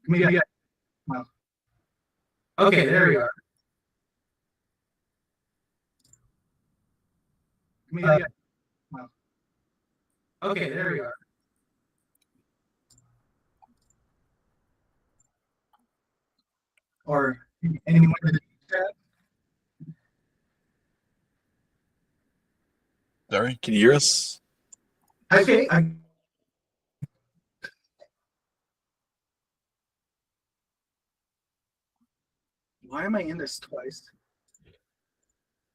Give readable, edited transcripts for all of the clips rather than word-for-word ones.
Maybe well, okay, there we are. Maybe well, okay, there we are. Or anyone in the chat? Sorry, can you hear us? Okay, why am I in this twice?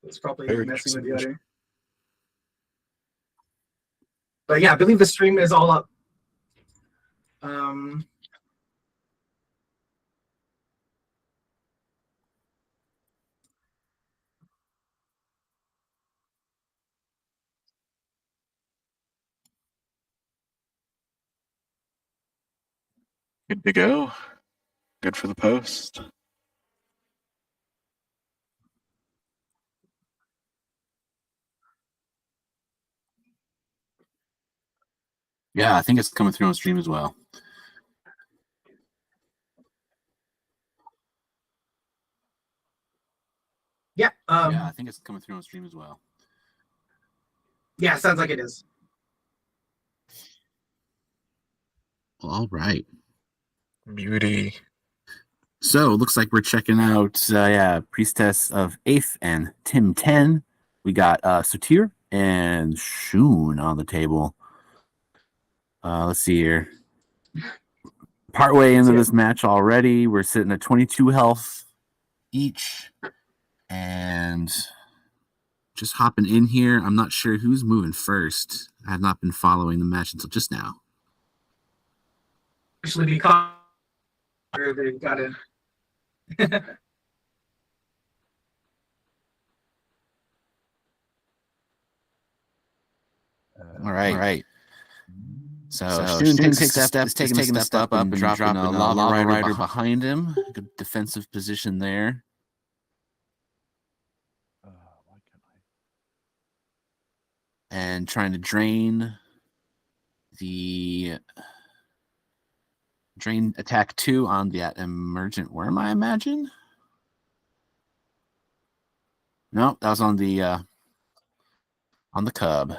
It's probably Very messing with the interesting. other. But yeah, I believe the stream is all up. Good to go. Good for the post. Yeah, I think it's coming through on stream as well. Yeah. Yeah, I think it's coming through on stream as well. Yeah, sounds like it is. All right. Beauty. So it looks like we're checking out, Priestess of 8th and Tim 10. We got Sotir and Shun on the table. Let's see here. Partway into this match already, we're sitting at 22 health each. And just hopping in here, I'm not sure who's moving first. I have not been following the match until just now. Actually, because they've got it. All right. So Shun takes a step, is taking a step up and dropping a lava rider behind him. Good defensive position there. And trying to drain attack 2 on that emergent worm, I imagine. No, that was on the cub.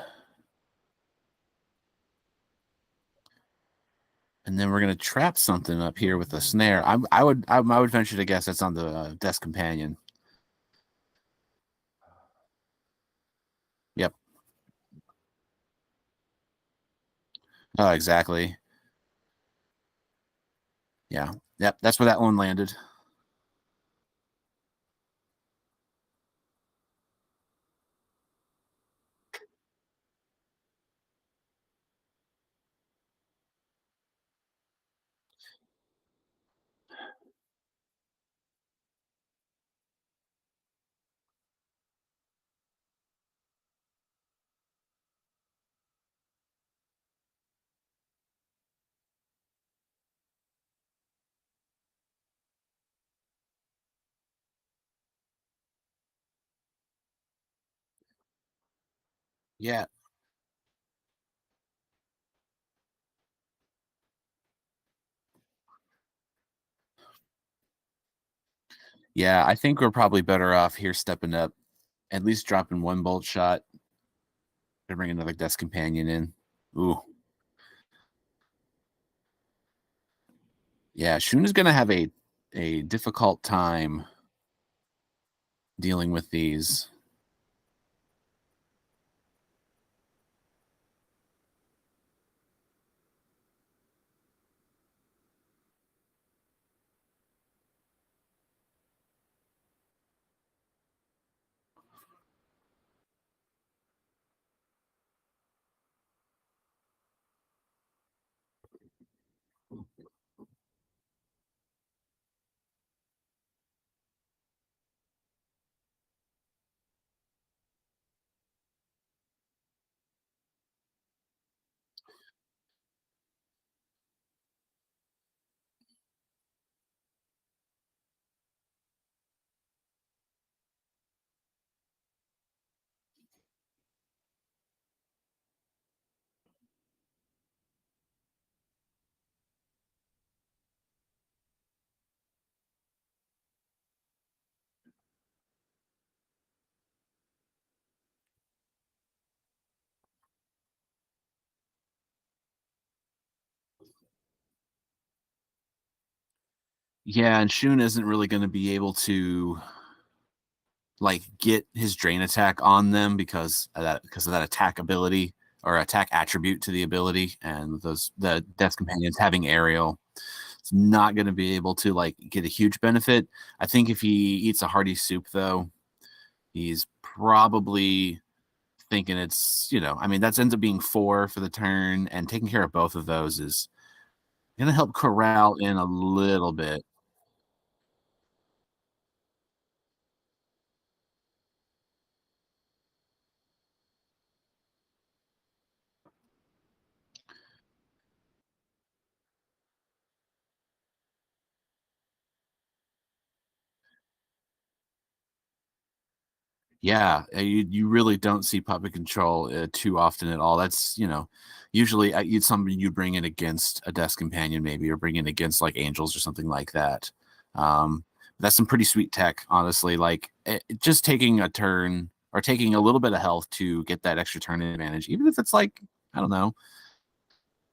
And then we're gonna trap something up here with a snare. I would venture to guess that's on the desk companion. Yep. Oh, exactly. Yeah. Yep. That's where that one landed. Yeah. Yeah, I think we're probably better off here stepping up, at least dropping one bolt shot. To bring another desk companion in. Ooh. Yeah, Shun is going to have a difficult time dealing with these. Yeah, and Shun isn't really going to be able to like get his drain attack on them because of that attack ability or attack attribute to the ability, and the Death Companions having aerial, it's not going to be able to like get a huge benefit. I think if he eats a hearty soup though, he's probably thinking it's, I mean, that ends up being 4 for the turn, and taking care of both of those is going to help corral in a little bit. Yeah, you really don't see puppet control too often at all. That's, usually it's something you bring in against a desk companion maybe, or bring in against like angels or something like that. That's some pretty sweet tech, honestly. Like just taking a turn or taking a little bit of health to get that extra turn advantage, even if it's like, I don't know,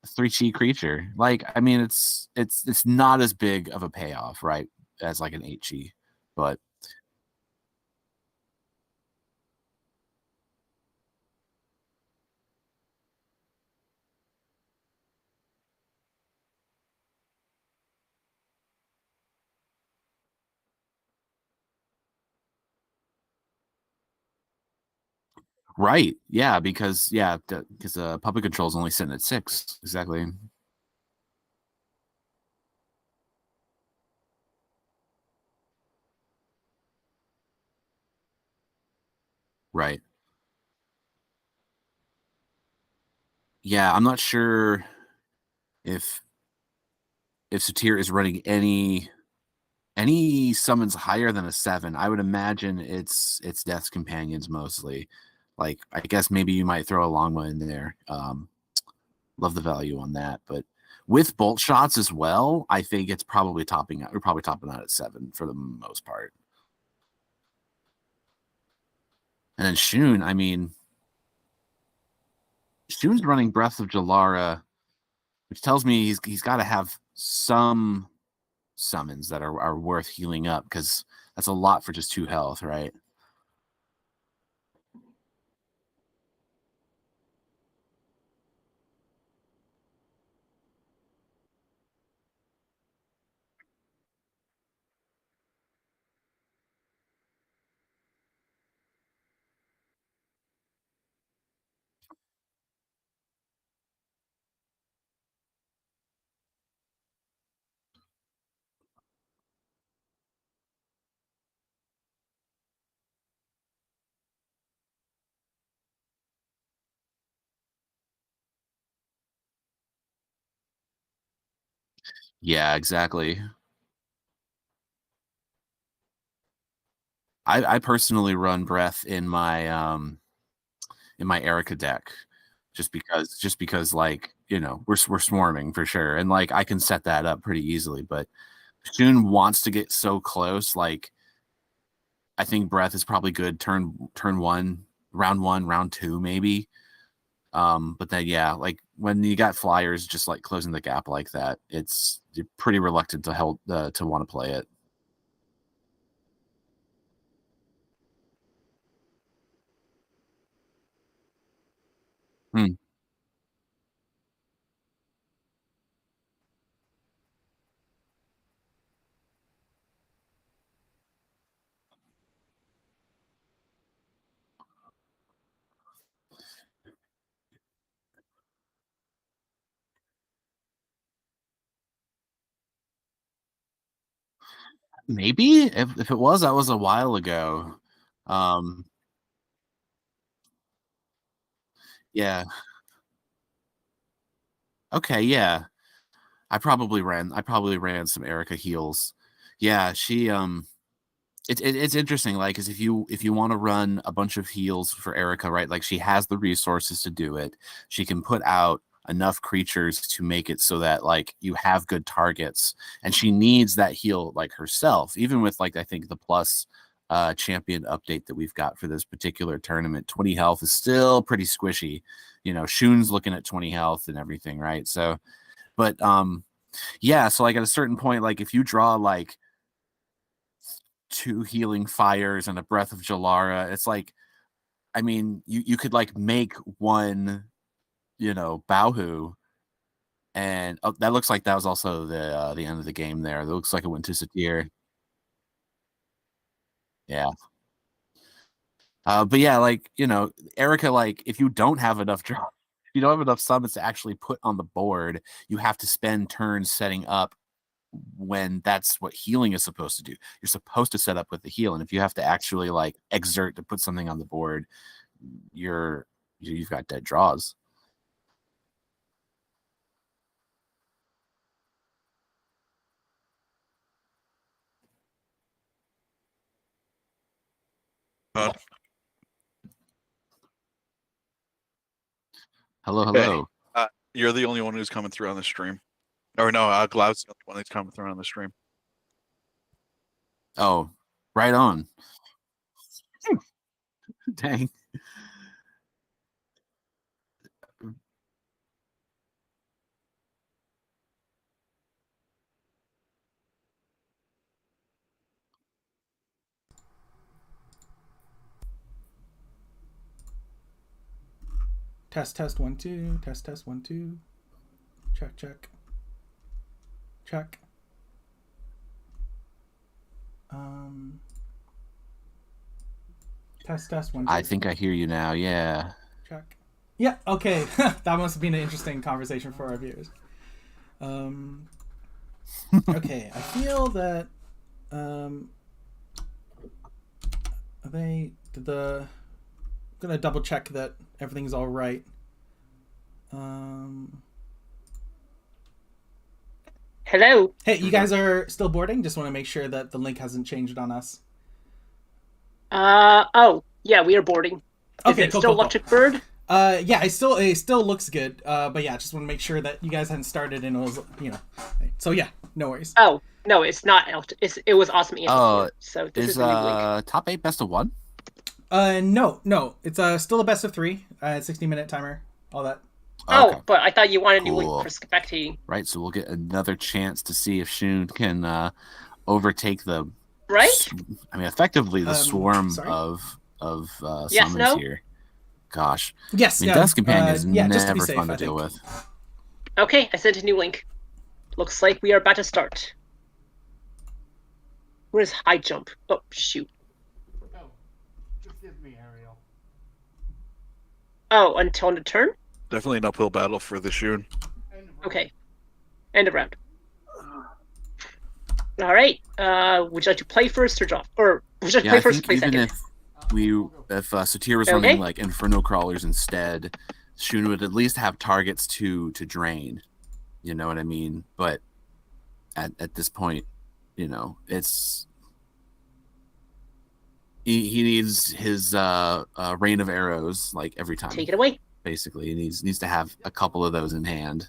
a 3 chi creature. Like, I mean, it's not as big of a payoff, right, as like an 8 chi, but right. Yeah, because puppet control is only sitting at 6. Exactly. Right. Yeah, I'm not sure if Satir is running any summons higher than a 7. I would imagine it's Death's Companions mostly. Like, I guess maybe you might throw a Longma in there. Love the value on that, but with bolt shots as well, I think it's probably topping out. We're probably topping out at 7 for the most part. And then Shun, I mean, Shun's running Breath of Jalara, which tells me he's got to have some summons that are worth healing up, because that's a lot for just 2 health, right? Yeah, exactly. I personally run Breath in my Erica deck, just because like, we're swarming for sure, and like I can set that up pretty easily. But Shun wants to get so close. Like, I think Breath is probably good turn 1, round 1, round 2 maybe. But then yeah, like when you got flyers just like closing the gap like that, you're pretty reluctant to help to want to play it. Hmm. Maybe if it was, that was a while ago. Um, yeah. Okay, yeah. I probably ran some Erica heals. Yeah, she it's interesting, like, because if you want to run a bunch of heals for Erica, right? Like, she has the resources to do it. She can put out enough creatures to make it so that like you have good targets, and she needs that heal like herself. Even with like, I think the plus champion update that we've got for this particular tournament, 20 health is still pretty squishy. Shun's looking at 20 health and everything, right? So, but Yeah, so like at a certain point, like if you draw like 2 healing fires and a breath of Jalara, it's like, I mean, you could like make one, Bauhu, and that looks like that was also the end of the game there. It looks like it went to Satir. Yeah. But yeah, like, Erica, like if you don't have enough draw, if you don't have enough summons to actually put on the board, you have to spend turns setting up when that's what healing is supposed to do. You're supposed to set up with the heal, and if you have to actually like exert to put something on the board, you've got dead draws. Hello, hello. Hey, you're the only one who's coming through on the stream. Or no, Cloud's the only one that's coming through on the stream. Oh, right on. Dang. Test 1 2. Test 1 2. Check. Test 1 2. I think I hear you now. Yeah. Check. Yeah. Okay. That must have been an interesting conversation for our viewers. Okay. I feel that I'm gonna double check that everything's all right. Hello. Hey, you guys are still boarding? Just want to make sure that the link hasn't changed on us. Oh, yeah, we are boarding. Okay, Is it cool, still cool. Electric Bird? Yeah, it still looks good. But yeah, just want to make sure that you guys hadn't started and it was, So yeah, no worries. Oh, no, it's not. It was awesome. So this Is is the new link. top 8 best of 1? No. It's still a best of 3. 60-minute timer, all that. Oh, Okay. but I thought you wanted a new Cool. link for spectating. Right, so we'll get another chance to see if Shun can overtake the Right? I mean, effectively the swarm sorry? of Yes, summons no? here. Gosh, Yes, I mean, yeah. Dust Companion is yeah, just to be never safe, fun to I deal think. with. Okay, I sent a new link. Looks like we are about to start. Where's high jump? Oh, shoot. Oh, just give me, Ariel. Oh, until end of turn? Definitely an uphill battle for the Shun. Okay. End of round. All right. Would you like to play first or draw? Or would you like to Yeah, play I first or think play even second? if Satir was Okay. running like Inferno Crawlers instead, Shun would at least have targets to drain. You know what I mean? But at this point, it's he needs his rain of arrows like every time. Take it away. Basically, he needs to have a couple of those in hand.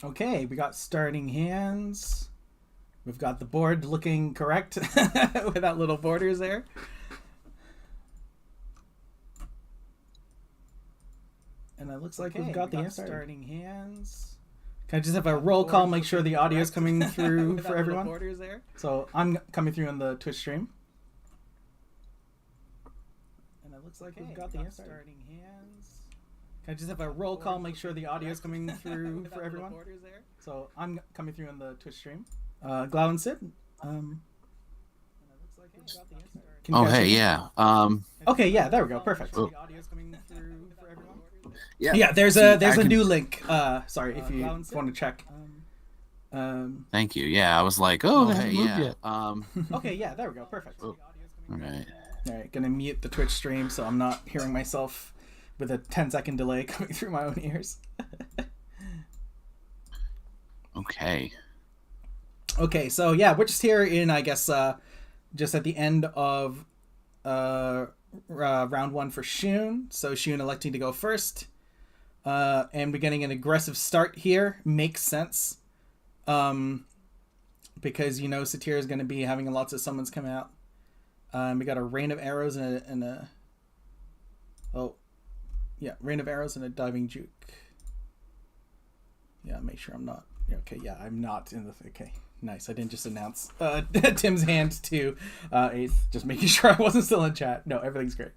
Okay, we got starting hands. We've got the board looking correct without little borders there. And it looks like we've got the answer. Starting hands. Can I just have a roll call, make sure the audio is coming through for everyone? Borders there. So I'm coming through on the Twitch stream. And it looks like we've got the answer. Starting hands. Can I just have a roll call, make sure the audio is coming through for everyone? So I'm coming through on the Twitch stream. Glau and Sid. Can you Oh, guys hey, hear me? yeah. Okay, yeah, there we go. Perfect. Oh. Yeah, there's a new link. Sorry, if you want to check. Thank you. Yeah, I was like, oh, they hey, haven't moved yeah. yet. Okay, yeah, there we go. Perfect. Oh. All right. All right, gonna mute the Twitch stream so I'm not hearing myself with a 10-second delay coming through my own ears. Okay. Okay, so yeah, we're just here in, I guess, just at the end of round 1 for Shun. So Shun electing to go first. And we're getting an aggressive start here. Makes sense. Because, Satir is going to be having lots of summons come out. We got a rain of arrows and a rain of arrows and a diving juke. Yeah, make sure I'm not. Okay, yeah, I'm not in the. Okay, nice. I didn't just announce Tim's hand to 8th. Just making sure I wasn't still in chat. No, everything's great.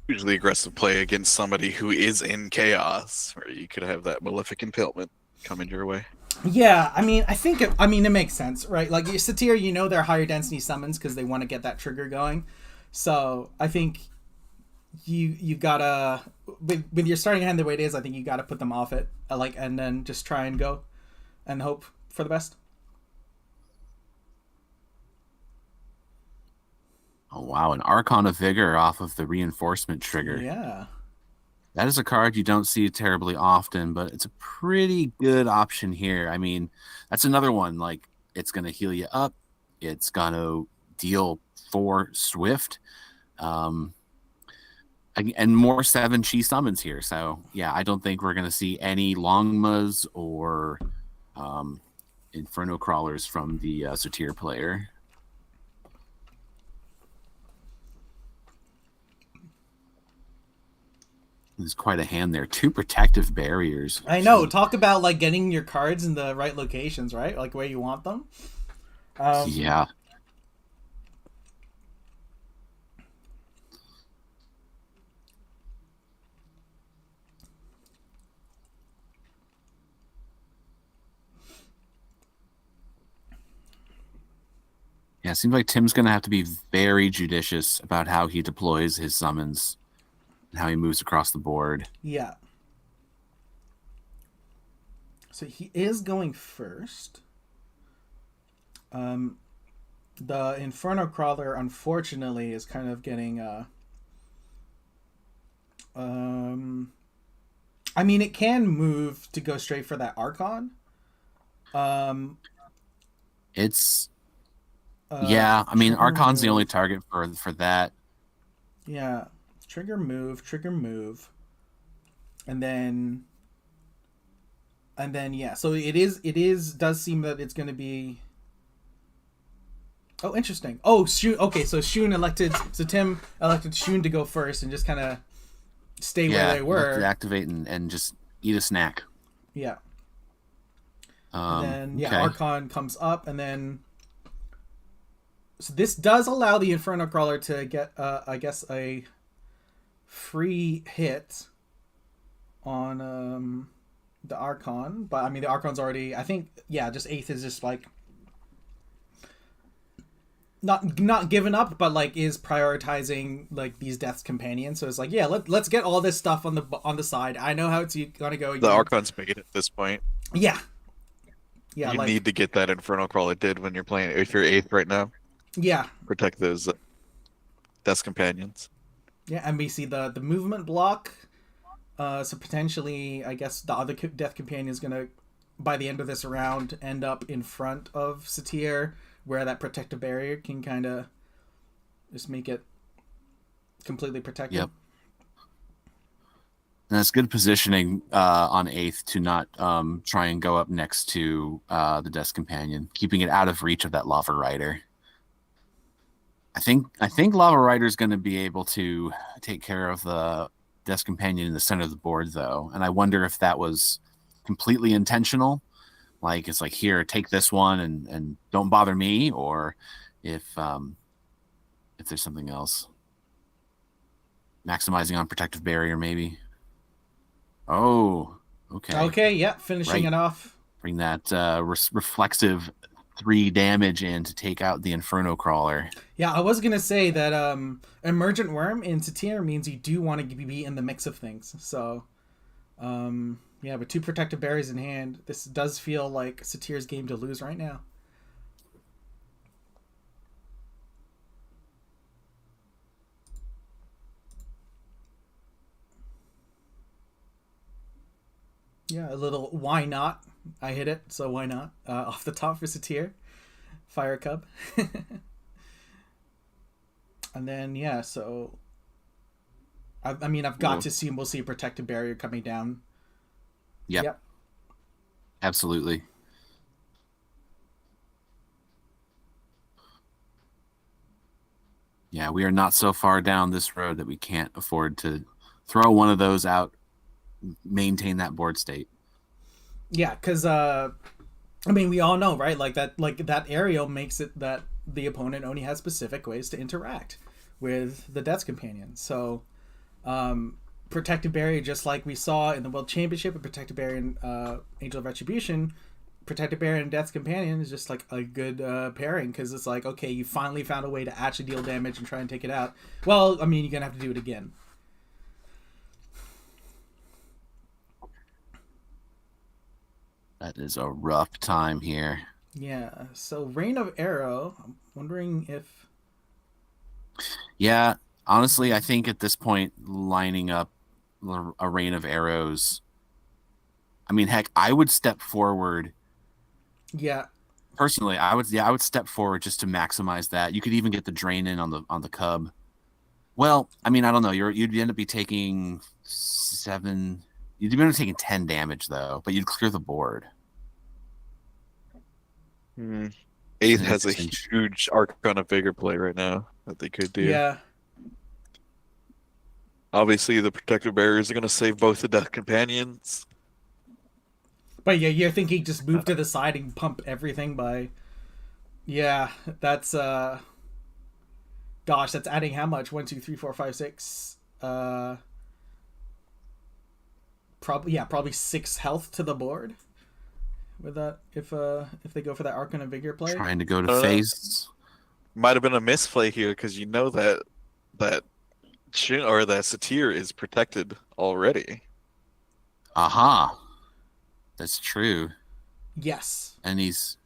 Usually aggressive play against somebody who is in chaos, where you could have that malefic impalement coming your way. Yeah, I think it makes sense, right? Like Satir, they're higher density summons because they want to get that trigger going. So I think you gotta with your starting hand the way it is. I think you gotta put them off it, and then just try and go, and hope for the best. Oh wow, an Archon of Vigor off of the reinforcement trigger. Yeah. That is a card you don't see terribly often, but it's a pretty good option here. I mean, that's another one. Like, it's going to heal you up. It's going to deal 4 Swift. And more 7 Chi summons here. So, yeah, I don't think we're going to see any Longmas or Inferno Crawlers from the Satir player. There's quite a hand there. 2 protective barriers. I know. Talk about getting your cards in the right locations, right? Like where you want them. Yeah. Yeah, it seems like Tim's going to have to be very judicious about how he deploys his summons. How he moves across the board. Yeah. So he is going first. The Inferno Crawler, unfortunately, is kind of getting it can move to go straight for that Archon. It's Archon's the only target for that. Yeah. Trigger move. And then yeah. So does seem that it's going to be. Oh, interesting. Oh, Shun. Okay, so Tim elected Shun to go first and just kind of stay where they were. To activate and just eat a snack. Yeah. And then Archon comes up, and then. So this does allow the Inferno Crawler to get, I guess, a free hit on the Archon, but the Archon's already, I think, just 8th is just not giving up, but is prioritizing these Death's Companions. So it's let's get all this stuff on the side. I know how it's gonna go. The Archon's made at this point. Yeah, you need to get that Inferno Crawler did when you're playing. If you're 8th right now, protect those Death's Companions. Yeah, and we see the movement block. So potentially, I guess the other Death Companion is going to, by the end of this round, end up in front of Satir, where that protective barrier can kind of just make it completely protected. Yep. And that's good positioning on 8th to not try and go up next to the Death Companion, keeping it out of reach of that Lava Rider. I think Lava Rider is going to be able to take care of the Death Companion in the center of the board, though, and I wonder if that was completely intentional. It's here, take this one and don't bother me, or if there's something else. Maximizing on protective barrier, maybe. Oh, okay. Okay, yeah, finishing it off. Bring that reflexive 3 damage in to take out the Inferno Crawler. Yeah, I was going to say that Emergent Worm in Satir means you do want to be in the mix of things. So, with 2 protective barriers in hand, this does feel like Satir's game to lose right now. Yeah, a little why not. I hit it, so why not? Off the top for Satir. Fire Cub. And then so I mean I've got to see, we'll see a protective barrier coming down. Yep. Absolutely. Yeah, we are not so far down this road that we can't afford to throw one of those out, maintain that board state. Yeah, because I mean, we all know, right? Like that aerial makes it that the opponent only has specific ways to interact with the Death's Companion. So, protective barrier, just like we saw in the World Championship, and protective barrier in Angel of Retribution, protective barrier and Death's Companion is just like a good pairing, because it's like, okay, you finally found a way to actually deal damage and try and take it out. Well, I mean, you're gonna have to do it again. That is a rough time here. Yeah. So Rain of Arrow, I'm wondering if... Yeah, honestly, I think at this point, lining up a Rain of Arrows... I mean, heck, I would step forward. Yeah. Personally, I would step forward just to maximize that. You could even get the drain in on the Cub. Well, I mean, I don't know. You'd end up taking 7... You'd be taking 10 damage, though, but you'd clear the board. 8th has a huge Archon of Vigor play right now that they could do. Yeah. Obviously, the protective barriers are going to save both the Death Companions. But yeah, you're thinking just move to the side and pump everything by... Yeah, that's... Gosh, that's adding how much? 1, 2, 3, 4, 5, 6... Probably 6 health to the board with that, if they go for that Archon of Vigor play. Trying to go to phase. Might have been a misplay here, because you know that Satyr is protected already. Aha. That's true. Yes. And he's...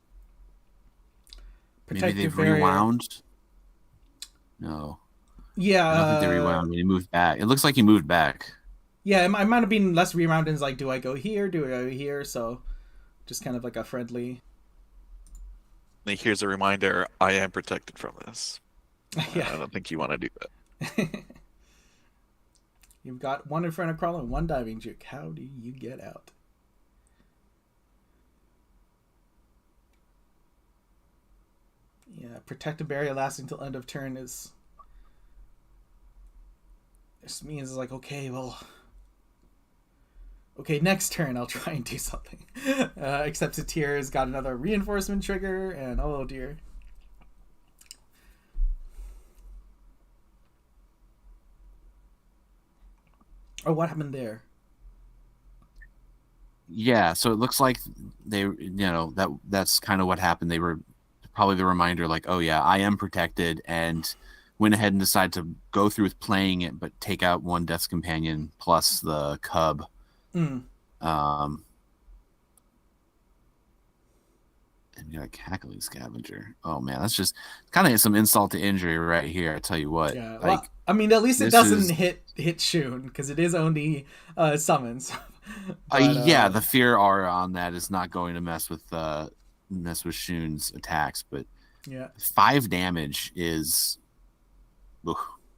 Protective maybe they've barrier. rewound? No. Yeah. I don't think they rewound. He moved back. It looks like he moved back. Yeah, it might have been less reround and like, do I go here? Do I go here? So just kind of like a friendly... Here's a reminder, I am protected from this. Yeah. I don't think you want to do that. You've got 1 Inferno Crawl and 1 Diving Juke. How do you get out? Yeah, protective barrier lasting till end of turn is... This means it's like, okay, well... Okay, next turn I'll try and do something. Except Satyr has got another reinforcement trigger, and oh dear. Oh, what happened there? Yeah, so it looks like they, that's kind of what happened. They were probably the reminder, like, oh yeah, I am protected, and went ahead and decided to go through with playing it, but take out 1 Death's Companion plus the Cub. And you got a Cackling Scavenger. Oh man, that's just kind of some insult to injury right here. I tell you what. Yeah, well, I mean, at least it doesn't hit Shun, because it is only summons. But, yeah, the fear aura on that is not going to mess with Shun's attacks, but yeah, 5 damage is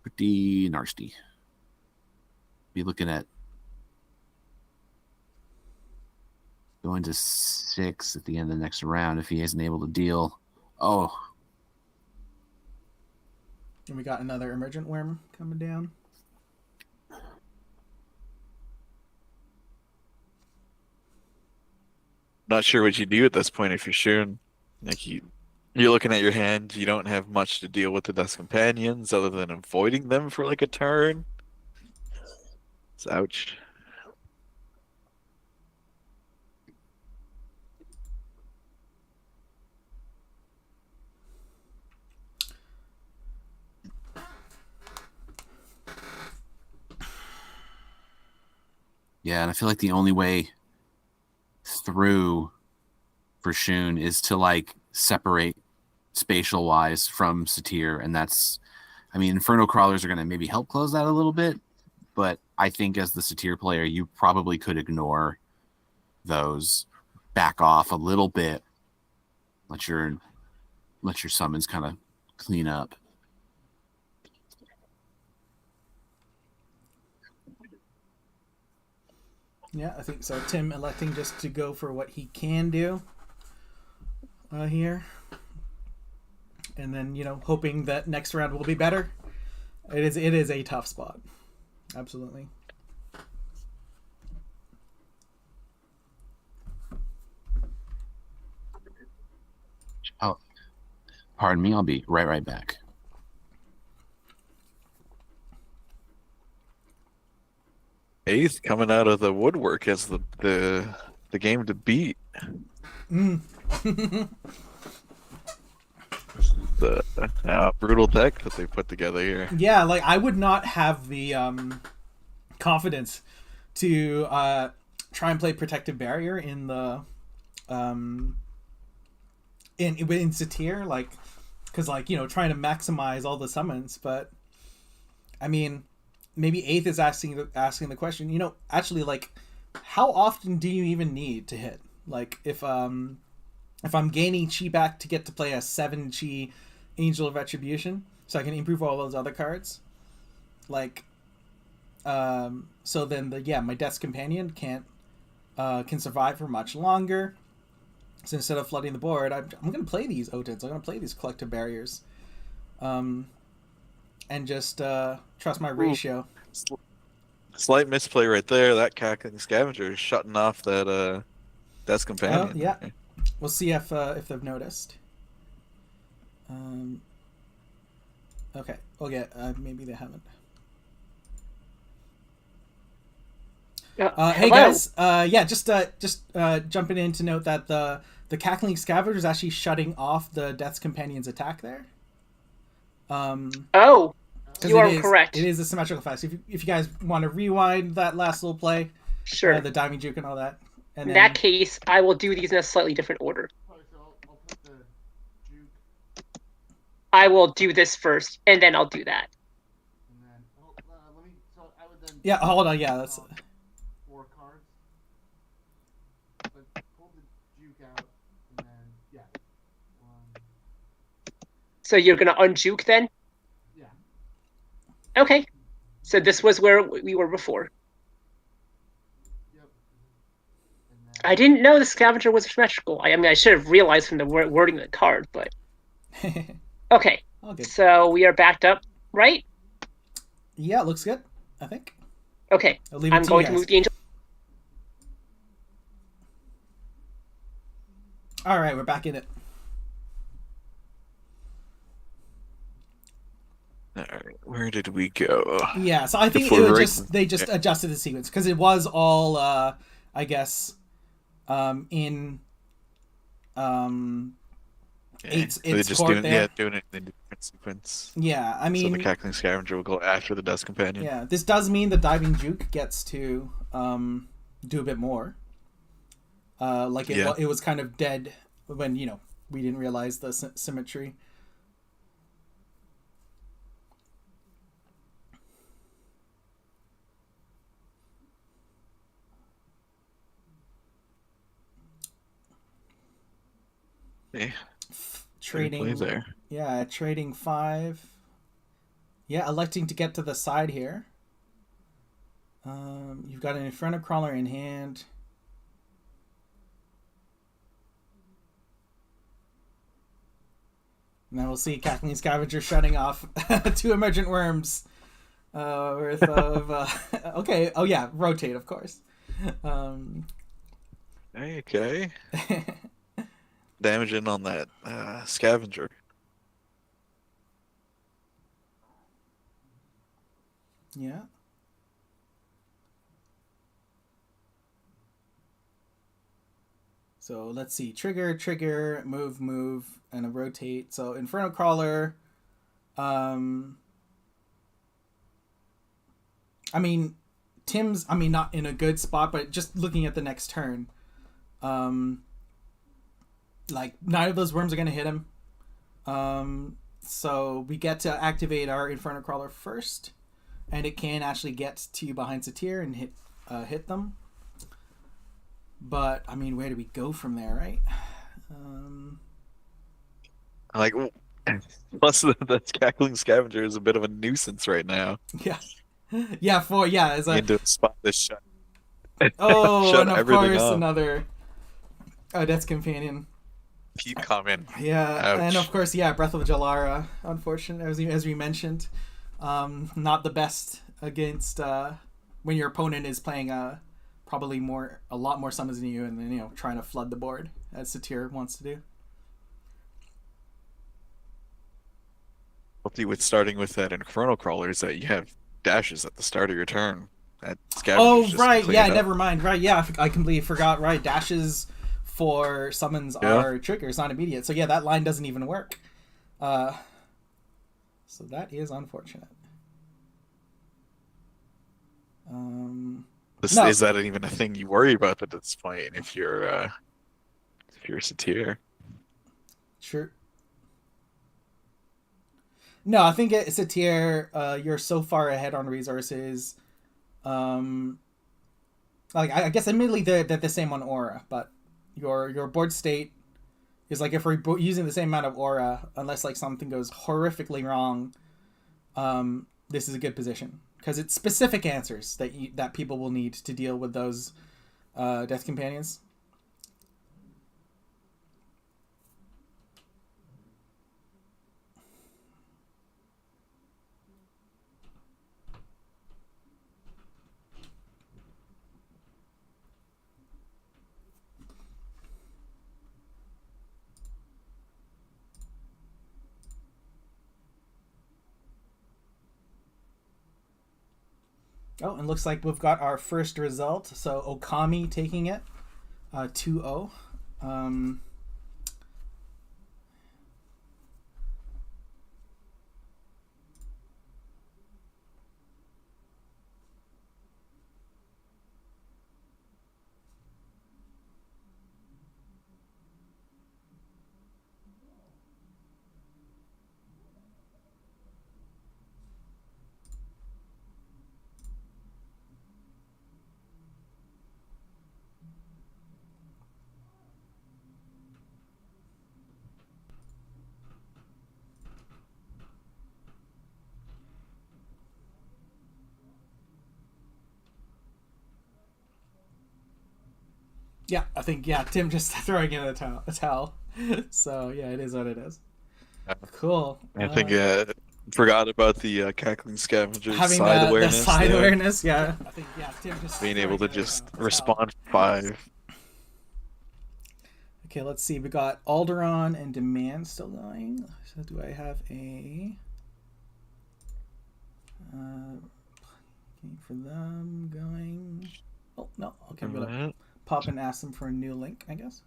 pretty nasty. Be looking at going to 6 at the end of the next round if he isn't able to deal. Oh. And we got another Emergent Worm coming down. Not sure what you do at this point if you're Shun. Like you're looking at your hand, you don't have much to deal with the Death Companions other than avoiding them for like a turn. It's ouch. Yeah, and I feel like the only way through for Shun is to like separate spatial wise from Satyr, and that's, I mean, Inferno Crawlers are going to maybe help close that a little bit, but I think as the Satyr player, you probably could ignore those, back off a little bit, let let your summons kind of clean up. Yeah, I think so. Tim electing just to go for what he can do here. And then, hoping that next round will be better. It is a tough spot. Absolutely. Oh, pardon me. I'll be right back. Eighth coming out of the woodwork as the game to beat. The brutal deck that they put together here. Yeah, like I would not have the confidence to try and play Protective Barrier in the in Satyr, like, because trying to maximize all the summons. But I mean, maybe Eighth is asking the question. Actually, like, how often do you even need to hit? Like, if I'm gaining chi back to get to play a 7 chi Angel of Retribution, so I can improve all those other cards. Like, so then my Death's Companion can survive for much longer. So instead of flooding the board, I'm going to play these Otins. I'm going to play these Collective Barriers, and just trust my ratio. Slight misplay right there. That Cackling Scavenger is shutting off that Death's Companion. Yeah. We'll see if they've noticed. Okay. Okay. Maybe they haven't. Hey guys. Just jumping in to note that the Cackling Scavenger is actually shutting off the Death's Companion's attack there. Oh, you are correct. It is a symmetrical effect. So if you guys want to rewind that last little play, sure. The diving juke and all that. And in that case, I will do these in a slightly different order. I'll put the juke. I will do this first, and then I'll do that. And then, let me. So I would then. Yeah, hold on. Yeah, that's 4 cards. But pull the juke out, and then 1. So you're gonna unjuke then? Yeah. Okay. So this was where we were before. I didn't know the Scavenger was symmetrical. I mean, I should have realized from the wording of the card, but... Okay, so we are backed up, right? Yeah, it looks good, I think. Okay, I'm going to move the Angel. All right, we're back in it. All right, where did we go? Yeah, so I think they just adjusted the sequence, because it was all, I guess... in Eight's court there. Doing it in a different sequence. Yeah, I mean... So the Cackling Scavenger will go after the Death's Companion. Yeah, this does mean the diving juke gets to do a bit more. It was kind of dead when, we didn't realize the symmetry. Trading there. Yeah, trading 5. Yeah, electing to get to the side here. You've got an Inferno Crawler in hand. Now we'll see Cackling Scavenger shutting off 2 Emergent Worms worth of... okay, oh yeah, rotate, of course. Okay. Damaging on that Scavenger. Yeah. So let's see. Trigger, move, and a rotate. So Inferno Crawler. I mean, Tim's, not in a good spot, but just looking at the next turn. Like, none of those worms are going to hit him. So we get to activate our Inferno Crawler first. And it can actually get to you behind Satyr and hit them. But, where do we go from there, right? Like, plus the cackling scavenger is a bit of a nuisance right now. Yeah. Yeah, as You a need to spot this shut. oh, Shut and of everything course off. another Death's Companion. Keep coming. Yeah, Ouch. and of course, yeah, Breath of Jalara. Unfortunately, as we mentioned, not the best against when your opponent is playing probably a lot more summons than you, and then trying to flood the board as Satyr wants to do. Hopefully, with starting with that Infernal Crawler is that you have dashes at the start of your turn. That Oh, scavenger's just right, clean yeah, it up. never mind. Right, yeah, I completely forgot. Right, dashes for summons are triggers, not immediate. So yeah, that line doesn't even work. So that is unfortunate. No. Is that even a thing you worry about at this point if you're a Satyr? Sure. No, I think it's a tier. You're so far ahead on resources. Like I guess admittedly they're the same on aura, but your board state is like if we're using the same amount of aura, unless like something goes horrifically wrong, this is a good position because it's specific answers that people will need to deal with those death companions. Oh, and looks like we've got our first result. So Okami taking it 2-0. Yeah, I think Tim just throwing in a towel. So yeah, it is what it is. Cool. I think forgot about the cackling scavenger's Having side the awareness. side there. awareness, yeah. I think Tim just Being able to just a respond 5. Okay, let's see. We got Alderon and Demand still going. So do I have a for them going? Oh no. Okay, I'm gonna pop and ask them for a new link, I guess.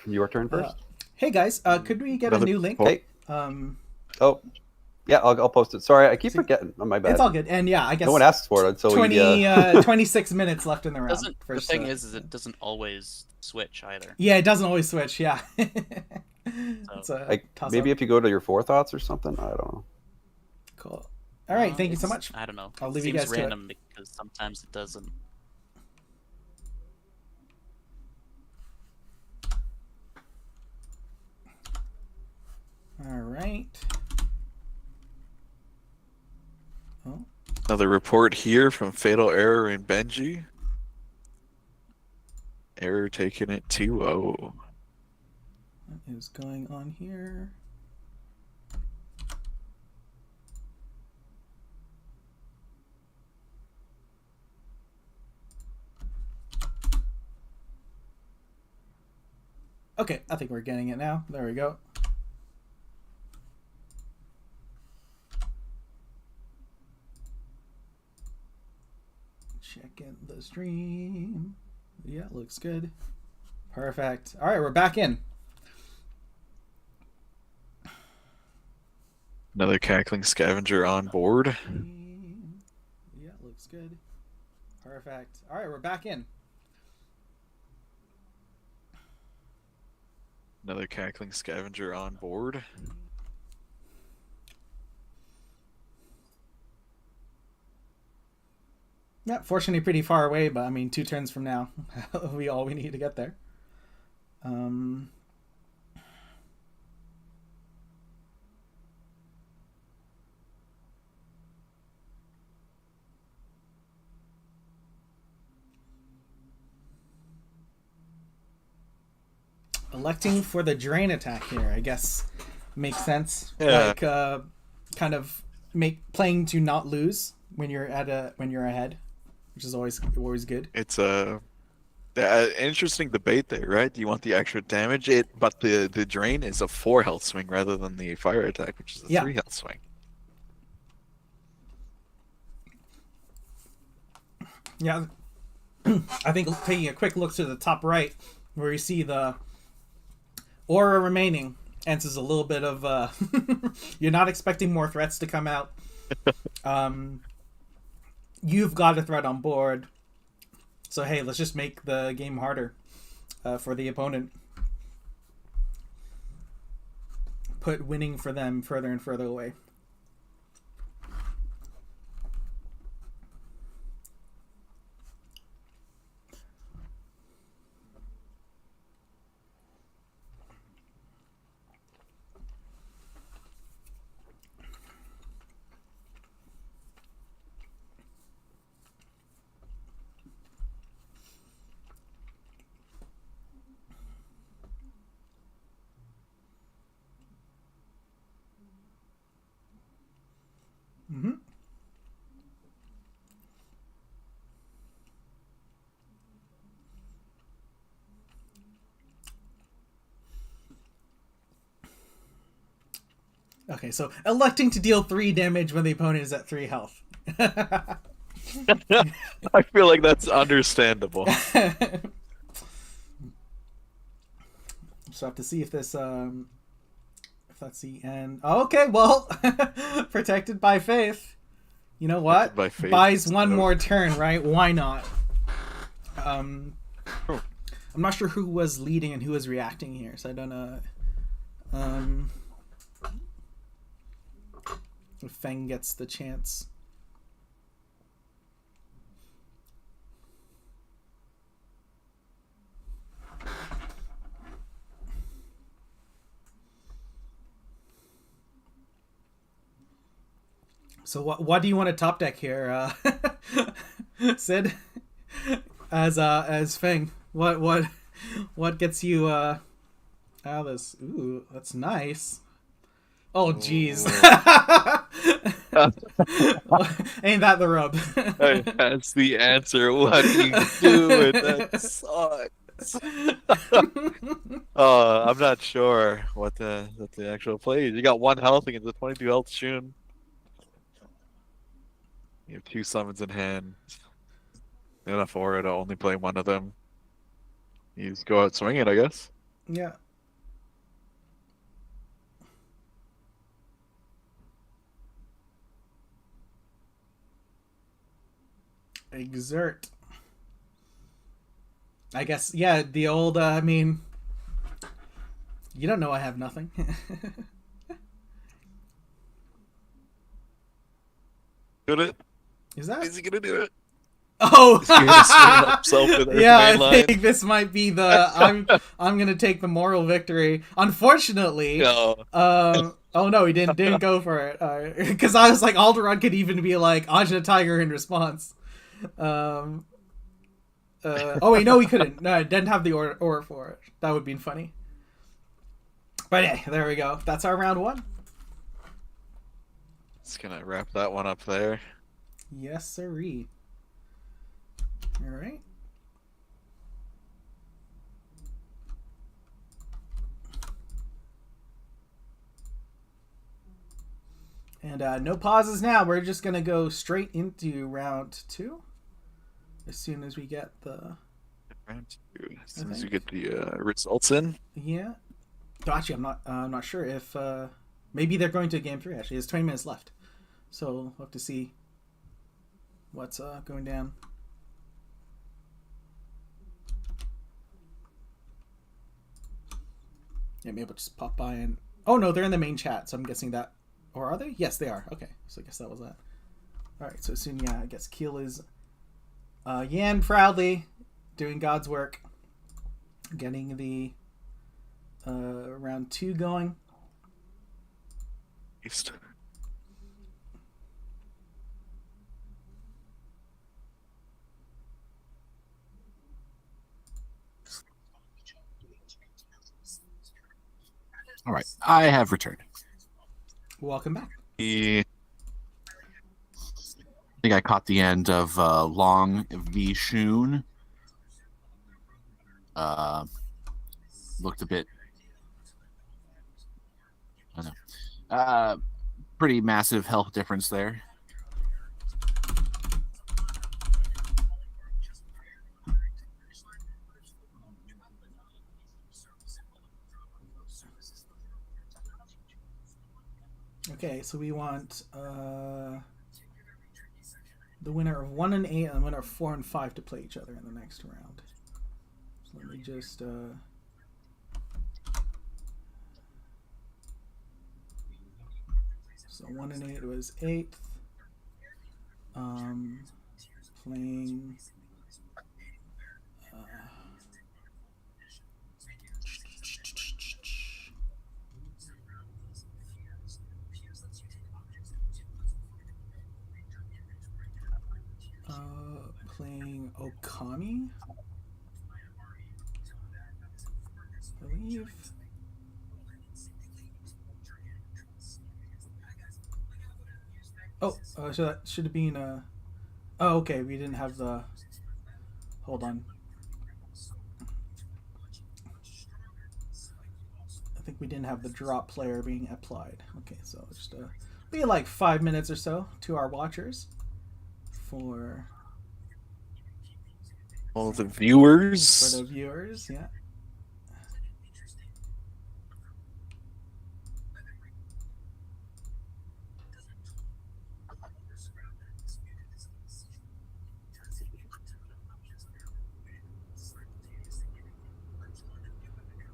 Your turn first. Hey guys, could we get a new link? Hey. Oh, yeah, I'll post it. Sorry, I keep forgetting. On my bad. It's all good. And yeah, I guess no one asked for it, so 26 minutes left in the round. The thing is it doesn't always switch either. Yeah, it doesn't always switch. Yeah. So. Maybe if you go to your forethoughts or something. I don't know. Cool. All right, thank you so much. I don't know. I'll leave it you guys seems random to it. because sometimes it doesn't. All right. Oh. Another report here from Fatal Error and Benji. Error taking it 2-0. What is going on here? Okay, I think we're getting it now. There we go. Check in the stream. Yeah, looks good. Perfect. All right, we're back in. Another cackling scavenger on board. Yeah, looks good. Perfect. All right, we're back in. Another cackling scavenger on board. Yeah, fortunately pretty far away, but I mean 2 turns from now we need to get there. Electing for the drain attack here, I guess, makes sense. Yeah. Like, kind of playing to not lose when you're ahead, which is always good. It's a interesting debate there, right? Do you want the extra damage? But the drain is a 4 health swing rather than the fire attack, which is a 3 health swing. Yeah, I think taking a quick look to the top right, where you see the aura remaining, answers a little bit of you're not expecting more threats to come out. You've got a threat on board, so hey, let's just make the game harder for the opponent. Put winning for them further and further away. Mm-hmm. Okay, so electing to deal 3 damage when the opponent is at 3 health. I feel like that's understandable. So I have to see if this if that's the end. Okay, well, protected by faith. You know what? By faith. Buys one more turn, right? Why not? I'm not sure who was leading and who was reacting here, so I don't know. If Feng gets the chance. So what do you want to top deck here, Sid? As Feng, what gets you out of this? Ooh, that's nice. Oh jeez. Ain't that the rub? That's the answer. What do you do? That sucks. I'm not sure what the actual play is. You got 1 health against the 22 health Shun. You have 2 summons in hand. Enough aura to only play one of them. You just go out swinging, I guess. Yeah. Exert. I guess, yeah, the old, I mean, you don't know I have nothing. Do it. Is that? Is he gonna do it? Oh, Yeah, I think this might be the I'm gonna take the moral victory. Unfortunately, No. oh no, he didn't go for it because I was like Alderaan could even be like Ajna Tiger in response. Oh wait, no, he couldn't. No, I didn't have the aura for it. That would be funny. But yeah, there we go. That's our round 1. Just gonna wrap that one up there. Yes, sirree. All right. And no pauses now. We're just going to go straight into round 2 as soon as we get the... Round 2. As soon as you get the results in. Yeah. Actually, I'm not sure if... maybe they're going to game 3, actually. There's 20 minutes left. So we'll have to see what's going down. Yeah, maybe I'll just pop by and... Oh, no, they're in the main chat, so I'm guessing that... Or are they? Yes, they are. Okay, so I guess that was that. Alright, so soon, yeah, I guess Keel is... Yan proudly doing God's work. Getting the round 2 going. East. All right, I have returned. Welcome back. I think I caught the end of Long v. Shun. Looked a bit. I don't know. Pretty massive health difference there. Okay, so we want the winner of 1 and 8 and the winner of 4 and 5 to play each other in the next round. So let me just so 1 and 8 was 8th. Playing playing Okami, I believe. Oh, so that should have been oh, okay, we didn't have the... Hold on. I think we didn't have the drop player being applied. Okay, so just be like 5 minutes or so to our watchers for all the viewers. For the viewers, yeah.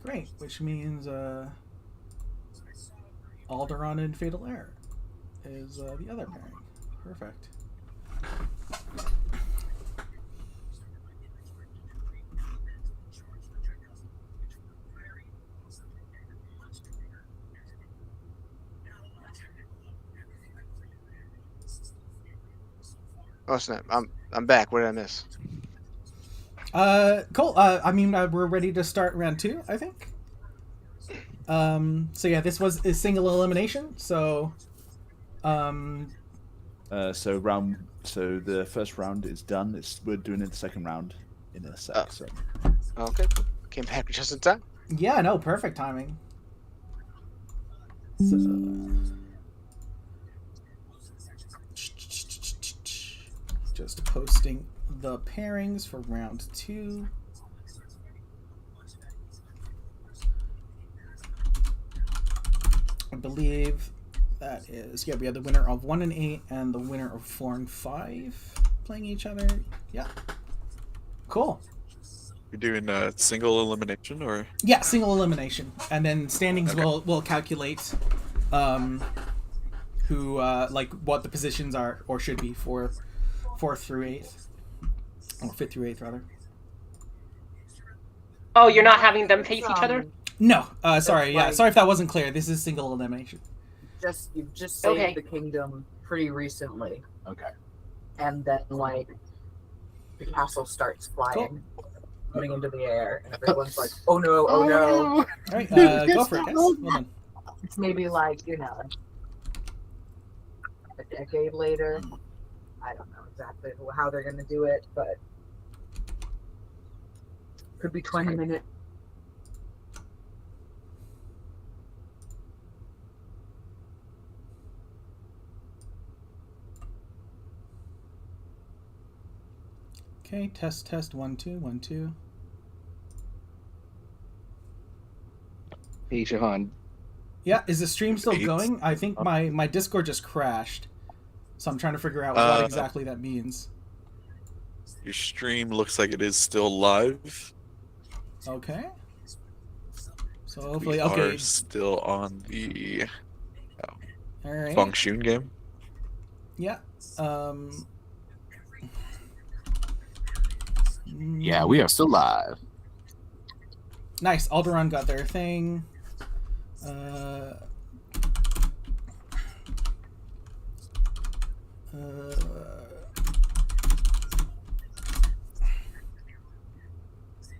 Great, which means Alderaan and Fatal Error is the other pairing. Perfect. Oh snap! I'm back. What did I miss? Cool. I mean, we're ready to start round 2, I think. So yeah, this was a single elimination. So, so the first round is done. We're doing the second round in a sec. So. Okay, came back just in time. Yeah, no, perfect timing. So, just posting the pairings for round 2. I believe that is, yeah, we have the winner of 1 and 8 and the winner of 4 and 5 playing each other. Yeah. Cool. You're doing a single elimination, or? Yeah, single elimination. And then standings will calculate who, like, what the positions are, or should be for 4th through 8th. Or 5th through 8th, rather. Oh, you're not having them face each other? No. Sorry, yeah. Sorry if that wasn't clear. This is single elimination. You've just saved the kingdom pretty recently. Okay. And then, like, the castle starts flying, coming into the air, and everyone's like, oh no, oh no. All right, go for it, guys. Well done. It's maybe like, you know, a decade later. I don't know exactly how they're going to do it, but could be 20 minutes. Okay, test 1 2 1 2. Hey, Shahan. Yeah, is the stream still going? I think my Discord just crashed, so I'm trying to figure out what exactly that means. Your stream looks like it is still live. Okay. So hopefully, we okay. are still on the All right. Feng Shun game. Yeah. Yeah, we are still live. Nice. Alderaan got their thing.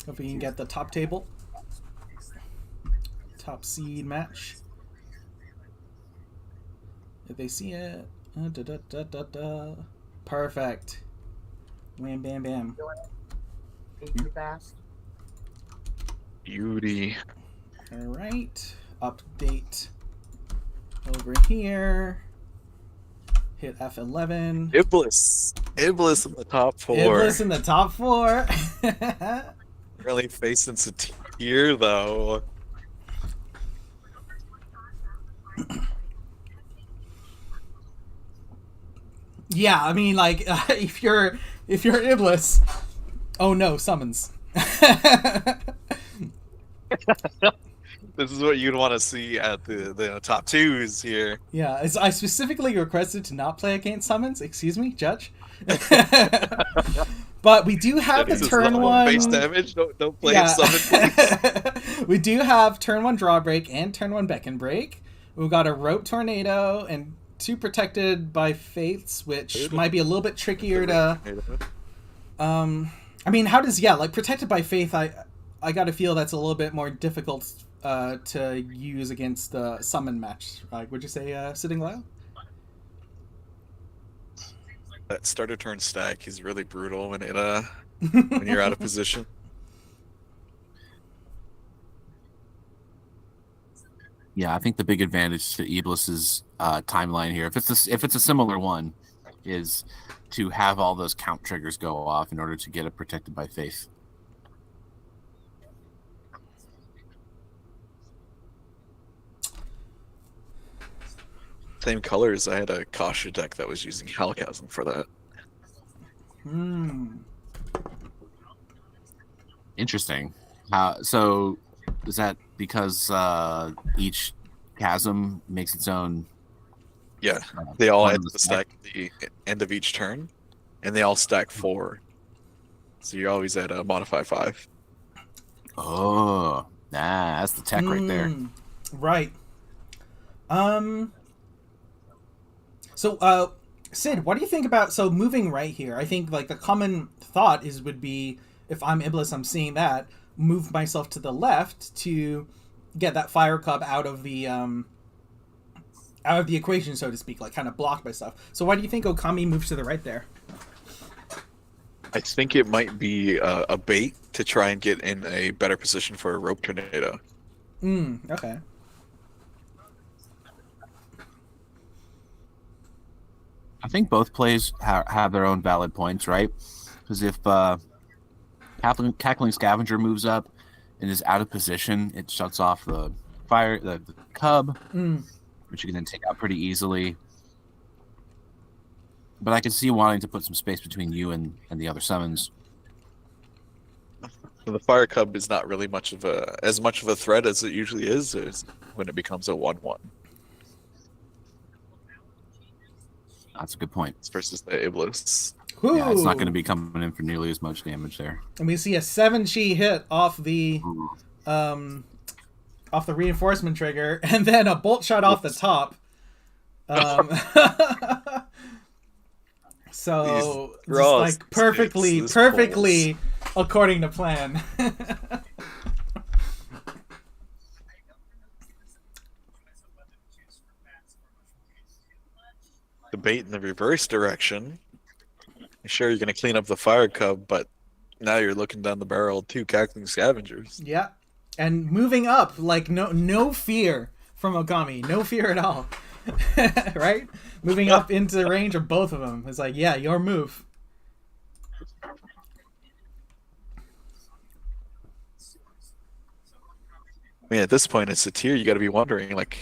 Hope we can get the top table. top seed match. If they see it, perfect. Wham, bam, bam. Too fast. Beauty. All right, update over here. Hit F11. Iblis in the top 4. Iblis in the top 4. Really facing Satir though. Yeah, I mean, like, if you're Iblis, oh no, summons. This is what you'd want to see at the top 2s here. Yeah, I specifically requested to not play against summons. Excuse me, Judge. But we do have the turn 1 base damage. Don't play summon, please. We do have turn 1 draw break and turn 1 beckon break. We've got a rope tornado and 2 protected by faiths, which might be a little bit trickier to. I mean, how does like protected by faith? I got to feel that's a little bit more difficult to use against the summon match. Like, would you say, Sitting Low? That starter turn stack is really brutal when when you're out of position. Yeah, I think the big advantage to Iblis's timeline here, if it's a similar one, is to have all those count triggers go off in order to get it protected by faith. Same colors. I had a Kasha deck that was using Halchasm for that. Interesting. So is that because each chasm makes its own? Yeah, they all add to the stack at the end of each turn, and they all stack 4. So you're always at a modify 5. Oh, that's the tech right there. Right. So, Sid, what do you think about moving right here? I think like the common thought would be, if I'm Iblis, I'm seeing that, move myself to the left to get that fire club out of the equation, so to speak, like kind of block myself. So why do you think Okami moves to the right there? I think it might be a bait to try and get in a better position for a rope tornado. Okay. I think both plays have their own valid points, right? Because if Cackling Scavenger moves up and is out of position, it shuts off the fire, the cub, which you can then take out pretty easily. But I can see wanting to put some space between you and the other summons. The fire cub is not really as much of a threat as it usually is when it becomes a 1/1. That's a good point. Versus the Iblis. Yeah, it's not going to be coming in for nearly as much damage there. And we see a 7G hit off the reinforcement trigger, and then a bolt shot off the top. So just like perfectly according to plan. The bait in the reverse direction. Sure, you're going to clean up the fire cub, but now you're looking down the barrel of 2 Cackling Scavengers. Yeah, and moving up, like no fear from Okami, no fear at all. Right? Moving up into the range of both of them. It's like, yeah, your move. I mean, at this point, it's a tier. You got to be wondering, like,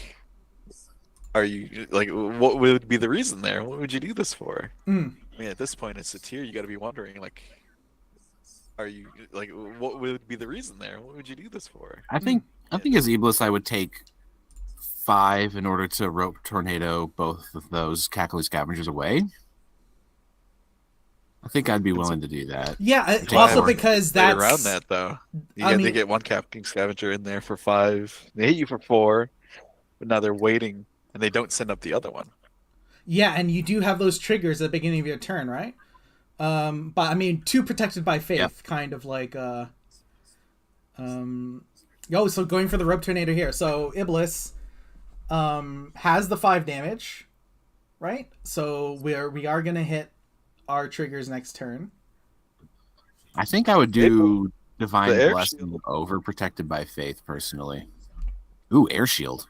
are you like, what would be the reason there? What would you do this for? I mean, at this point, it's a tier. You got to be wondering, like, are you like, what would be the reason there? What would you do this for? I think as Iblis, I would take 5 in order to rope tornado both of those Cackling Scavengers away. I think I'd be willing to do that. Yeah, also because that's around that though. They get 1 Cackling Scavenger in there for 5. They hit you for 4, but now they're waiting and they don't send up the other one. Yeah, and you do have those triggers at the beginning of your turn, right? But I mean, 2 protected by faith, kind of like Yo, so going for the rope tornado here. So Iblis has the 5 damage, right? So we are gonna hit our triggers next turn. I think I would do Divine The air Blessing shield. over Protected by Faith, personally. Ooh, Air Shield.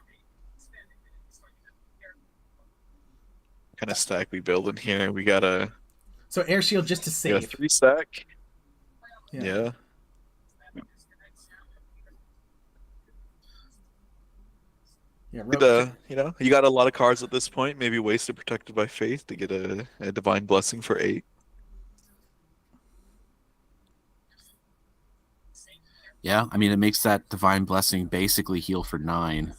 Kind of stack we build in here. We got a So air shield just to we got a save. 3 stack. Yeah. Yeah. You got a lot of cards at this point. Maybe waste a Protected by Faith to get a Divine Blessing for 8. Yeah, I mean, it makes that Divine Blessing basically heal for 9.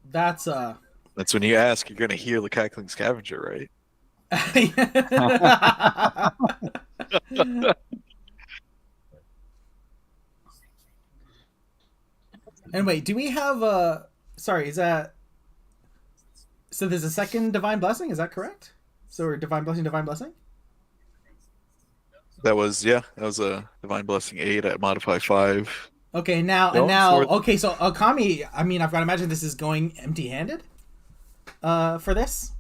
That's when you ask, you're gonna heal the Cackling Scavenger, right? And wait, do we have a? Sorry, is that? So there's a second Divine Blessing. Is that correct? So we're Divine Blessing, Divine Blessing. That was a Divine Blessing 8 at modify 5. Okay, okay, so Okami, I mean, I've got to imagine this is going empty-handed for this.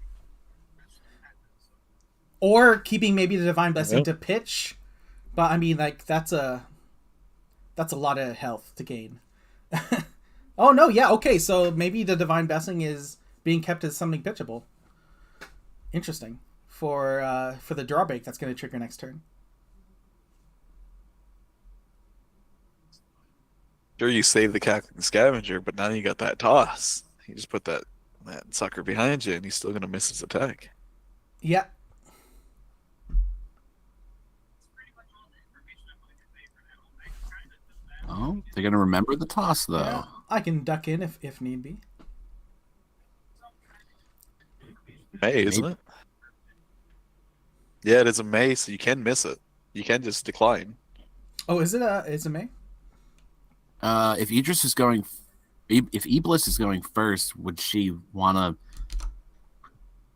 Or keeping maybe the Divine Blessing to pitch. But, I mean, like, that's a lot of health to gain. Oh, no, yeah, okay, so maybe the Divine Blessing is being kept as something pitchable. Interesting. For the drawbreak that's going to trigger next turn. Sure, you save the Cackling Scavenger, but now you got that toss. You just put that sucker behind you, and he's still gonna miss his attack. Yeah. Oh, they're gonna remember the toss though. Yeah, I can duck in if need be. May, isn't it? Yeah, it is a May, so you can miss it. You can just decline. Oh, is it a May? If Idris is going, if Iblis is going first, would she wanna?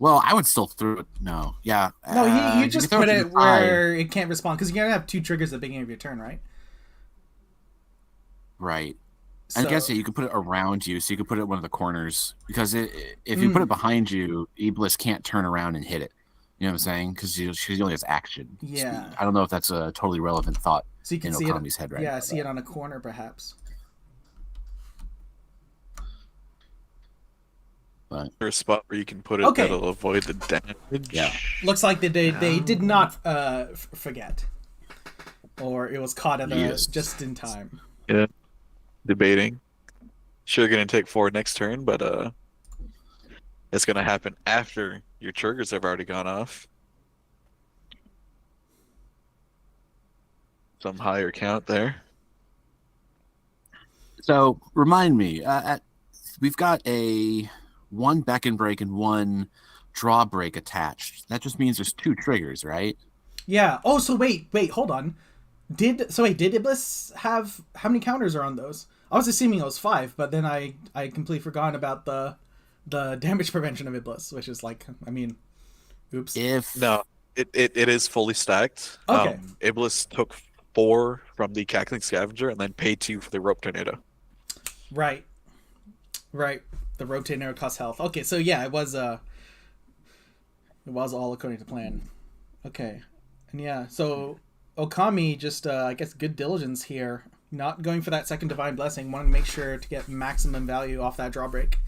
Well, I would still throw it. No, yeah. No, you just put it where it can't respond because you're gonna have 2 triggers at the beginning of your turn, right? Right. So, I guess you could put it around you, so you could put it at one of the corners because if you put it behind you, Iblis can't turn around and hit it. You know what I'm saying? Because she only has action. Yeah. So I don't know if that's a totally relevant thought. So you can see Okami's head right now. now, See it on a corner, perhaps. But there's a spot where you can put it that'll avoid the damage. Yeah. Looks like they did not forget, or it was caught at just in time. Yeah. Debating. Sure, gonna take 4 next turn, but it's gonna happen after your triggers have already gone off. Some higher count there. So remind me, we've got a 1 beckon break and 1 draw break attached. That just means there's 2 triggers, right? Yeah. Oh, so wait, hold on. Did Iblis have how many counters are on those? I was assuming it was 5, but then I completely forgot about the damage prevention of Iblis, which is like, I mean, oops. No, it is fully stacked. Okay. Iblis took 4 from the Cackling Scavenger and then paid 2 for the Rope Tornado. Right. The Rope Tornado costs health. Okay, so yeah, it was all according to plan. Okay. And yeah, so Okami just I guess good diligence here. Not going for that second Divine Blessing. Wanted to make sure to get maximum value off that drawbreak.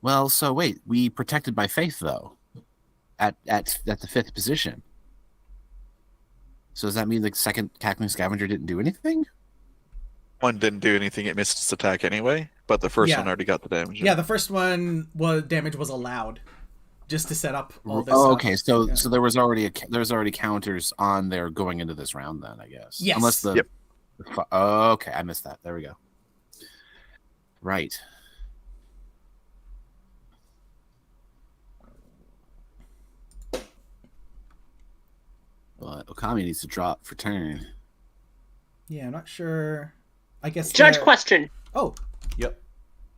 Well, so wait, we protected by faith though, at the 5th position. So does that mean the second Cackling Scavenger didn't do anything? One didn't do anything; it missed its attack anyway. But the first one already got the damage. Yeah, the first one damage was allowed, just to set up all this. Oh, okay. So there was already counters on there going into this round then, I guess. Yes. Unless the. Yep. Okay, I missed that. There we go. Right. But Okami needs to drop for turn. Yeah, I'm not sure. I guess. Judge question. Oh. Yep.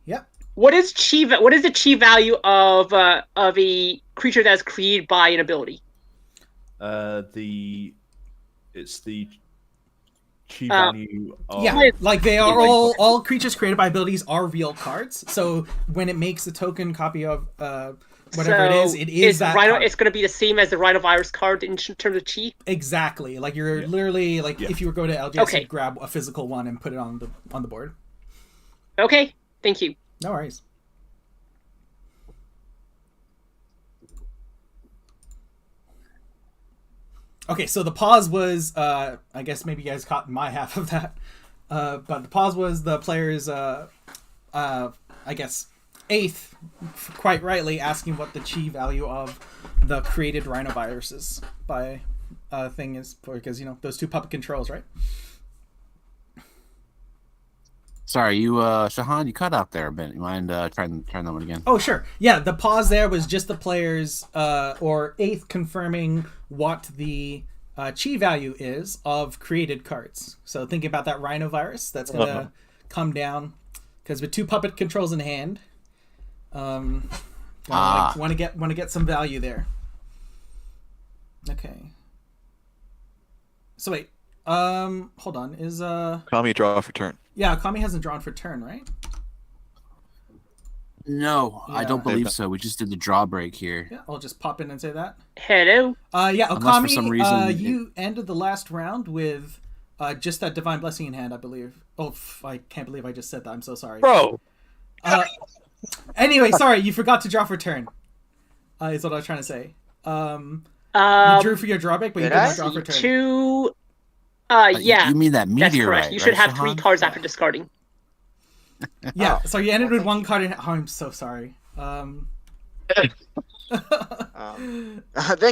Yep. What is the chi value of a creature that's created by an ability? It's the chi value of... Yeah, like they are all creatures created by abilities are real cards. So when it makes a token copy of whatever it is that Rhino, card. it's going to be the same as the Rhinovirus card in terms of chi? Exactly. Like you're literally like if you were going to LGS, you'd grab a physical one and put it on the board. Okay, thank you. No worries. Okay, so the pause was, I guess maybe you guys caught my half of that, but the pause was the players, I guess, 8th, quite rightly, asking what the chi value of the created rhinoviruses by thing is, because, those 2 puppet controls, right? Sorry, you, Shahan, you cut out there a bit. You mind trying that one again? Oh, sure. Yeah, the pause there was just the players, or 8th confirming what the chi value is of created cards. So thinking about that rhinovirus, that's going to come down, because with 2 puppet controls in hand, want to get some value there. Okay. So wait, hold on. Is Okami draw for turn? Yeah, Okami hasn't drawn for turn, right? No, I don't believe so. We just did the draw break here. Yeah, I'll just pop in and say that. Hello. Yeah, Unless Okami, for some reason you ended the last round with just that Divine Blessing in hand, I believe. Oh, I can't believe I just said that. I'm so sorry. Bro! Anyway, sorry, you forgot to draw for turn. Is what I was trying to say. You drew for your drawback, but you did not draw for turn. Yeah. You mean that meteorite? That's correct. You should have Shahan? 3 cards after discarding. Yeah, so you ended with 1 card in... Oh, I'm so sorry. Thank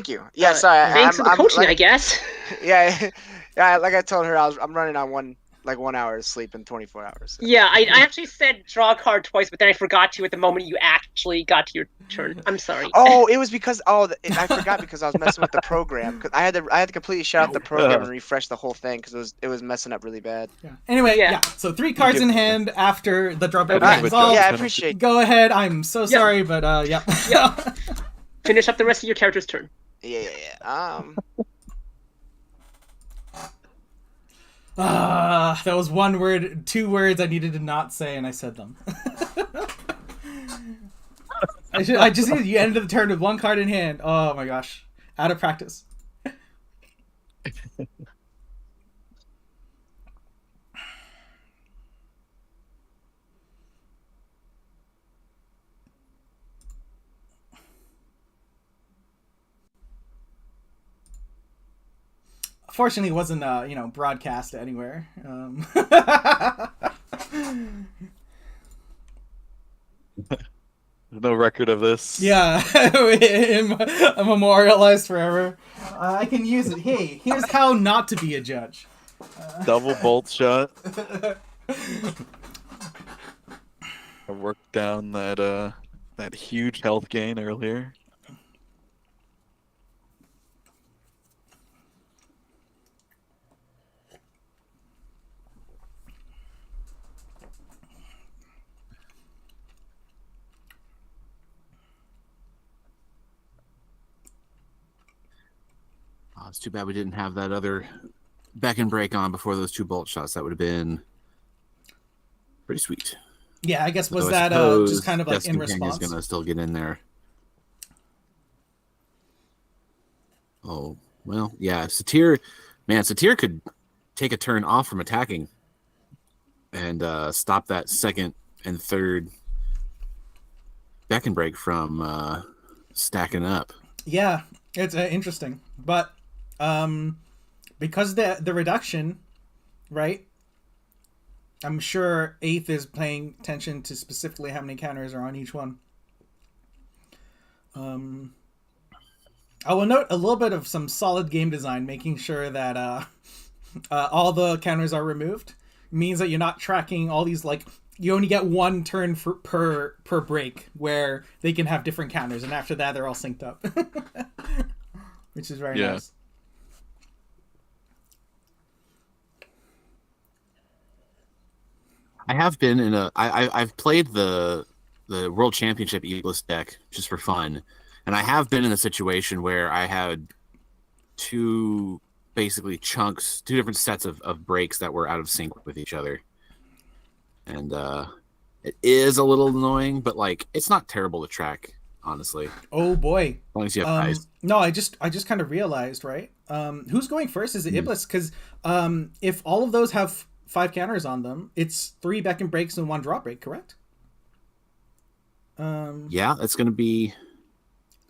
you. Yeah, sorry. Thanks for the coaching, I guess. Yeah, like I told her, I'm running on 1 hour of sleep in 24 hours. So. Yeah, I actually said draw a card twice, but then I forgot to at the moment you actually got to your turn. I'm sorry. Oh, it was because I forgot because I was messing with the program. Cause I had to completely shut off the program and refresh the whole thing because it was messing up really bad. Yeah. Anyway, yeah. So 3 cards in hand after the drawback is resolved. Yeah, I appreciate it. Go ahead. I'm so sorry, but yeah. Finish up the rest of your character's turn. Yeah. That was 1 word, 2 words I needed to not say, and I said them. I just needed you ended the turn with 1 card in hand. Oh my gosh, out of practice. Fortunately, it wasn't broadcast anywhere. There's no record of this. Yeah, memorialized forever. I can use it. Hey, here's how not to be a judge. Double bolt shot. I worked down that huge health gain earlier. Oh, it's too bad we didn't have that other back and break on before those 2 bolt shots. That would have been pretty sweet. Yeah, I guess was I that just kind of like Death's in Companion response? is gonna still get in there. Oh well, yeah. Satir could take a turn off from attacking and stop that 2nd and 3rd back and break from stacking up. Yeah, it's interesting, but because the reduction, right? I'm sure 8th is paying attention to specifically how many counters are on each one. I will note a little bit of some solid game design, making sure that all the counters are removed. It means that you're not tracking all these, like, you only get 1 turn per break where they can have different counters, and after that they're all synced up. Which is very nice. I have been in I've played the World Championship Eagles deck just for fun, and I have been in a situation where I had two basically chunks, two different sets of breaks that were out of sync with each other, and it is a little annoying, but like it's not terrible to track, honestly. Oh boy! As long as you have eyes. No, I just kind of realized, right? Who's going first? Is it Iblis? Because if all of those have 5 counters on them, it's 3 back and breaks and 1 drop break, correct? Yeah, it's gonna be.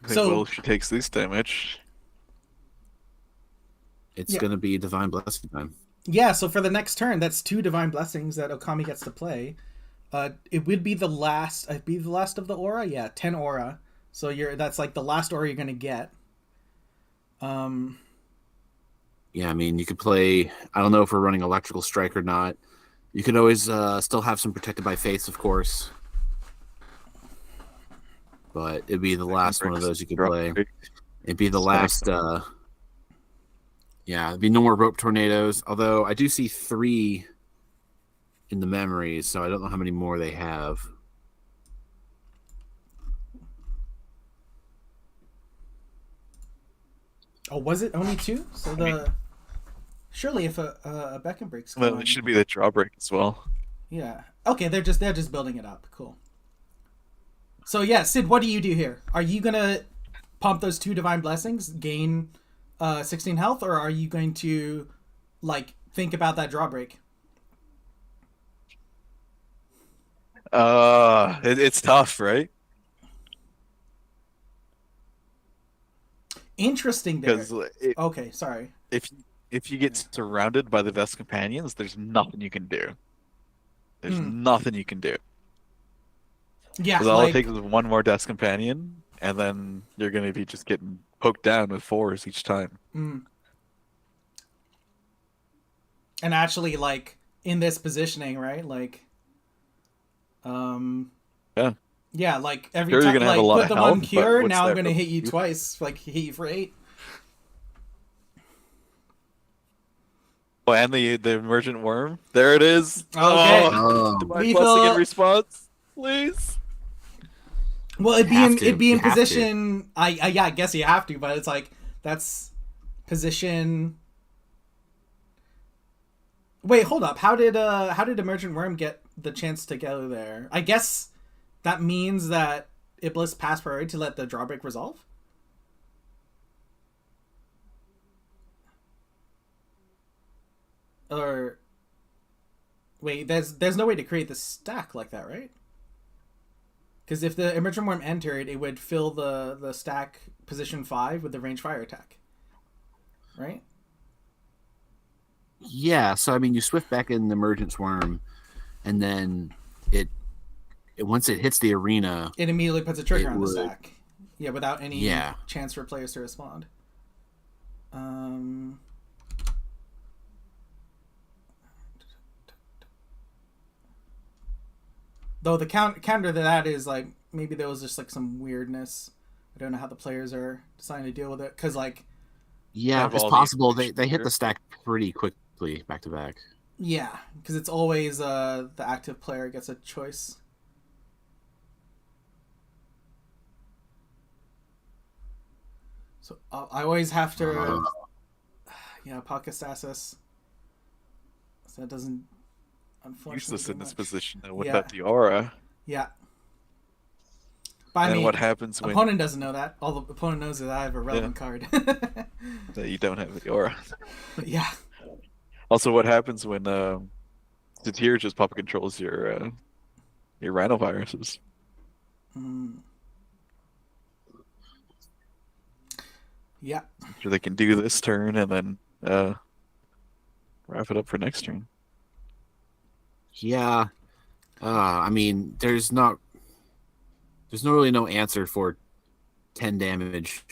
So well, if she takes this damage, it's gonna be Divine Blessing time. Yeah, so for the next turn, that's 2 Divine Blessings that Okami gets to play. It would be the last. It'd be the last of the aura. Yeah, 10 aura. So that's like the last aura you're gonna get. Yeah, I mean, you could play. I don't know if we're running Electrical Strike or not. You could always still have some Protected by Faith, of course. But it'd be the last one of those you could play. It'd be the last. Yeah, it'd be no more Rope Tornadoes. Although I do see 3 in the memories, so I don't know how many more they have. Oh, was it only 2? So surely if a Beckon breaks. Well, it should be the drawbreak as well. Yeah. Okay, they're just building it up. Cool. So yeah, Sid, what do you do here? Are you gonna pump those 2 Divine Blessings, gain 16 health, or are you going to like think about that drawbreak? It's tough, right? Interesting there. Okay, sorry. If you get surrounded by the Death Companions, there's nothing you can do. There's nothing you can do. Yeah, all it takes is 1 more Death Companion, and then you're going to be just getting poked down with 4s each time. And actually, like, in this positioning, right? Like, yeah, like every sure, time, you're gonna like, have a lot put of them health, on cure. but Now I'm gonna hit you twice, like hit you for 8. Oh, and the Emergent Worm. There it is. Okay. Divine Blessing in response, please. Well, it'd be in position. I guess you have to, but it's like that's position. Wait, hold up. How did Emergent Worm get the chance to go there? I guess that means that Iblis passed priority to let the drawbreak resolve. Or wait, there's no way to create the stack like that, right? Because if the Emergent Worm entered, it would fill the stack position 5 with the range fire attack, right? Yeah, so I mean, you swift back in the Emergence Worm, and then it once it hits the arena, it immediately puts a trigger on the stack. Yeah, without any chance for players to respond. Though the counter to that is like maybe there was just like some weirdness. I don't know how the players are deciding to deal with it because like it's possible they hit the stack pretty quickly back to back. Yeah, because it's always the active player gets a choice. So I always have to pocket stasis. So that doesn't unfortunately useless in this position though, Yeah. without the aura. Yeah. But I And mean, what happens when opponent doesn't know that? All the opponent knows is that I have a relevant card. that you don't have the aura? Yeah. Also, what happens when Satyr just pop controls your rhinoviruses? Yeah. So they can do this turn and then wrap it up for next turn. Yeah. I mean, there's really no answer for 10 damage,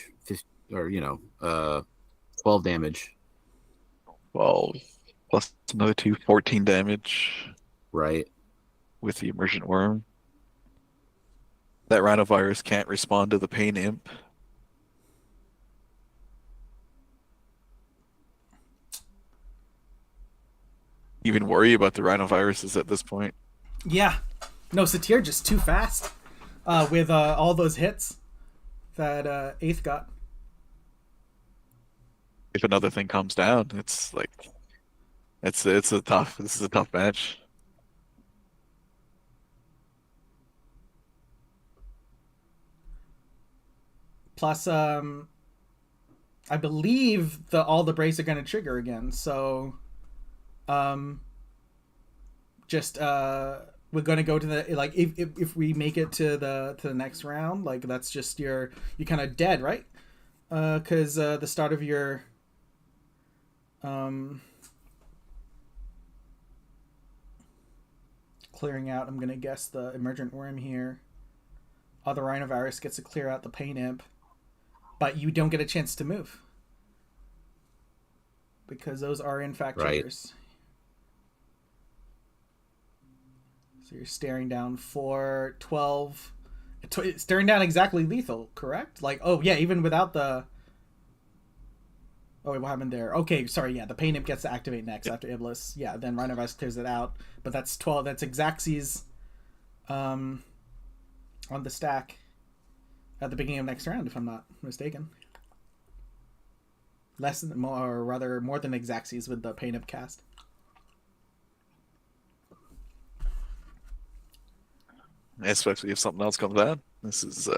or 12 damage. 12 plus another 2, 14 damage. Right. With the Emergent Worm. That rhinovirus can't respond to the Pain Imp. Even worry about the rhinoviruses at this point. Yeah. No, Satir just too fast with all those hits that 8th got. If another thing comes down, it's like this is a tough match. Plus, I believe all the breaks are going to trigger again. So, just we're going to go to the like if we make it to the next round, like that's just you're kind of dead, right? Because the start of your clearing out, I'm going to guess the emergent worm here. The rhinovirus gets to clear out the pain imp, but you don't get a chance to move because those are in fact triggers. So you're staring down for 12, staring down exactly lethal, correct? Like, oh yeah, even without the. Oh wait, what happened there? Okay, sorry, yeah, the pain imp gets to activate next after Iblis. Yeah, then rhinovirus clears it out, but that's 12. That's Xaxes, on the stack at the beginning of next round, if I'm not mistaken. More than Xaxes with the pain imp cast. Especially if something else comes out. This is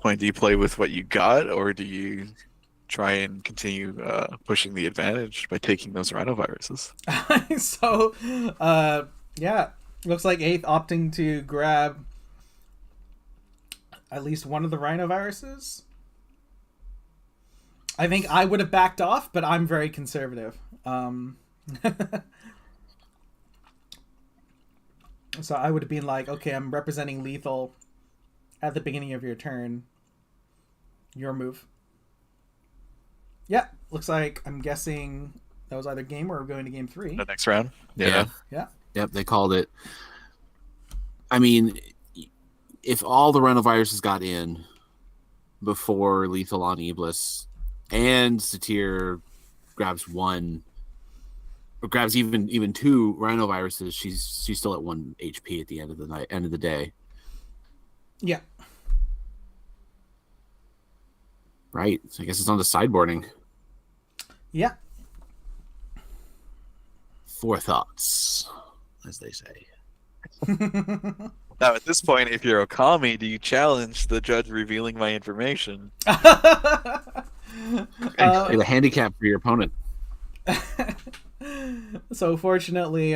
point, do you play with what you got, or do you try and continue pushing the advantage by taking those rhinoviruses? So, yeah, looks like 8th opting to grab at least one of the rhinoviruses. I think I would have backed off, but I'm very conservative. So I would have been like, okay, I'm representing lethal at the beginning of your turn. Your move. Yeah, looks like I'm guessing that was either game or we're going to game 3. The next round? Yeah. Yep, they called it. I mean, if all the rhinoviruses got in before lethal on Iblis and Satir grabs one or grabs even 2 rhinoviruses, she's still at 1 HP at the end of the day. Yeah. Right. So I guess it's on the sideboarding. Yeah. Forethoughts, as they say. Now, at this point, if you're Okami, do you challenge the judge revealing my information? The handicap for your opponent. So fortunately,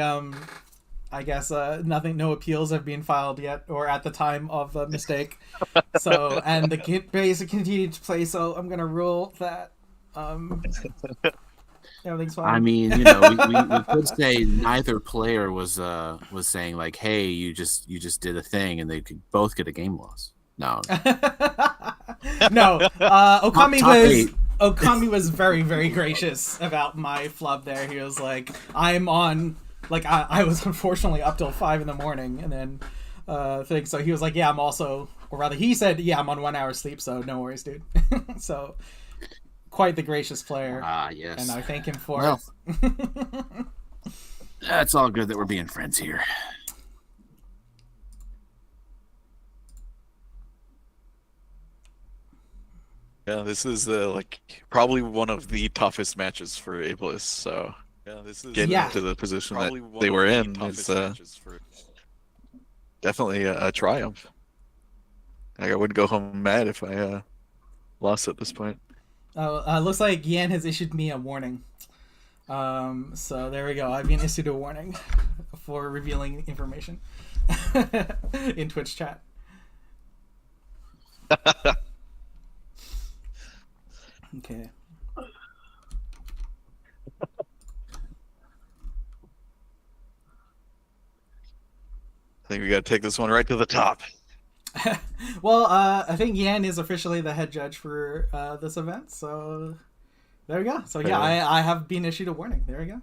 I guess no appeals have been filed yet, or at the time of the mistake. So, and the base continued to play. So I'm gonna rule that everything's fine. I mean, you know, we could say neither player was saying like, "Hey, you just did a thing," and they could both get a game loss. No, no. Okami was very, very gracious about my flub there. He was like, "I'm on." Like I was unfortunately up till 5 a.m, and then so he was like, "Yeah, I'm also," or rather, he said, "Yeah, I'm on 1 hour sleep, so no worries, dude." So quite the gracious player. Yes. And I thank him for it. That's all good that we're being friends here. Yeah, this is probably one of the toughest matches for Iblis. So getting into the position that they were in is definitely a triumph. Like, I wouldn't go home mad if I lost at this point. Looks like Yan has issued me a warning. So there we go. I've been issued a warning for revealing information in Twitch chat. Okay. I think we got to take this one right to the top. Well, I think Yan is officially the head judge for this event, so there we go. So yeah, I have been issued a warning. There we go.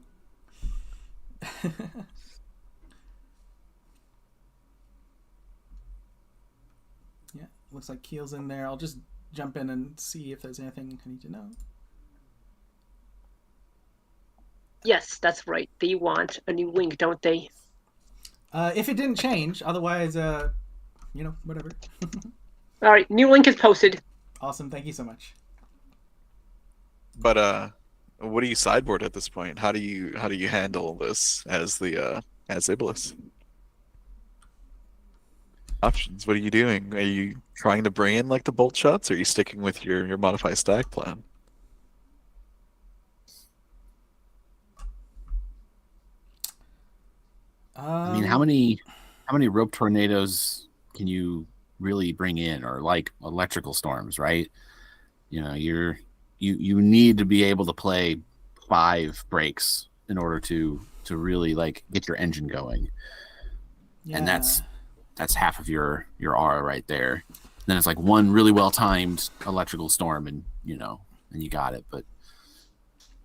Yeah, looks like Keel's in there. I'll just jump in and see if there's anything I need to know. Yes, that's right. They want a new link, don't they? If it didn't change, otherwise, whatever. All right, new link is posted. Awesome, thank you so much. But what do you sideboard at this point? How do you handle this as the as Iblis? Options. What are you doing? Are you trying to bring in like the bolt shots, or are you sticking with your modify stack plan? I mean, how many rope tornadoes can you really bring in, or like electrical storms, right? You know, you need to be able to play 5 breaks in order to really like get your engine going. Yeah. And that's half of your aura right there. Then it's like one really well timed electrical storm, and and you got it. But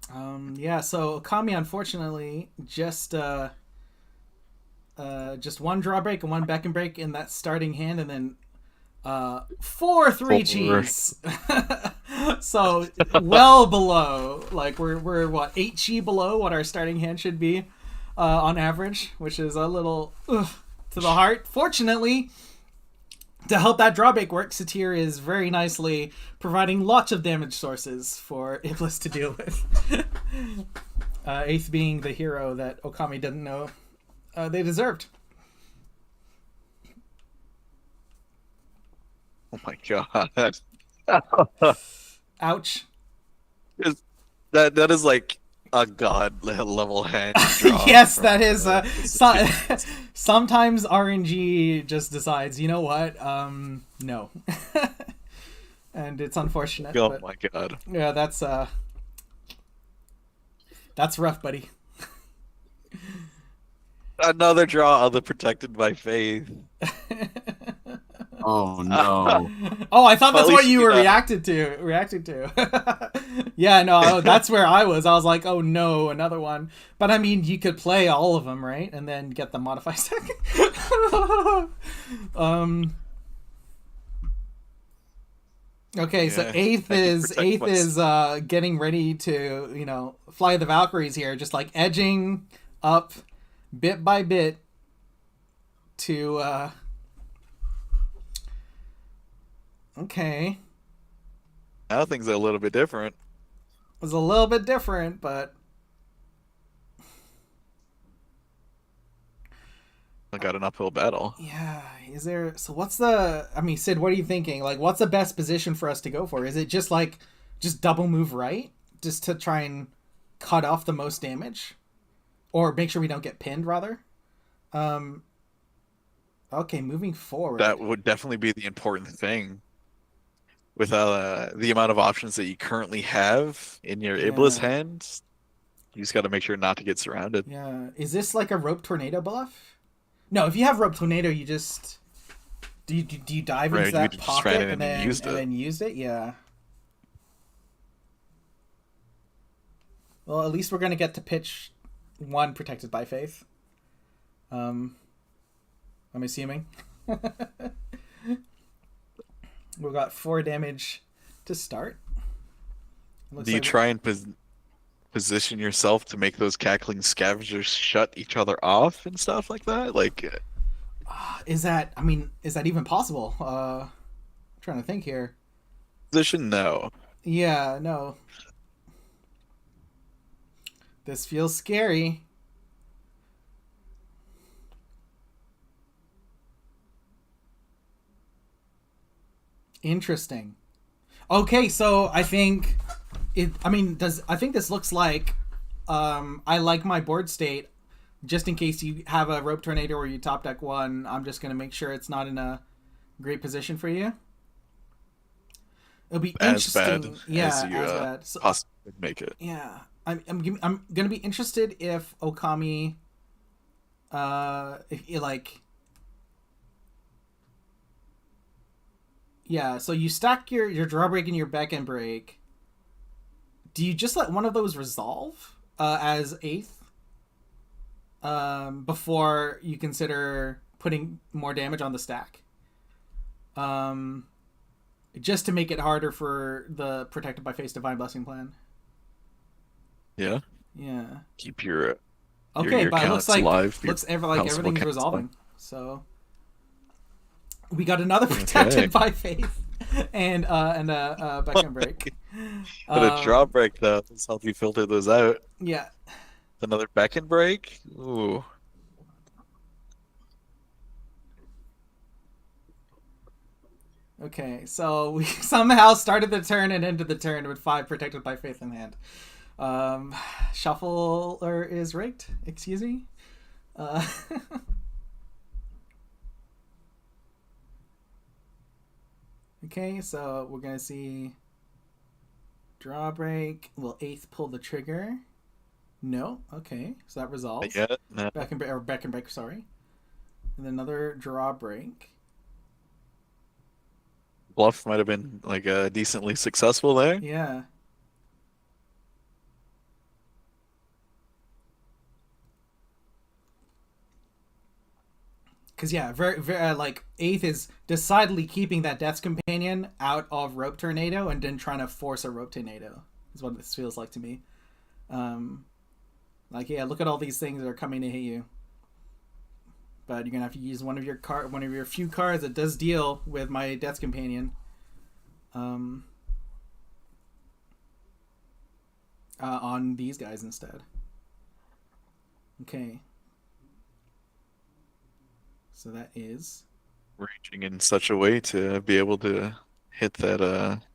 so Okami unfortunately just one draw break and one beck and break in that starting hand, and then 4 3-Gs. So well below, like we're what, 8 G below what our starting hand should be on average, which is a little to the heart. Fortunately, to help that drawback work, Satir is very nicely providing lots of damage sources for Iblis to deal with. Eighth being the hero that Okami didn't know they deserved. Oh my god. Ouch. That is like a god level hand draw. Yes, that is. Sometimes RNG just decides, you know what? No. And it's unfortunate. Oh my god. Yeah, that's rough, buddy. Another draw of the Protected by Faith. Oh no! Oh, I thought that's what you were reacting to. Yeah, no, that's where I was. I was like, oh no, another one. But I mean, you could play all of them, right, and then get the modify stack. Okay, so eighth is getting ready to fly the Valkyries here, just like edging up bit by bit to okay. Now things are a little bit different. It was a little bit different, but I got an uphill battle. Yeah, is there? So what's the? I mean, Sid, what are you thinking? Like, what's the best position for us to go for? Is it just double move right, just to try and cut off the most damage, or make sure we don't get pinned, rather? Okay, moving forward. That would definitely be the important thing. With the amount of options that you currently have in your Iblis hand, you just got to make sure not to get surrounded. Yeah, is this like a rope tornado buff? No, if you have rope tornado, you just do you dive into that pocket and then use it? Yeah. Well, at least we're gonna get to pitch one Protected by Faith. I'm assuming. We've got 4 damage to start. Do you try and position yourself to make those cackling scavengers shut each other off and stuff like that? Like, is that even possible? I'm trying to think here. Position, no. Yeah, no. This feels scary. Interesting. Okay, so I think this looks like I like my board state. Just in case you have a rope tornado or you top deck one, I'm just gonna make sure it's not in a great position for you. It'll be interesting. As bad. So, possibly make it. Yeah, I'm gonna be interested if Okami, if you like. Yeah, so you stack your draw break and your beck and break. Do you just let one of those resolve as 8th before you consider putting more damage on the stack? just to make it harder for the Protected by Faith Divine Blessing plan. Yeah. Yeah. Keep your okay, your but it looks counts like alive. everything's resolving. So we got another Protected by Faith and a Beck and Break. But a draw break though. Let's help you filter those out. Yeah. Another Beck and Break. Ooh. Okay, so we somehow started the turn and ended the turn with 5 Protected by Faith in hand. Shuffler is rigged. Excuse me. Okay, so we're gonna see draw break. Will 8th pull the trigger? No. Okay, so that resolves. Yeah. No. Beck and break. Sorry. And then another draw break. Bluff might have been like decently successful there. Yeah. Because yeah, very like 8th is decidedly keeping that Death's Companion out of Rope Tornado and then trying to force a Rope Tornado is what this feels like to me. Like yeah, look at all these things that are coming to hit you. But you're gonna have to use one of your few cards that does deal with my Death's Companion. On these guys instead. Okay. So that is Ranging in such a way to be able to hit that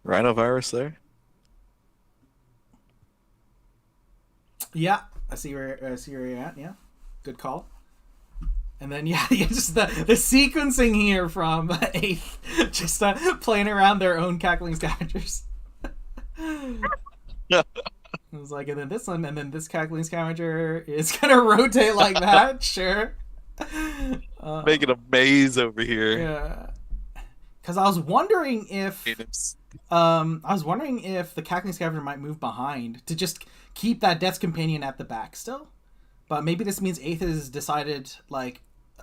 rhinovirus there. Yeah, I see where you're at. Yeah, good call. And then yeah, just the sequencing here from 8th, just playing around their own Cackling Scavengers. Yeah. It was like, and then this one, and then this Cackling Scavenger is gonna rotate like that. Sure. Making a maze over here. Yeah. Because I was wondering if the Cackling Scavenger might move behind to just keep that Death's Companion at the back still. But maybe this means 8th has decided, like,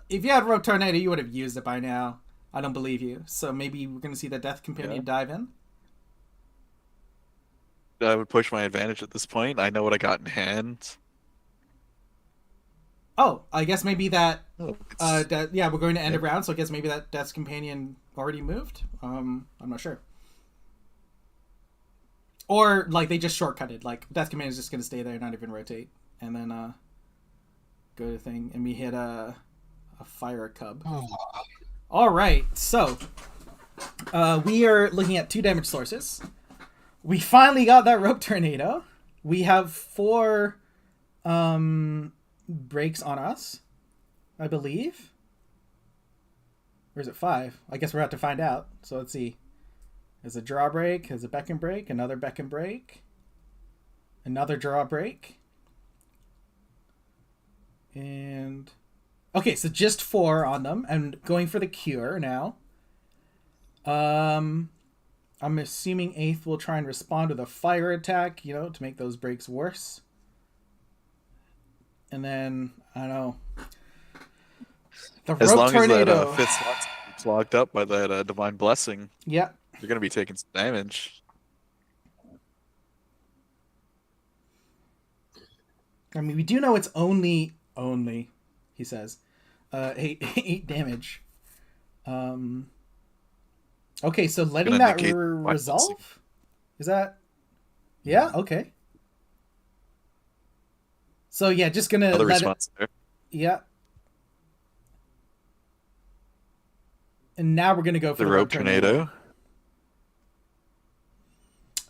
if you had Rope Tornado, you would have used it by now. I don't believe you. So maybe we're going to see the Death Companion dive in. I would push my advantage at this point. I know what I got in hand. Oh, I guess maybe that... yeah, we're going to end of round, so I guess maybe that Death's Companion already moved. I'm not sure. Or, like, they just shortcutted. Like, Death Companion is just going to stay there, not even rotate. And then, go to thing. And we hit a Fire Cub. Oh. Alright, so... we are looking at 2 damage sources. We finally got that Rope Tornado. We have 4... breaks on us, I believe. Or is it 5? I guess we're about to find out. So let's see. There's a draw break, there's a Beck and Break, another Beck and Break, another draw break. And okay, so just 4 on them. And going for the cure now. I'm assuming 8th will try and respond with a fire attack, to make those breaks worse. And then, I don't know. The as Rope long Tornado. As that 5th slot's locked up by that Divine Blessing. Yeah. You're going to be taking some damage. I mean, we do know it's only, he says, 8 damage. Okay, so letting that resolve? Is that... Yeah, okay. So yeah, just gonna Another let response it... there. Yeah. And now we're gonna go for the Rope Tornado.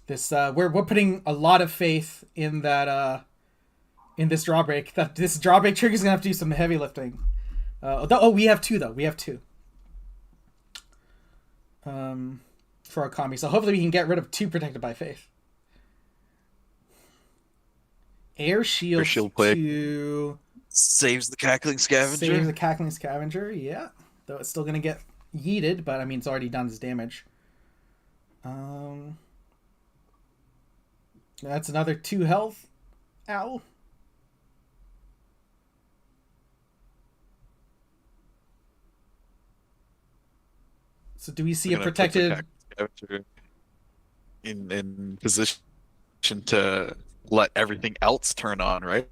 This we're putting a lot of faith in that in this drawbreak. That this drawbreak trigger is gonna have to do some heavy lifting. We have 2 though. We have 2. For our combi, so hopefully we can get rid of 2 Protected by Faith. Air shield play to saves the Cackling Scavenger. Saves the Cackling Scavenger, yeah. Though it's still gonna get yeeted, but I mean it's already done its damage. That's another 2 health. Ow. So do we see a protected scavenger in position to let everything else turn on, right?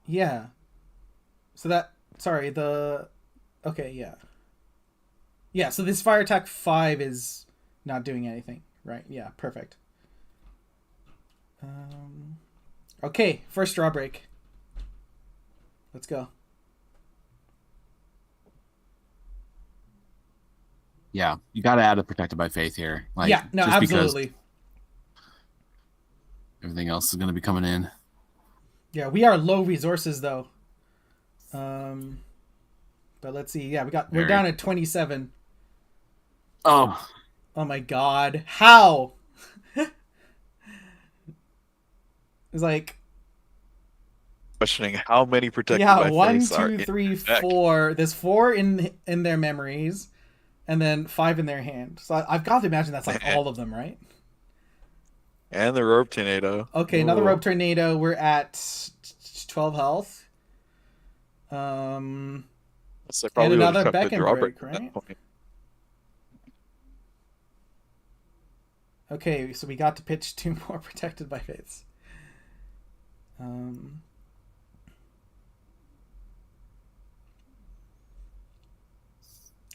Yeah. So that sorry, okay, yeah. Yeah, so this fire attack 5 is not doing anything, right? Yeah, perfect. Okay, first draw break. Let's go. Yeah, you got to add a Protected by Faith here. Like, yeah, no, just absolutely. Because everything else is going to be coming in. Yeah, we are low resources though. But let's see. Yeah, we're down at 27. Oh my God! How? It's like questioning how many Protected by Faith are 1, 2, 3, 4. There's 4 in their memories, and then 5 in their hand. So I've got to imagine that's like all of them, right? And the rope tornado. Okay, another rope tornado. We're at 12 health. So and another beck and break, right? Okay, so we got to pitch 2 more Protected by Faiths.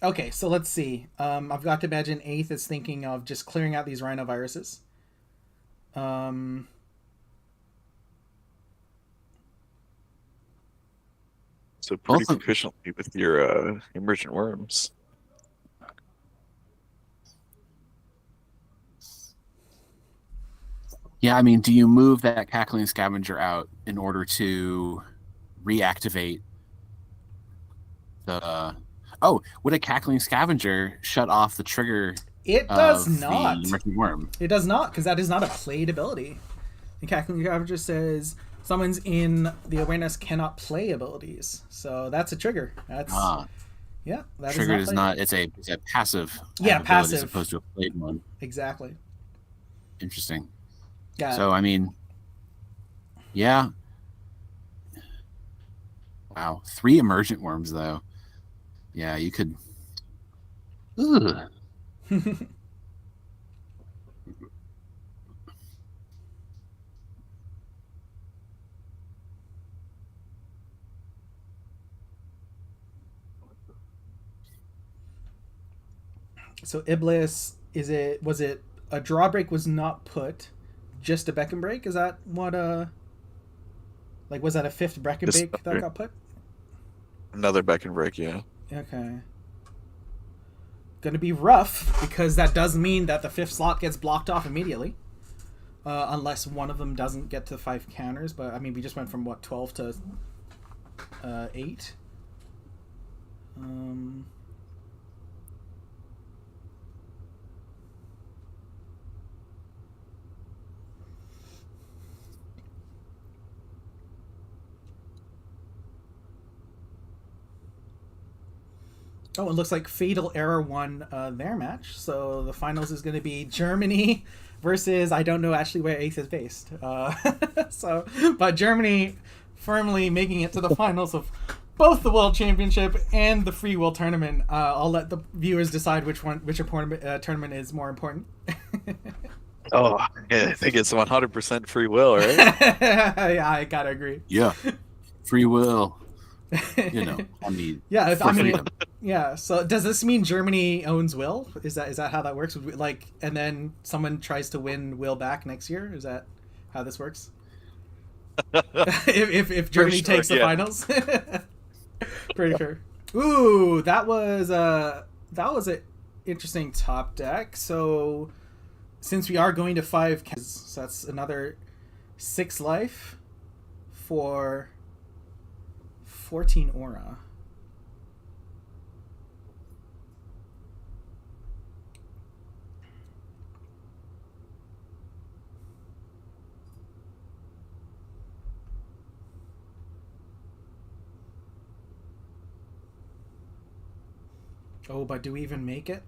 Okay, so let's see. I've got to imagine 8th is thinking of just clearing out these rhinoviruses. So pretty proficiently with your emergent worms. Yeah, I mean, do you move that Cackling Scavenger out in order to reactivate the... Oh, would a Cackling Scavenger shut off the trigger? It does not. The emergent worm? It does not, because that is not a played ability. The Cackling Scavenger says summons in the awareness cannot play abilities. So that's a trigger. That's yeah. That trigger is not. It's a passive. Yeah, passive as opposed to a played one. Exactly. Interesting. Yeah. So I mean, yeah. Wow, 3 emergent worms though. Yeah, you could. Ugh. So Iblis, was it a drawbreak was not put, just a beck and break? Is that what like was that a 5th beck and break that got put? Another beck and break, yeah. Okay. Gonna be rough because that does mean that the 5th slot gets blocked off immediately, unless one of them doesn't get to 5 counters. But I mean, we just went from what 12 to 8. Oh, it looks like Fatal Error won their match. So the finals is going to be Germany versus, I don't know actually where Ace is based. But Germany firmly making it to the finals of both the World Championship and the FreeWill tournament. I'll let the viewers decide which tournament is more important. Oh, yeah, I think it's 100% FreeWill, right? Yeah, I gotta agree. Yeah, FreeWill. You know, I mean, yeah. Yeah. So does this mean Germany owns Will? Is that how that works? Like, and then someone tries to win Will back next year? Is that how this works? if Germany takes the finals, pretty sure. Ooh, that was an interesting top deck. So since we are going to 5, so that's another 6 life for 14 aura. Oh, but do we even make it?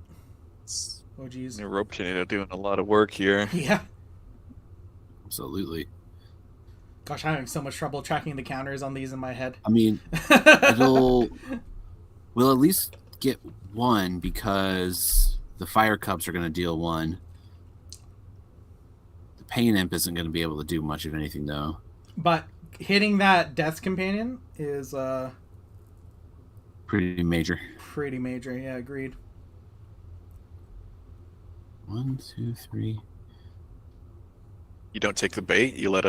Oh, geez. New rope tornado doing a lot of work here. Yeah. Absolutely. Gosh, I'm having so much trouble tracking the counters on these in my head. I mean, we'll at least get one because The fire cups are going to deal 1. The pain imp isn't going to be able to do much of anything though. But hitting that death companion is pretty major. Pretty major, yeah, agreed. 1, 2, 3. You don't take the bait. You let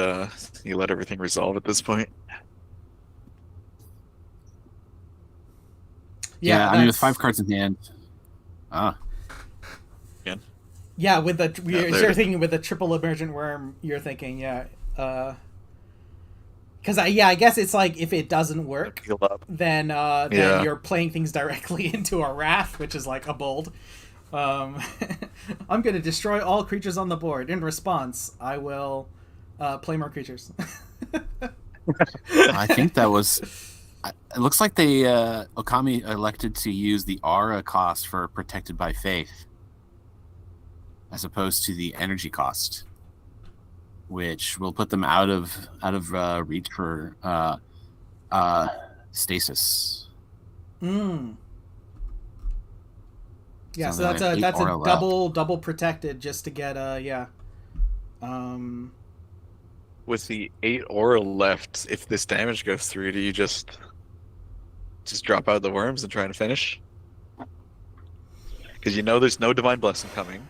everything resolve at this point. Yeah, I mean, with 5 cards in hand. Again. Yeah, with the you're thinking with the triple emergent worm. You're thinking, yeah, because I guess it's like if it doesn't work, then you're playing things directly into a wrath, which is like a bold. I'm going to destroy all creatures on the board. In response, I will play more creatures. I think that was... It looks like they Okami elected to use the aura cost for Protected by Faith as opposed to the energy cost, which will put them out of reach for stasis. Yeah, so that's a double protected just to get With the 8 aura left, if this damage goes through, do you just drop out the worms and try to finish? Because you know there's no divine blessing coming.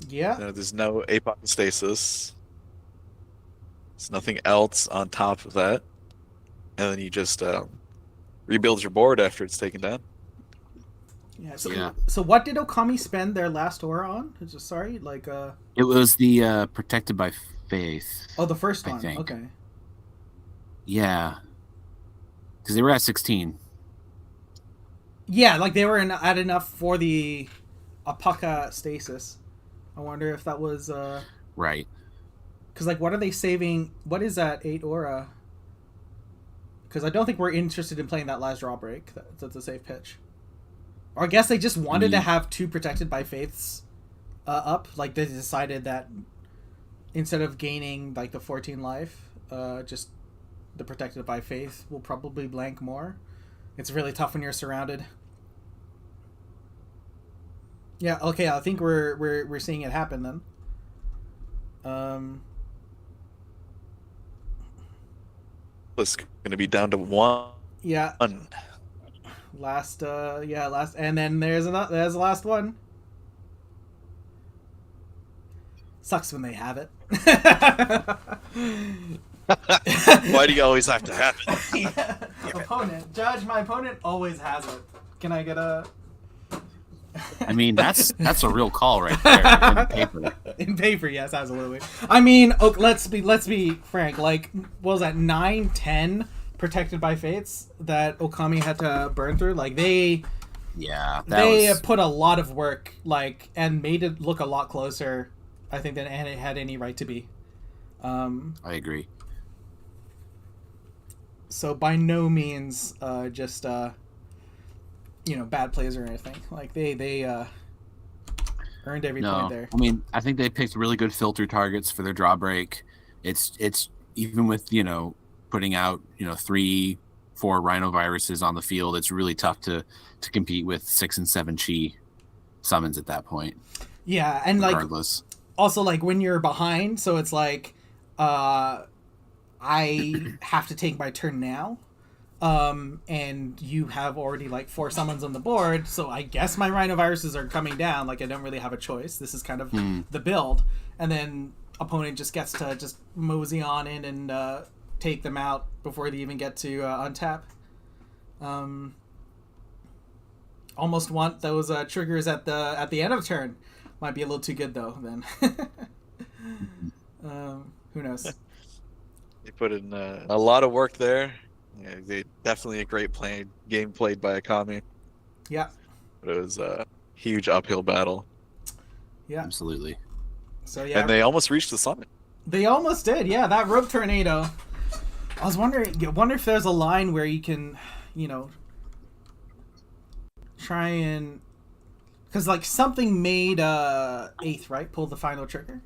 Yeah. There's no apostasis. There's nothing else on top of that, and then you just rebuild your board after it's taken down. Yeah. So what did Okami spend their last aura on? It was the Protected by Faith. Oh, the first one. I think. Okay. Yeah. Because they were at 16. Yeah, like they were at enough for the Apaka stasis. I wonder if that was right. Because like, what are they saving? What is that 8 aura? Because I don't think we're interested in playing that last draw break. That's a safe pitch. Or I guess they just wanted to have 2 Protected by Faiths up. Like they decided that instead of gaining like the 14 life, just the Protected by Faith will probably blank more. It's really tough when you're surrounded. Yeah, okay, I think we're seeing it happen then. It's going to be down to 1. Yeah. Last, and then there's the last one. Sucks when they have it. Why do you always have to have it? Yeah. Opponent. Judge, my opponent always has it. Can I get a... I mean, that's a real call right there. In paper. In paper, yes, absolutely. I mean, let's be frank. Like, what was that, 9, 10 Protected by Fates that Okami had to burn through? Like, they put a lot of work, like, and made it look a lot closer, I think, than it had any right to be. I agree. So by no means just bad plays or anything. Like they earned every point there. I mean, I think they picked really good filter targets for their draw break. It's even with putting out 3, 4 rhinoviruses on the field, it's really tough to compete with 6 and 7 chi summons at that point. Yeah, and regardless. Also when you're behind, so it's like I have to take my turn now. And you have already 4 summons on the board, so I guess my rhinoviruses are coming down. Like, I don't really have a choice. This is kind of the build. And then opponent just gets to just mosey on in and take them out before they even get to untap. Almost want those triggers at the end of turn. Might be a little too good though then. Who knows? They put in a lot of work there. Yeah, definitely a great game played by Okami. Yeah. But it was a huge uphill battle. Yeah. Absolutely. So yeah. And they almost reached the summit. They almost did, yeah. That rope tornado. I was wondering if there's a line where you can, try and... Because, something made 8th, right? Pull the final trigger.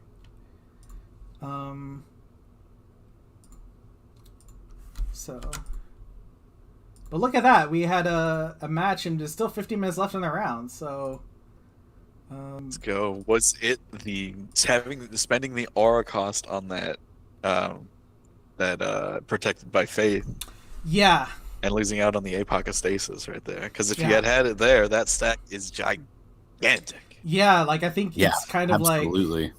So... But look at that. We had a match and there's still 15 minutes left in the round, so... Let's go. Was it spending the aura cost on that protected by faith? Yeah. And losing out on the apocastasis right there. Because if you Yeah. had it there, that stack is gigantic. Yeah, like I think it's kind of absolutely.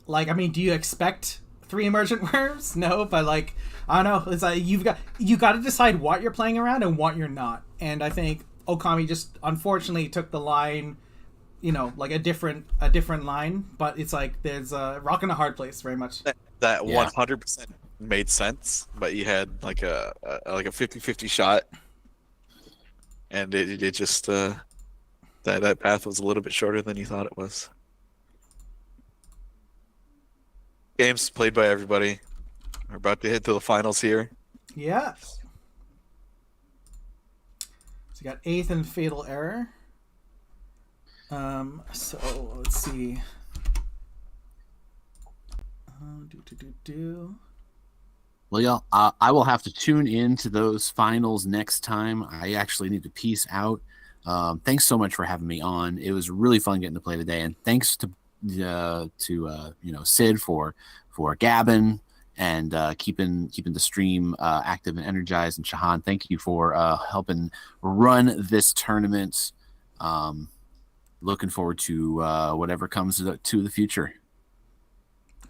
like I mean, do you expect 3 emergent worms? No, but like I don't know. It's like you got to decide what you're playing around and what you're not. And I think Okami just unfortunately took the line, like a different line. But it's like there's a rock and a hard place, very much. That 100% made sense, but you had like a 50-50 shot, and it just that path was a little bit shorter than you thought it was. Games played by everybody. We're about to head to the finals here. Yeah. So you got 8th and Fatal Error. So let's see. Well, y'all, I will have to tune in to those finals next time. I actually need to peace out. Thanks so much for having me on. It was really fun getting to play today, and thanks to Sid for gabbing and keeping the stream active and energized. And Shahan, thank you for helping run this tournament. Looking forward to whatever comes to the future.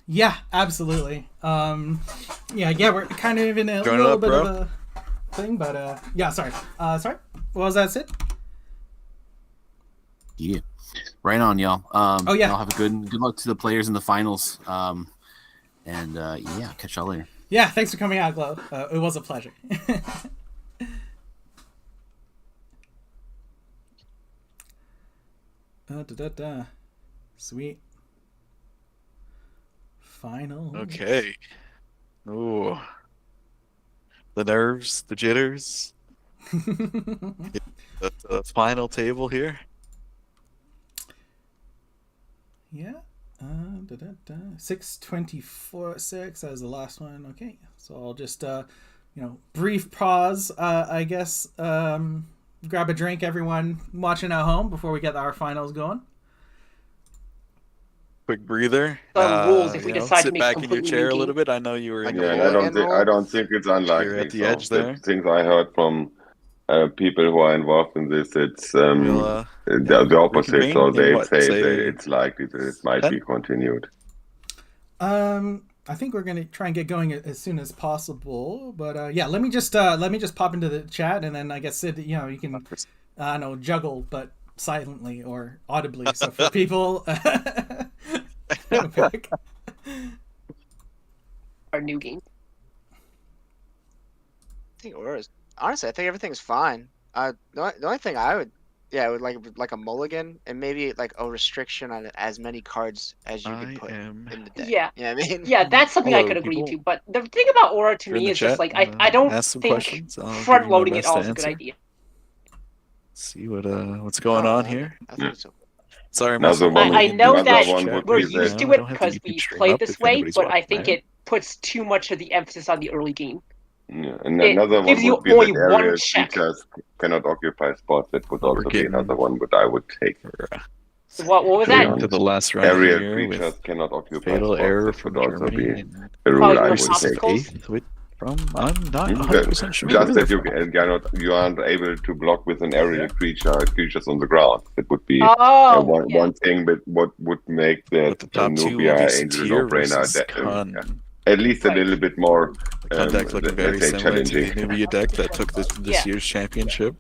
Yeah, absolutely. We're kind of in a little bit of a thing, but sorry. Sorry, what was that, Sid? Yeah, right on, y'all. Oh yeah, I'll have a good luck to the players in the finals. And catch y'all later. Yeah, thanks for coming out, Glow. It was a pleasure. Sweet. Final. Okay. Ooh. The nerves, the jitters. the final table here. Yeah. 6:24:6. That was the last one. Okay. So I'll just brief pause. I guess grab a drink, everyone watching at home, before we get our finals going. Quick breather. Rules if we decide to sit make back in your chair a little bit. I know you were in and I don't think it's unlikely. You're at the edge there. The things I heard from people who are involved in this, it's the opposite. So they say that it's likely that it might be continued. I think we're gonna try and get going as soon as possible. But let me just pop into the chat, and then I guess Sid, you can juggle, but silently or audibly. So for people, our new game. I think honestly, I think everything's fine. The only thing I would like a mulligan, and maybe like a restriction on as many cards as you could put in the deck. Yeah. You know what I mean? Yeah, that's something I could agree to. But the thing about Aura to me is just like I don't think front loading it all is a good idea. See what's going on here. I think so. Sorry, I know that we're used to it because we play this way, but I think it puts too much of the emphasis on the early game. Yeah, and another one would be that area creatures cannot occupy spots. That would also be another one, but I would take. What was that? To the last round area here creatures cannot occupy fatal spots. error That from would also Germany. be a rule I would take. I'm not 100% sure. Just that you aren't able to block with an aerial creatures on the ground. It would be one thing, but what would make that Nubia Angel no-brainer at least a little bit more deck looking very similar to the Nubia deck that took this year's championship.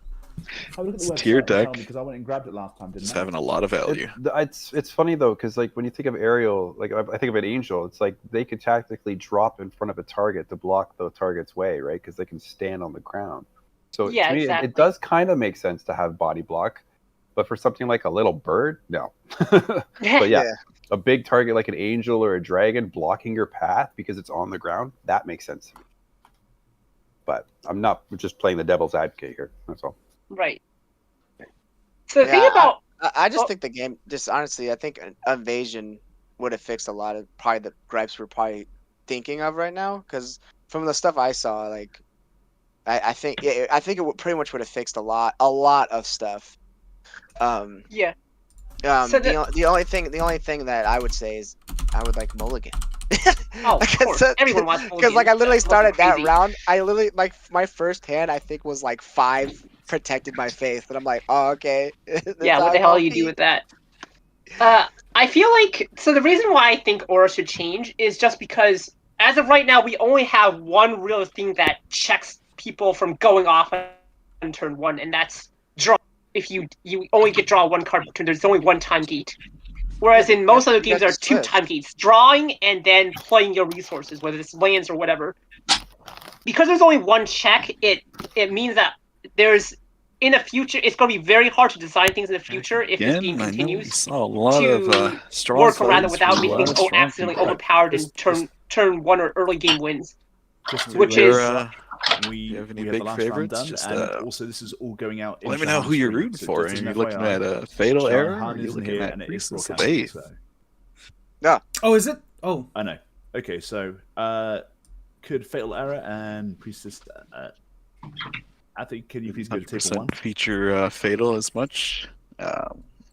It's a tier deck because I went and grabbed it last time. It's having a lot of value. It's funny though, because like when you think of aerial, like I think of an angel, it's like they could tactically drop in front of a target to block the target's way, right? Because they can stand on the ground. So to me, it does kind of make sense to have body block, but for something like a little bird, no. But yeah, a big target like an angel or a dragon blocking your path because it's on the ground, that makes sense to me. But I'm not just playing the devil's advocate here. That's all. Right. So the thing about I just think the game, just honestly, I think Invasion would have fixed a lot of probably the gripes we're probably thinking of right now. Because from the stuff I saw, like I think it pretty much would have fixed a lot of stuff. Yeah. So the only thing that I would say is I would like mulligan. Oh, of course. Everyone wants mulligan. Because like I literally started that round. I literally like my first hand I think was like 5 protected my face, and I'm like, oh okay. Yeah, what the hell do you do with that? I feel like so the reason why I think aura should change is just because as of right now we only have one real thing that checks people from going off on turn 1, and that's draw. If you only get draw 1 card per turn, there's only 1 time gate. Whereas in most other games there are 2 time gates, drawing and then playing your resources, whether it's lands or whatever. Because there's only 1 check, it means that there's in the future, it's going to be very hard to design things in the future if this game continues a lot of work around it without being accidentally overpowered in turn 1 or early game wins. Which is we have any big the last favorites? round done, and also this is all going out. Let me know who you're rooting for. Are you looking at a Fatal Error, or are you looking at Priestess of Faith? Yeah. Oh, is it? Oh, I know. Okay, so could Fatal Error and Priestess? I think. Can you please go to table 1? Feature Fatal as much.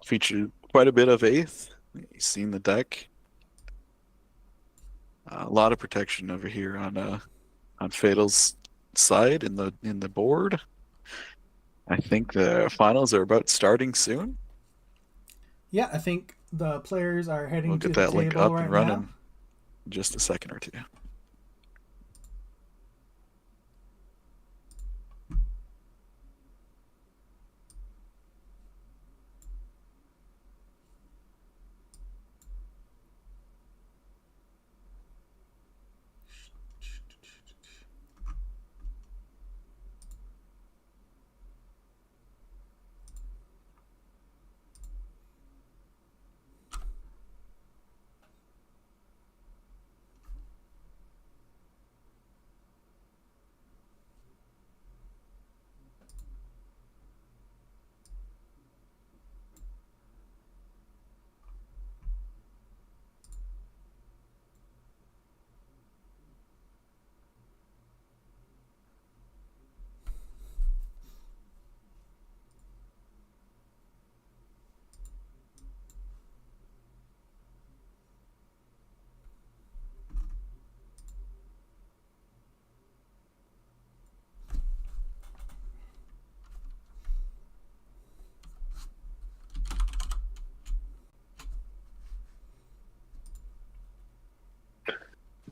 Feature quite a bit of Eighth. You've seen the deck. A lot of protection over here on Fatal's side in the board. I think the finals are about starting soon. Yeah, I think the players are heading we'll to get the that link table up right and running now. in just a second or two.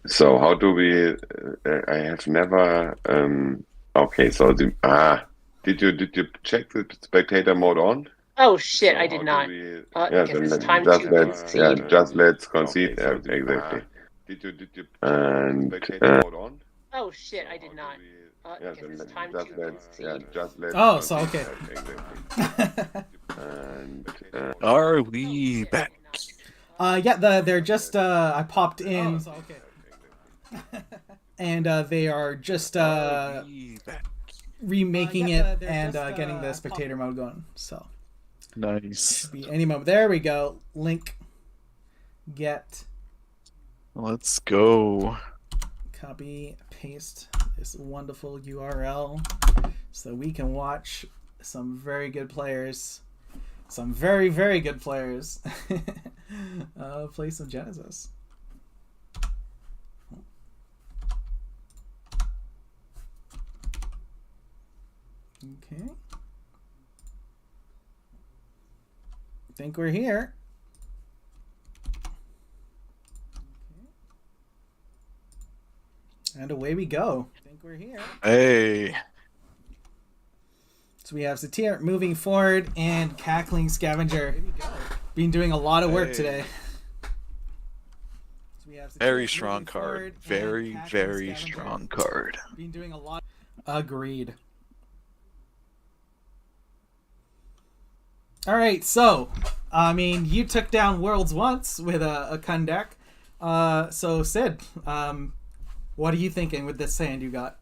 So how do we? I have never. Okay, so did you check the spectator mode on? Oh shit! So I did not. yeah, then then time just to let's concede. just let's concede exactly. Did you and spectator mode on? Oh shit! I did not. Yeah, then time just to let's concede. just let's. Oh, so okay. Exactly. And Are we back? Yeah, they're just I popped in. Oh, so okay. And they are just remaking it and getting the spectator mode going. So nice. Should be any moment. There we go. Link. Get. Let's go. Copy. Paste this wonderful URL so we can watch some very good players. Some very, very good players play some Genesis. Okay. I think we're here. Okay. And away we go. I think we're here. Hey. So we have Satir moving forward and Cackling Scavenger. Been doing a lot of work today. So we have very strong card. Very, very strong card. Been doing a lot. Agreed. All right, so I mean, you took down Worlds once with a Kun deck. So Sid, what are you thinking with this hand you got?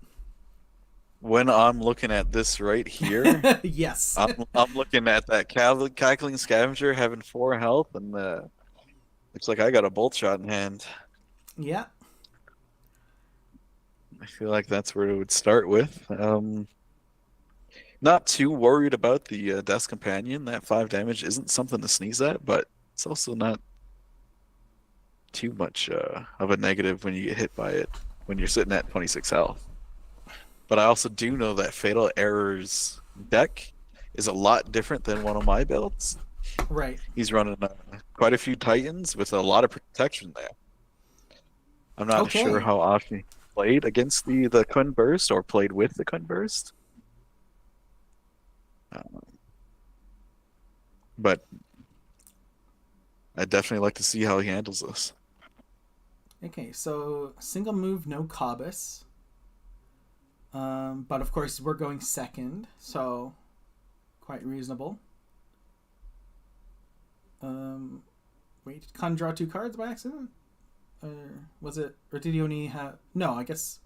When I'm looking at this right here, yes, I'm looking at that Cackling Scavenger having 4 health, and looks like I got a bolt shot in hand. Yeah. I feel like that's where it would start with. Not too worried about the Death's Companion. That 5 damage isn't something to sneeze at, but it's also not too much of a negative when you get hit by it when you're sitting at 26 health. But I also do know that Fatal Error's deck is a lot different than one of my builds. Right. He's running quite a few Titans with a lot of protection there. I'm not sure how often he played against the Kun Burst or played with the Kun Burst. But I'd definitely like to see how he handles this. Okay, so single move, no Cobus. But of course we're going second, so quite reasonable. Wait, did Kun draw 2 cards by accident? Was it, or did he only have? No, I guess.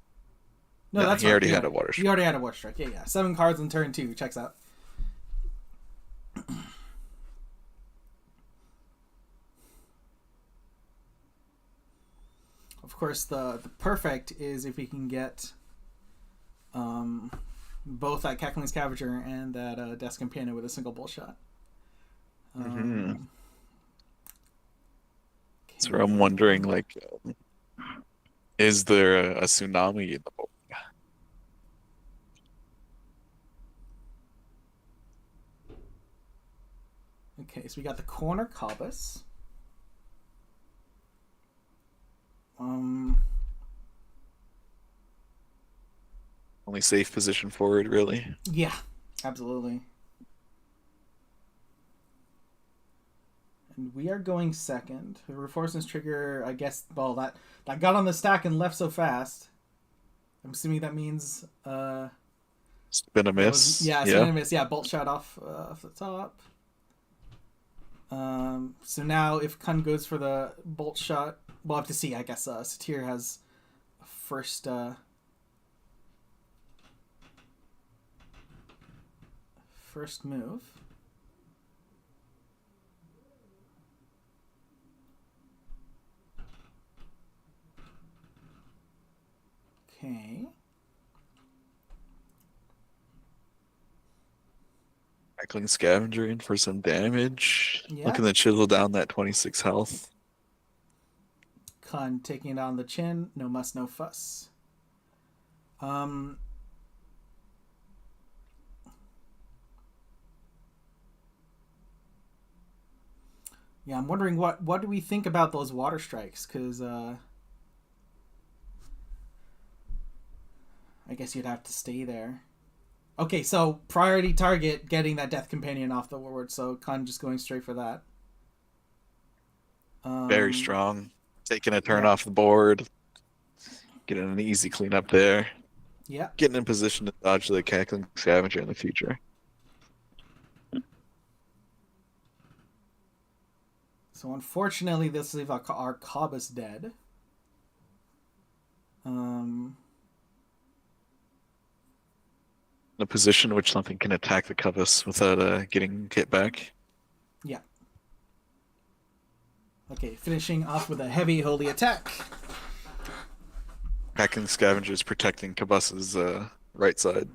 No, that's he already had a Water Strike. He already had a Water Strike. Yeah. 7 cards on turn 2. Checks out. Of course, the perfect is if we can get both that Cackling Scavenger and that Death's Companion with a single bull shot. So I'm wondering, like, is there a tsunami in the board? Okay, so we got the corner Cobus. Only safe position forward, really. Yeah, absolutely. And we are going second. The Reinforcements trigger, I guess, well, that got on the stack and left so fast. I'm assuming that means... spin a miss. Spin a miss. Yeah, bolt shot off the top. So now if Kun goes for the bolt shot, we'll have to see. I guess Satir has a first move. Okay. Cackling Scavenger in for some damage. Yeah. Looking to chisel down that 26 health. Kun taking it on the chin. No muss, no fuss. Yeah, I'm wondering what do we think about those water strikes? Because I guess you'd have to stay there. Okay, so priority target getting that Death Companion off the board, so Kun just going straight for that. Very strong. Taking a turn off the board. Getting an easy cleanup there. Yeah. Getting in position to dodge the Cackling Scavenger in the future. So unfortunately, this leaves our Cobus dead. In a position in which something can attack the Cobus without getting hit back. Yeah. Okay, finishing off with a heavy holy attack. Cackling Scavenger is protecting Cobus's right side.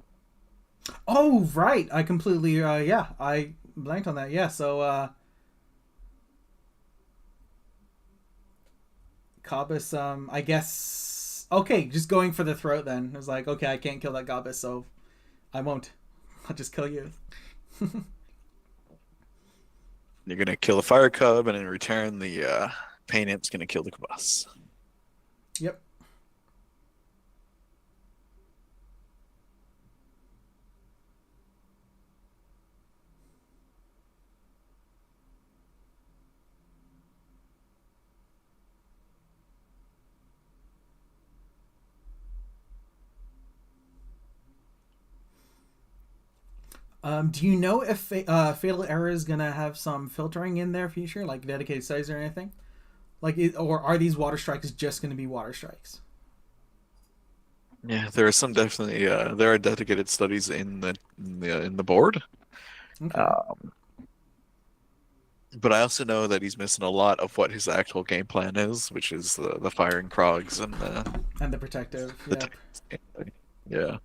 Oh, right. I completely, I blanked on that. Yeah, so, Cobus, I guess, okay, just going for the throat then. It was like, okay, I can't kill that Cobus, so I won't. I'll just kill you. You're going to kill the Fire Cub, and in return, the Pain Imp's going to kill the Cobus. Yep. Do you know if Fatal Error is gonna have some filtering in their future, like dedicated studies or anything? Like, or are these water strikes just gonna be water strikes? Yeah, there are some definitely. There are dedicated studies in the board. Okay. But I also know that he's missing a lot of what his actual game plan is, which is the firing Krogs and the protective. Yeah.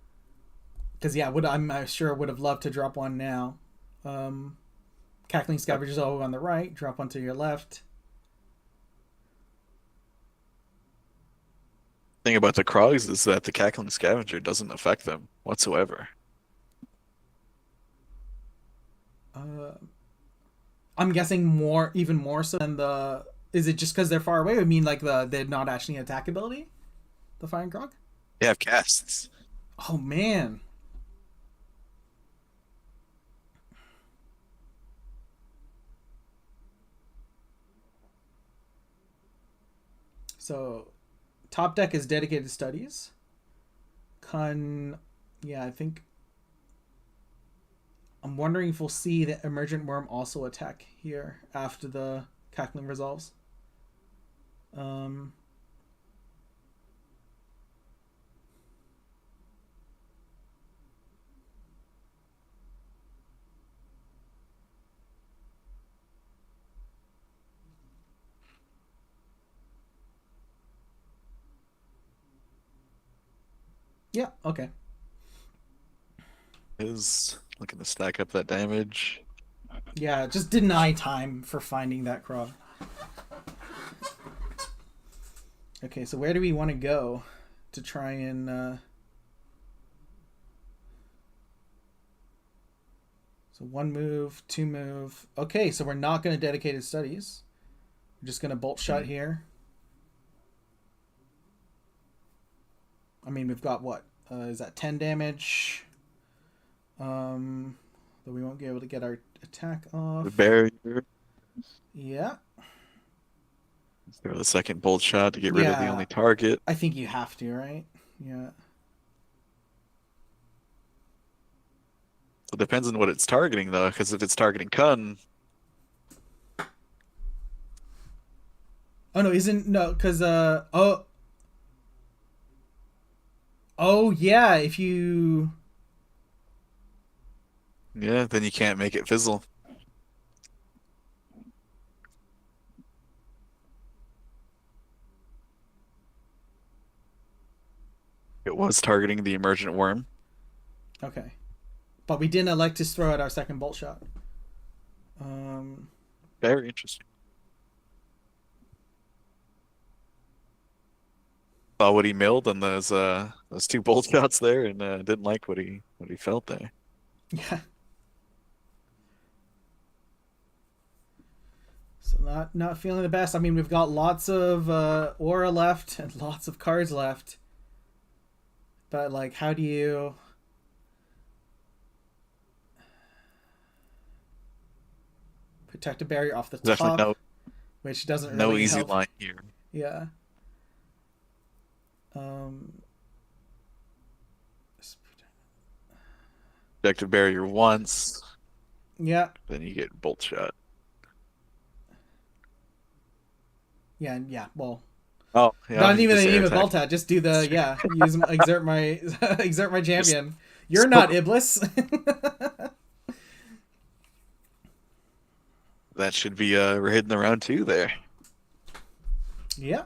Because yeah, I'm sure would have loved to drop one now. Cackling Scavengers all on the right. Drop one to your left. Thing about the Krogs is that the Cackling Scavenger doesn't affect them whatsoever. I'm guessing even more so than the. Is it just because they're far away? I mean, like they're not actually an attack ability. The Flying Krog. They have casts. Oh man. So, top deck is dedicated studies. Yeah, I think. I'm wondering if we'll see the Emergent Worm also attack here after the Cackling resolves. Yeah, okay. Is looking to stack up that damage. Yeah, just deny time for finding that Krog. Okay, so where do we want to go to try and... So 1 move, 2 move. Okay, so we're not going to dedicated studies. We're just going to bolt shot here. I mean, we've got what? Is that 10 damage? But we won't be able to get our attack off. The barrier. Yeah. Throw the second bolt shot to get rid of the only target. I think you have to, right? Yeah. It depends on what it's targeting, though, because if it's targeting Kun... Oh, no, because, Oh, yeah, if you... Yeah, then you can't make it fizzle. It was targeting the Emergent Worm. Okay. But we didn't elect to throw out our second bolt shot. Very interesting. Saw what he milled on those 2 bolt shots there, and didn't like what he felt there. Yeah. So not feeling the best. I mean, we've got lots of aura left and lots of cards left. But like, how do you? Protect a barrier off the top, which doesn't really no easy help. line here. Yeah. Protect a barrier once. Yeah. Then you get bolt shot. Yeah. Well. Oh, yeah. Not even a bolt shot. Just do the use exert my champion. You're not Iblis. That should be we're hitting the round 2 there. Yeah.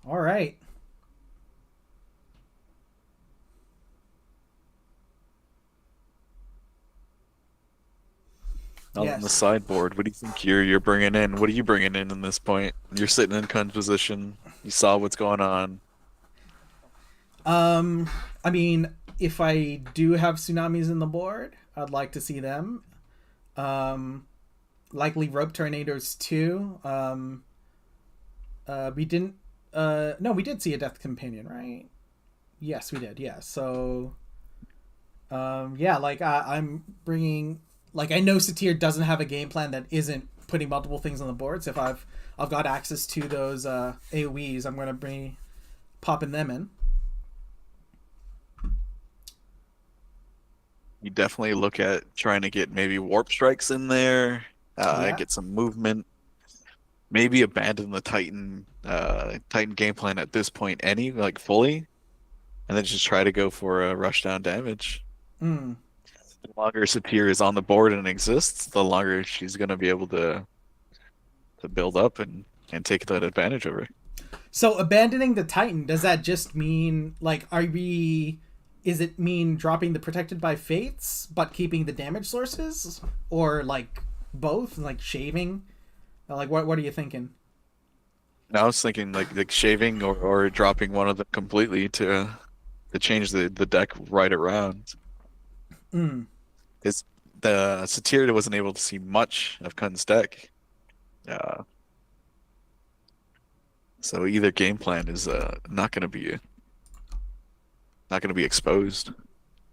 All right. On the sideboard, what do you think you're bringing in? What are you bringing in this point? You're sitting in Kun's position. You saw what's going on. I mean, if I do have tsunamis in the board, I'd like to see them. Likely rope tornadoes too. We didn't. No, we did see a death companion, right? Yes, we did. Yeah. So, like I'm bringing. Like, I know Satir doesn't have a game plan that isn't putting multiple things on the board. So if I've got access to those AoEs, I'm gonna bring popping them in. You definitely look at trying to get maybe warp strikes in there, get some movement. Maybe abandon the Titan game plan at this point, fully, and then just try to go for a rush down damage. Mm. The longer Satir is on the board and exists, the longer she's going to be able to build up and take that advantage over. So abandoning the Titan, does that just mean, like, are we is it mean dropping the protected by fates but keeping the damage sources, or like both, like shaving? Like what are you thinking? I was thinking like shaving or dropping one of them completely to change the deck right around. Is the Satyr wasn't able to see much of Kun's deck. So either game plan is not going to be exposed.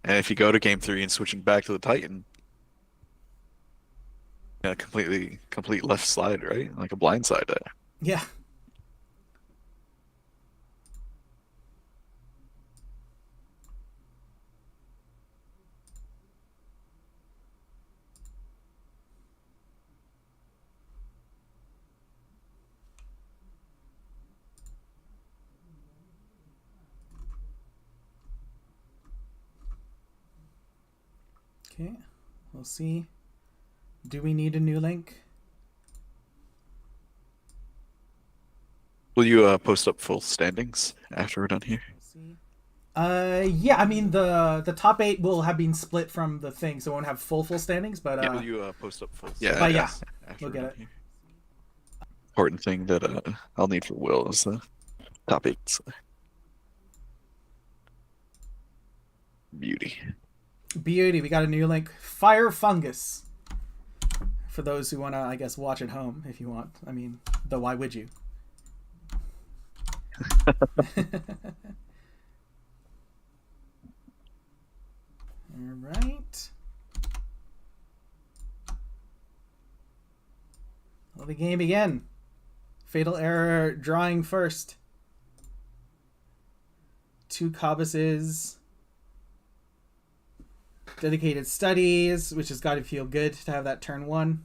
And if you go to game 3 and switching back to the Titan, complete left slide, right? Like a blind side there. Yeah. Okay, we'll see. Do we need a new link? Will you post up full standings after we're done here? Yeah, I mean the top 8 will have been split from the thing, so it won't have full standings. But will you post up full? Yeah, but yeah, we'll get it. Here. Important thing that I'll need for Will is the top 8. So. Beauty. We got a new link. Fire Fungus. For those who want to, I guess, watch at home if you want. I mean, though why would you? All right. Let the game begin. Fatal Error drawing first. 2 Cobbuses. Dedicated Studies, which has got to feel good to have that turn 1.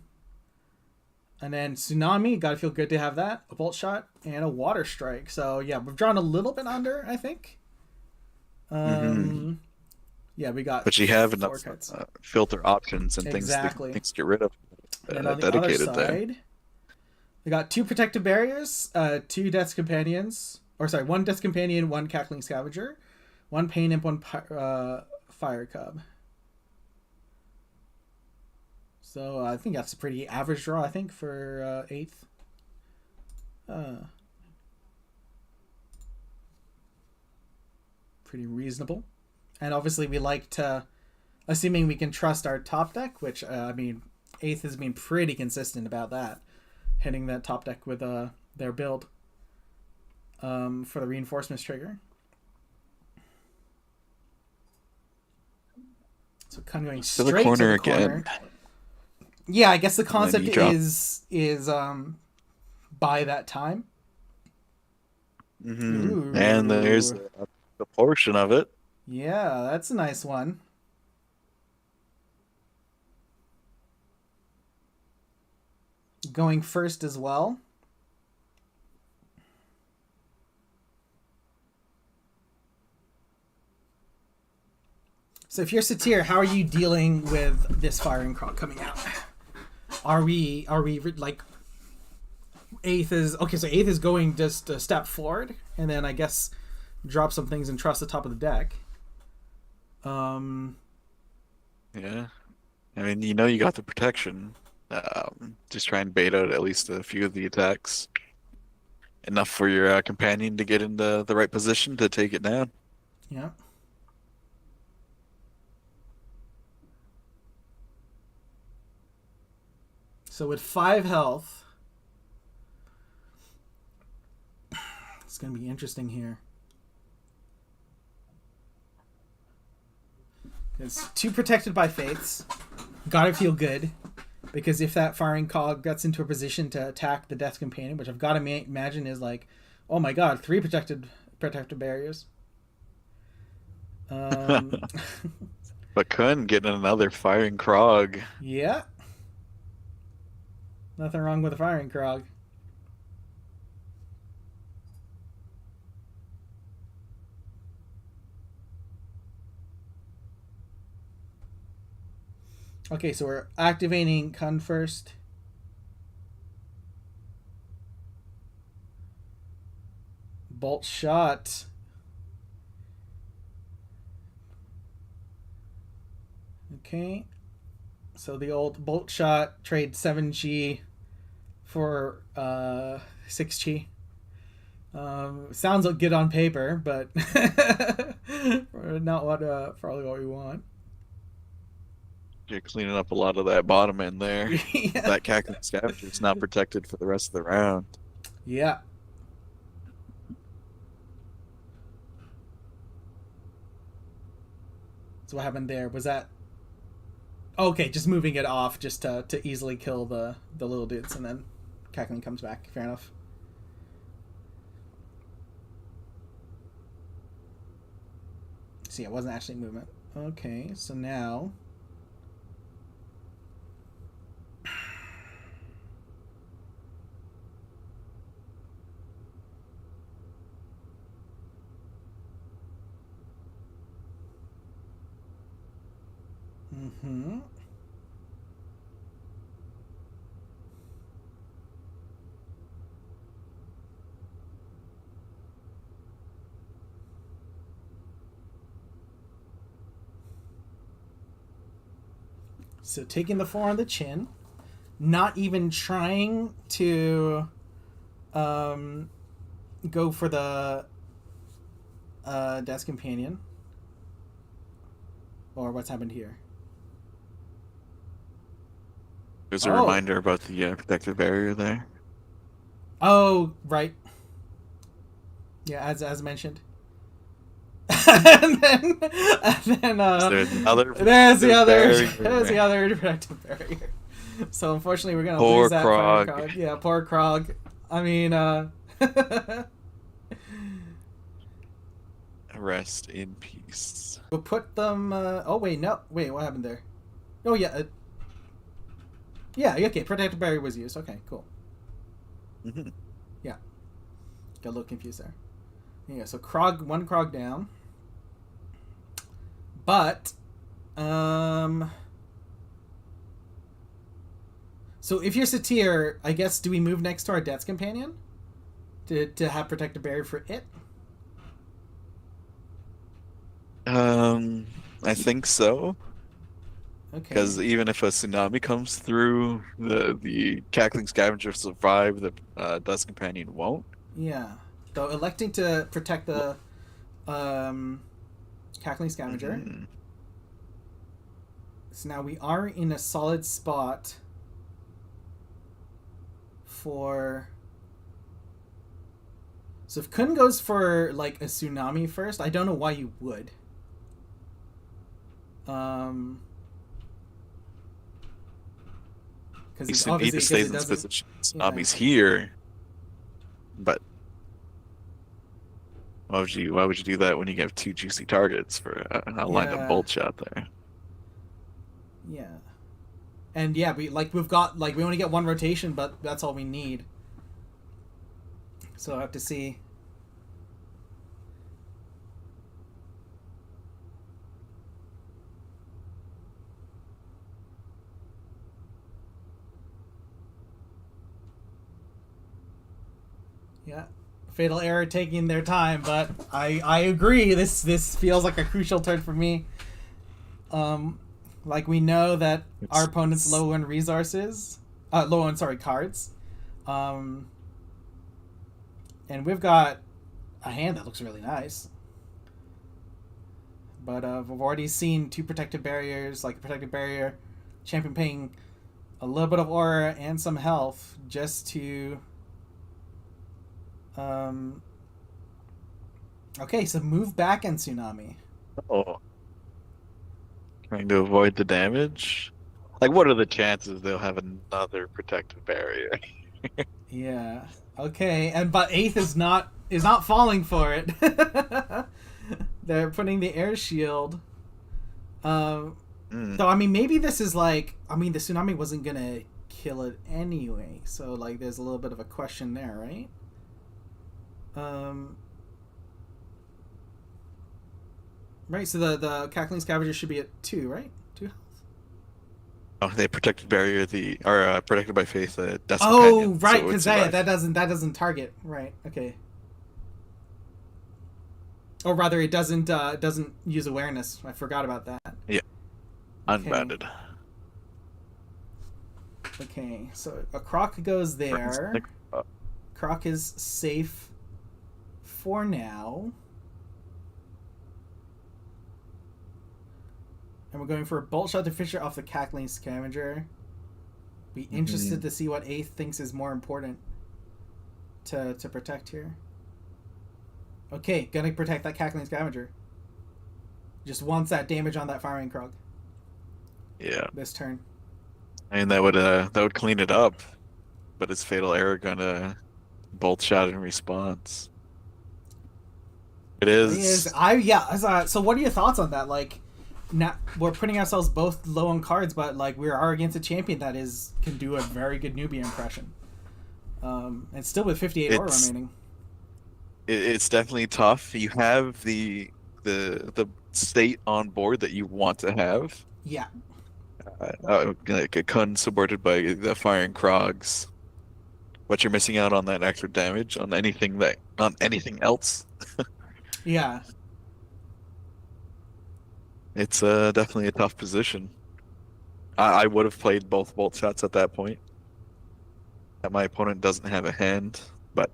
And then Tsunami, got to feel good to have that. A Bolt Shot and a Water Strike. So yeah, we've drawn a little bit under, I think. Yeah, we got. But you have enough filter options and things to get rid of. And on the dedicated other side, there. We got 2 Protective Barriers, 2 Death's Companions, or sorry, 1 Death's Companion, 1 Cackling Scavenger, 1 Pain Imp, 1 Fire Cub. So I think that's a pretty average draw, I think, for 8th. Pretty reasonable. And obviously we like to, assuming we can trust our top deck, which, I mean, 8th has been pretty consistent about that. Hitting that top deck with their build for the Reinforcements trigger. So kind of going straight to the corner again. Yeah, I guess the concept is by that time. And there's a portion of it. Yeah, that's a nice one. Going first as well. So if you're Satyr, how are you dealing with this Firing Croc coming out? Are we like 8th is okay? So 8th is going just a step forward, and then I guess drop some things and trust the top of the deck. Yeah, I mean, you got the protection. Just try and bait out at least a few of the attacks. Enough for your companion to get into the right position to take it down. Yeah. So with 5 health, it's going to be interesting here. It's 2 Protected by Fates. Gotta feel good. Because if that Firing Cog gets into a position to attack the Death Companion, which I've got to imagine is like, oh my god, 3 protected barriers. But Kun getting another Firing Krog. Yeah. Nothing wrong with a Firing Krog. Okay, so we're activating Kun first. Bolt Shot. Okay. So the old bolt shot trade 7G for 6G. Sounds good on paper, but not probably what we want. You're cleaning up a lot of that bottom end there. Yeah. That cackling scavenger's not protected for the rest of the round. Yeah. So what happened there? Was that... Okay, just moving it off just to easily kill the little dudes, and then cackling comes back. Fair enough. See, it wasn't actually movement. Okay, so now... Mm-hmm. So taking the 4 on the chin, not even trying to go for the desk companion. Or what's happened here? There's a reminder about the protective barrier there. Oh, right. Yeah, as mentioned. and then there's the other protective barrier. So unfortunately, we're gonna lose that. Poor Krog. Yeah, poor Krog. I mean, rest in peace. We'll put them. Oh wait, no, wait, what happened there? Oh yeah, yeah. Okay, protective barrier was used. Okay, cool. Mm-hmm. Yeah, got a little confused there. Yeah, so one Krog down. But, so if you're Satyr, I guess, do we move next to our Death's Companion? To have protective barrier for it? I think so. Okay. Because even if a tsunami comes through, the cackling scavenger survive, the Dust Companion won't. Yeah. So electing to protect the cackling scavenger. Mm-hmm. So now we are in a solid spot for... So if Kun goes for like a tsunami first, I don't know why you would. Because he stays in this position. Tsunami's here, but why would you do that when you have 2 juicy targets for a lined up bolt shot there? Yeah, and yeah, we only get 1 rotation, but that's all we need. So I have to see. Yeah, fatal error taking their time, but I agree. This feels like a crucial turn for me. Like we know that our opponent's low on resources, cards, and we've got a hand that looks really nice. But we've already seen 2 protective barriers, like a protective barrier, champion paying a little bit of aura and some health just to. Okay, so move back and tsunami. Oh. Trying to avoid the damage? Like, what are the chances they'll have another protective barrier? Yeah. Okay, but 8th is not falling for it. They're putting the air shield. So I mean, maybe this is like, I mean, the tsunami wasn't gonna kill it anyway, so like, there's a little bit of a question there, right? Right, so the cackling scavenger should be at 2, right? 2 health. Oh, they protected barrier protected by faith. Oh, right, because that doesn't target. Right. Okay. Or rather, it doesn't use awareness. I forgot about that. Yeah. Unbounded. Okay, so a Croc goes there. Croc is safe for now. And we're going for a Bolt Shot to Fisher off the Cackling Scavenger. Be interested to see what Eighth thinks is more important to protect here. Okay, gonna protect that Cackling Scavenger. Just wants that damage on that Firing Krog. Yeah. This turn. And that would clean it up. But is Fatal Error gonna Bolt Shot in response? It is. So what are your thoughts on that? Like, now we're putting ourselves both low on cards, but like we are against a champion that can do a very good newbie impression. And still with 58 aura remaining. It's definitely tough. You have the state on board that you want to have. Yeah. Like a Kun supported by the Firing Krogs. But you're missing out on that extra damage on anything else. Yeah. It's definitely a tough position. I would have played both Bolt Shots at that point. That my opponent doesn't have a hand, but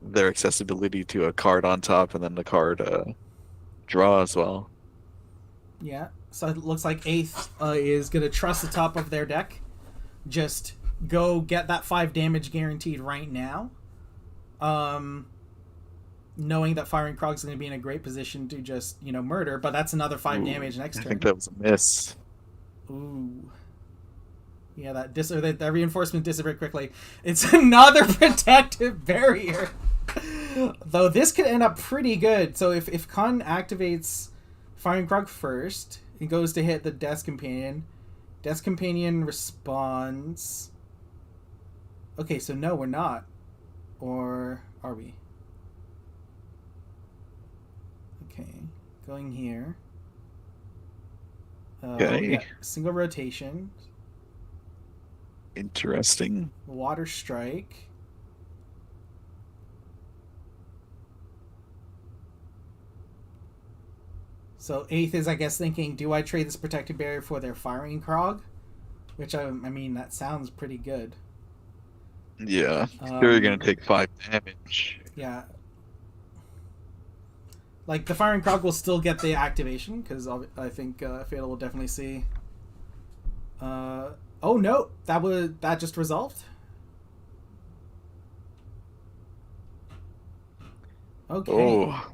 their accessibility to a card on top and then the card draw as well. Yeah. So it looks like Eighth is going to trust the top of their deck. Just go get that 5 damage guaranteed right now. Knowing that Firing Krog's going to be in a great position to just, murder, but that's another 5 damage next turn. I think that was a miss. Ooh. Yeah, that reinforcement dissipated quickly. It's another protective barrier. Though this could end up pretty good. So if Khan activates Firing Krog first, it goes to hit the Death Companion. Death Companion responds. Okay, so no, we're not. Or are we? Okay, going here. Okay. Yeah, single rotation. Interesting. Water Strike. So Eighth is, I guess, thinking, do I trade this protective barrier for their Firing Krog? Which, I mean, that sounds pretty good. Yeah. You're going to take 5 damage. Yeah. Like, the Firing Krog will still get the activation, because I think Fatal will definitely see. Oh, no! That just resolved? Okay. Oh.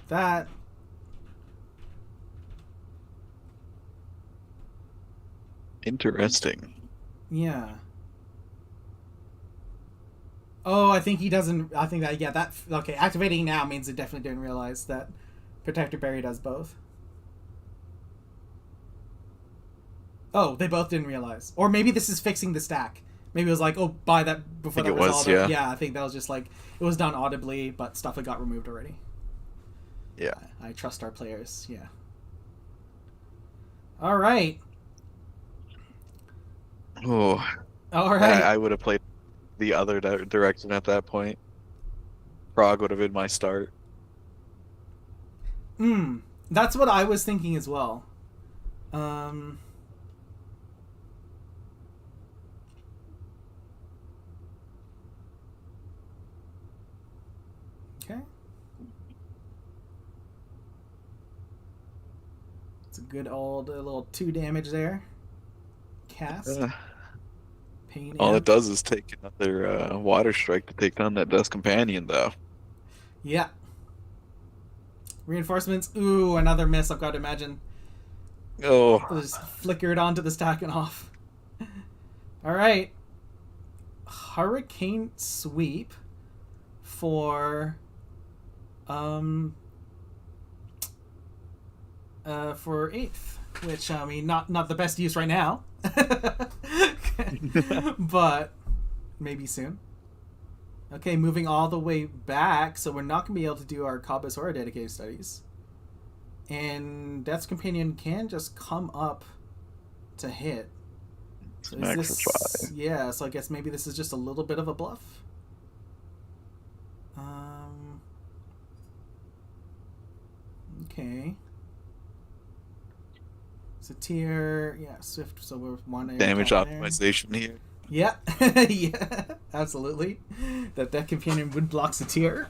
That... Interesting. Yeah. Oh, I think he doesn't... I think that... Yeah, that... Okay, activating now means it definitely didn't realize that Protector Barrier does both. Oh, they both didn't realize. Or maybe this is fixing the stack. Maybe it was like, oh, buy that before that resolved. Yeah, I think that was just like... It was done audibly, but stuff had got removed already. Yeah. I trust our players, yeah. Alright. Oh. Alright. I would have played the other direction at that point. Prague would have been my start. That's what I was thinking as well. Okay. It's a good old little 2 damage there. Cast. Pain All it does is take another Water Strike to take down that Death Companion, though. Yeah. Reinforcements. Ooh, another miss, I've got to imagine. Oh. I'll just flicker it onto the stack and off. Alright. Hurricane Sweep for 8th. Which, I mean, not the best use right now. But maybe soon. Okay, moving all the way back, so we're not going to be able to do our Kabus or dedicated studies. And Death's Companion can just come up to hit. So is this, yeah, so I guess maybe this is just a little bit of a bluff. Okay. Satyr, yeah, Swift, so we're one damage optimization there. Here. Yeah, yeah, absolutely. That companion would block Satyr,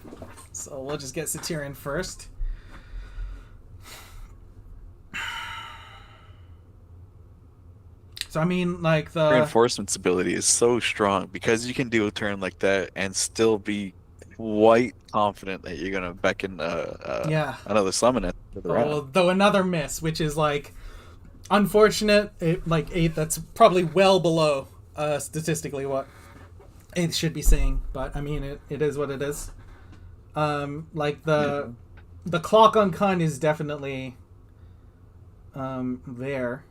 so we'll just get Satyr in first. So I mean, like the reinforcement's ability is so strong because you can do a turn like that and still be quite confident that you're gonna beckon another summon at the round. Though another miss, which is like unfortunate. Like 8, that's probably well below statistically what 8 should be seeing, but I mean it is what it is. Like the clock on Kun is definitely there.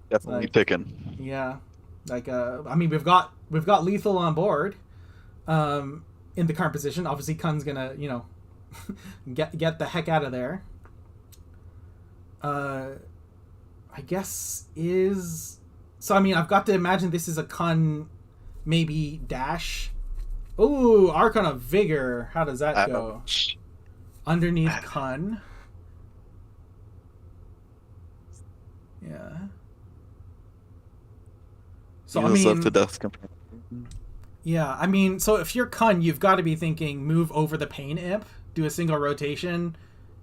Definitely ticking. Yeah, like I mean we've got lethal on board, in the current position. Obviously, Kun's gonna get the heck out of there. I guess so. I mean, I've got to imagine this is a Kun, maybe dash. Ooh, Archon of Vigor. How does that go? Underneath Kun. Yeah. So I mean, to death yeah, I mean, so if you're Kun, you've got to be thinking move over the Pain Imp, do a single rotation.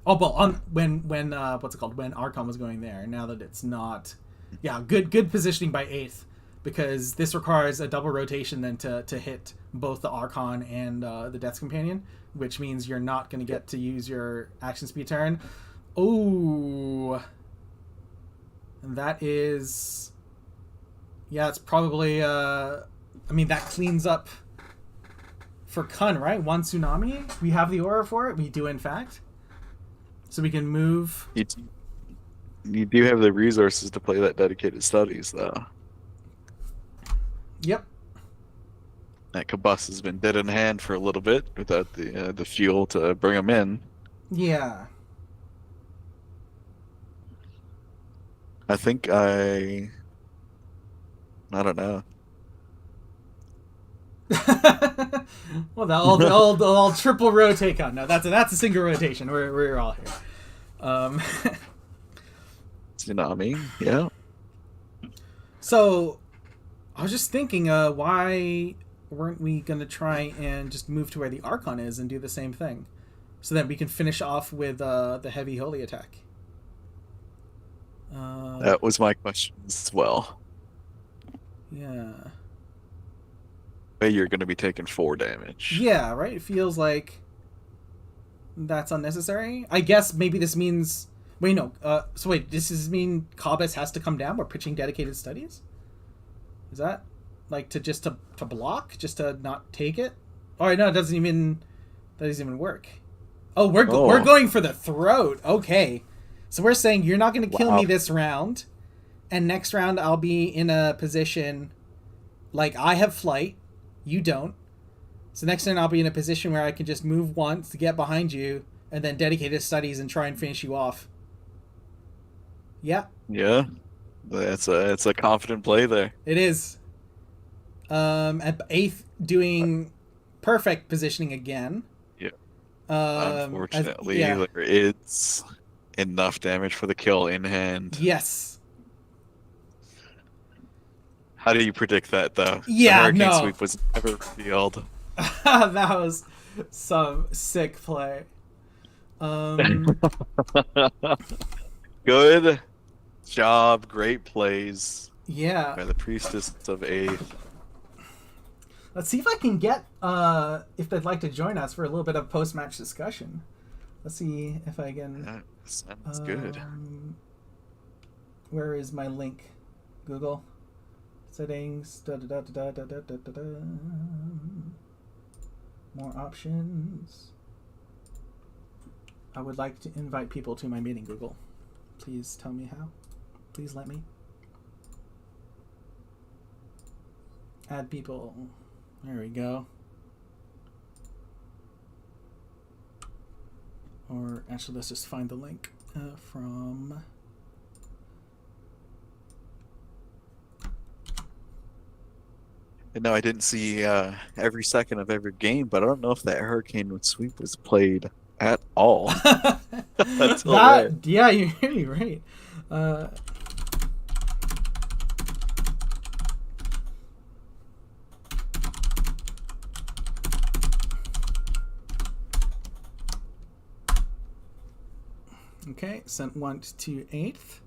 Oh, well, when what's it called? When Archon was going there. Now that it's not, yeah, good positioning by 8th, because this requires a double rotation then to hit both the Archon and the Death's Companion, which means you're not going to get to use your action speed turn. Oh, and that is. Yeah, it's probably, I mean, that cleans up for Kun, right? 1 Tsunami? We have the aura for it? We do, in fact. So we can move. You do have the resources to play that dedicated studies, though. Yep. That Kabus has been dead in hand for a little bit without the fuel to bring him in. Yeah. I think I don't know. Well, the old triple rotate Kun. No, that's a single rotation. We're all here. Tsunami, yeah. So, I was just thinking, why weren't we gonna try and just move to where the Archon is and do the same thing, so that we can finish off with the heavy holy attack? That was my question as well. Yeah. But you're going to be taking 4 damage. Yeah, right? It feels like that's unnecessary. I guess maybe this means... Wait, no. So wait, does this mean Kabus has to come down? We're pitching dedicated studies? Is that like to block? Just to not take it? Oh, no, that doesn't even work. Oh, we're going for the throat. Okay. So we're saying you're not going to kill me this round. And next round, I'll be in a position, like, I have flight, you don't. So next turn, I'll be in a position where I can just move once to get behind you, and then dedicate his studies and try and finish you off. Yeah. Yeah. It's a confident play there. It is. At 8th, doing perfect positioning again. Yeah. Unfortunately, there is enough damage for the kill in hand. Yes. How do you predict that, though? Yeah, the Hurricane Sweep was never revealed. That was some sick play. Good job. Great plays. Yeah. By the Priestess of 8th. Let's see if I can get, if they'd like to join us for a little bit of post-match discussion. Let's see if I can... That sounds good. Where is my link? Google? Settings. More options. I would like to invite people to my meeting, Google. Please tell me how. Please let me. Add people. There we go. Or actually, let's just find the link from... No, I didn't see every second of every game, but I don't know if that Hurricane Sweep was played at all. Yeah, you're right. Okay, sent one to 8th.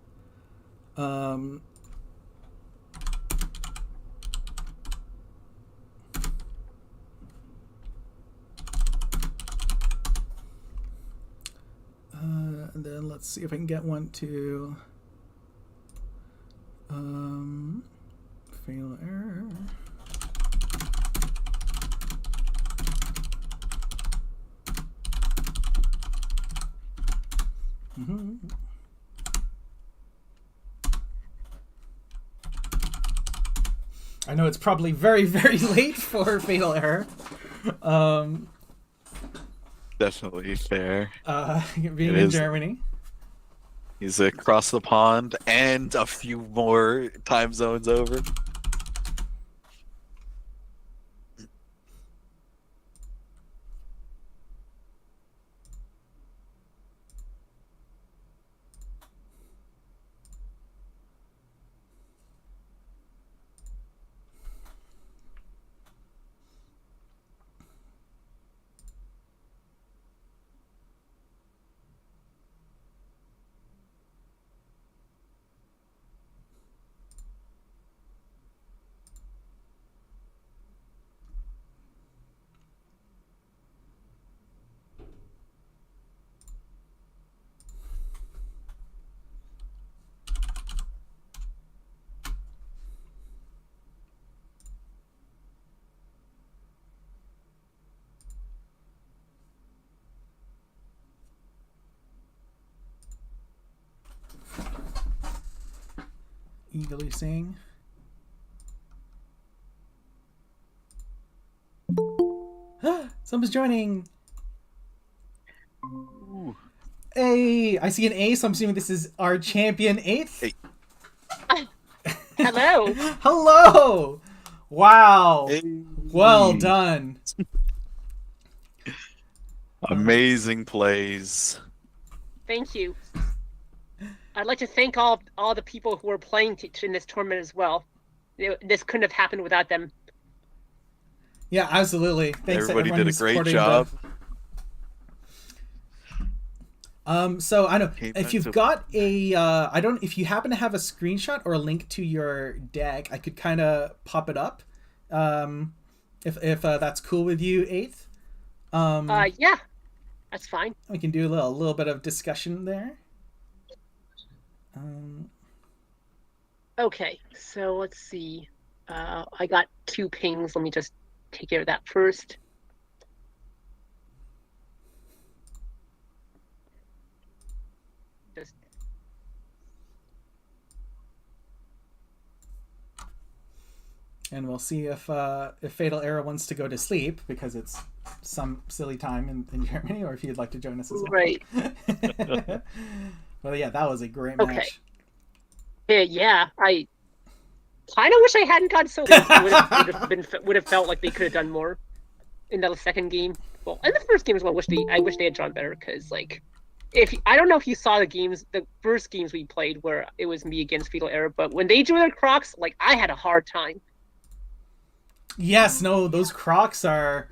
And then let's see if I can get one to fatal error. Mm-hmm. I know it's probably very, very late for fatal error. Definitely fair. Being in Germany. He's across the pond and a few more time zones over. Eagerly saying. Someone's joining. Ooh. Hey, I see an A, so I'm assuming this is our champion 8th. Hey. Hello. Hello. Wow. Hey. Well done. Amazing plays. Thank you. I'd like to thank all the people who were playing in this tournament as well. This couldn't have happened without them. Yeah, absolutely. Thanks. Everybody did a great job. So I know if you've got a if you happen to have a screenshot or a link to your deck, I could kind of pop it up. If that's cool with you, 8th. Yeah, that's fine. We can do a little bit of discussion there. Okay, so let's see. I got 2 pings. Let me just take care of that first. And we'll see if Fatal Error wants to go to sleep because it's some silly time in Germany, or if you'd like to join us as well. Right. Well, yeah, that was a great match. Yeah, I kind of wish I hadn't gotten so late. Would have felt like they could have done more in the second game. Well, in the first game as well. I wish they had drawn better because, like, I don't know if you saw the first games we played where it was me against Fatal Error, but when they drew their Crocs, like, I had a hard time. Yes, no, those Crocs are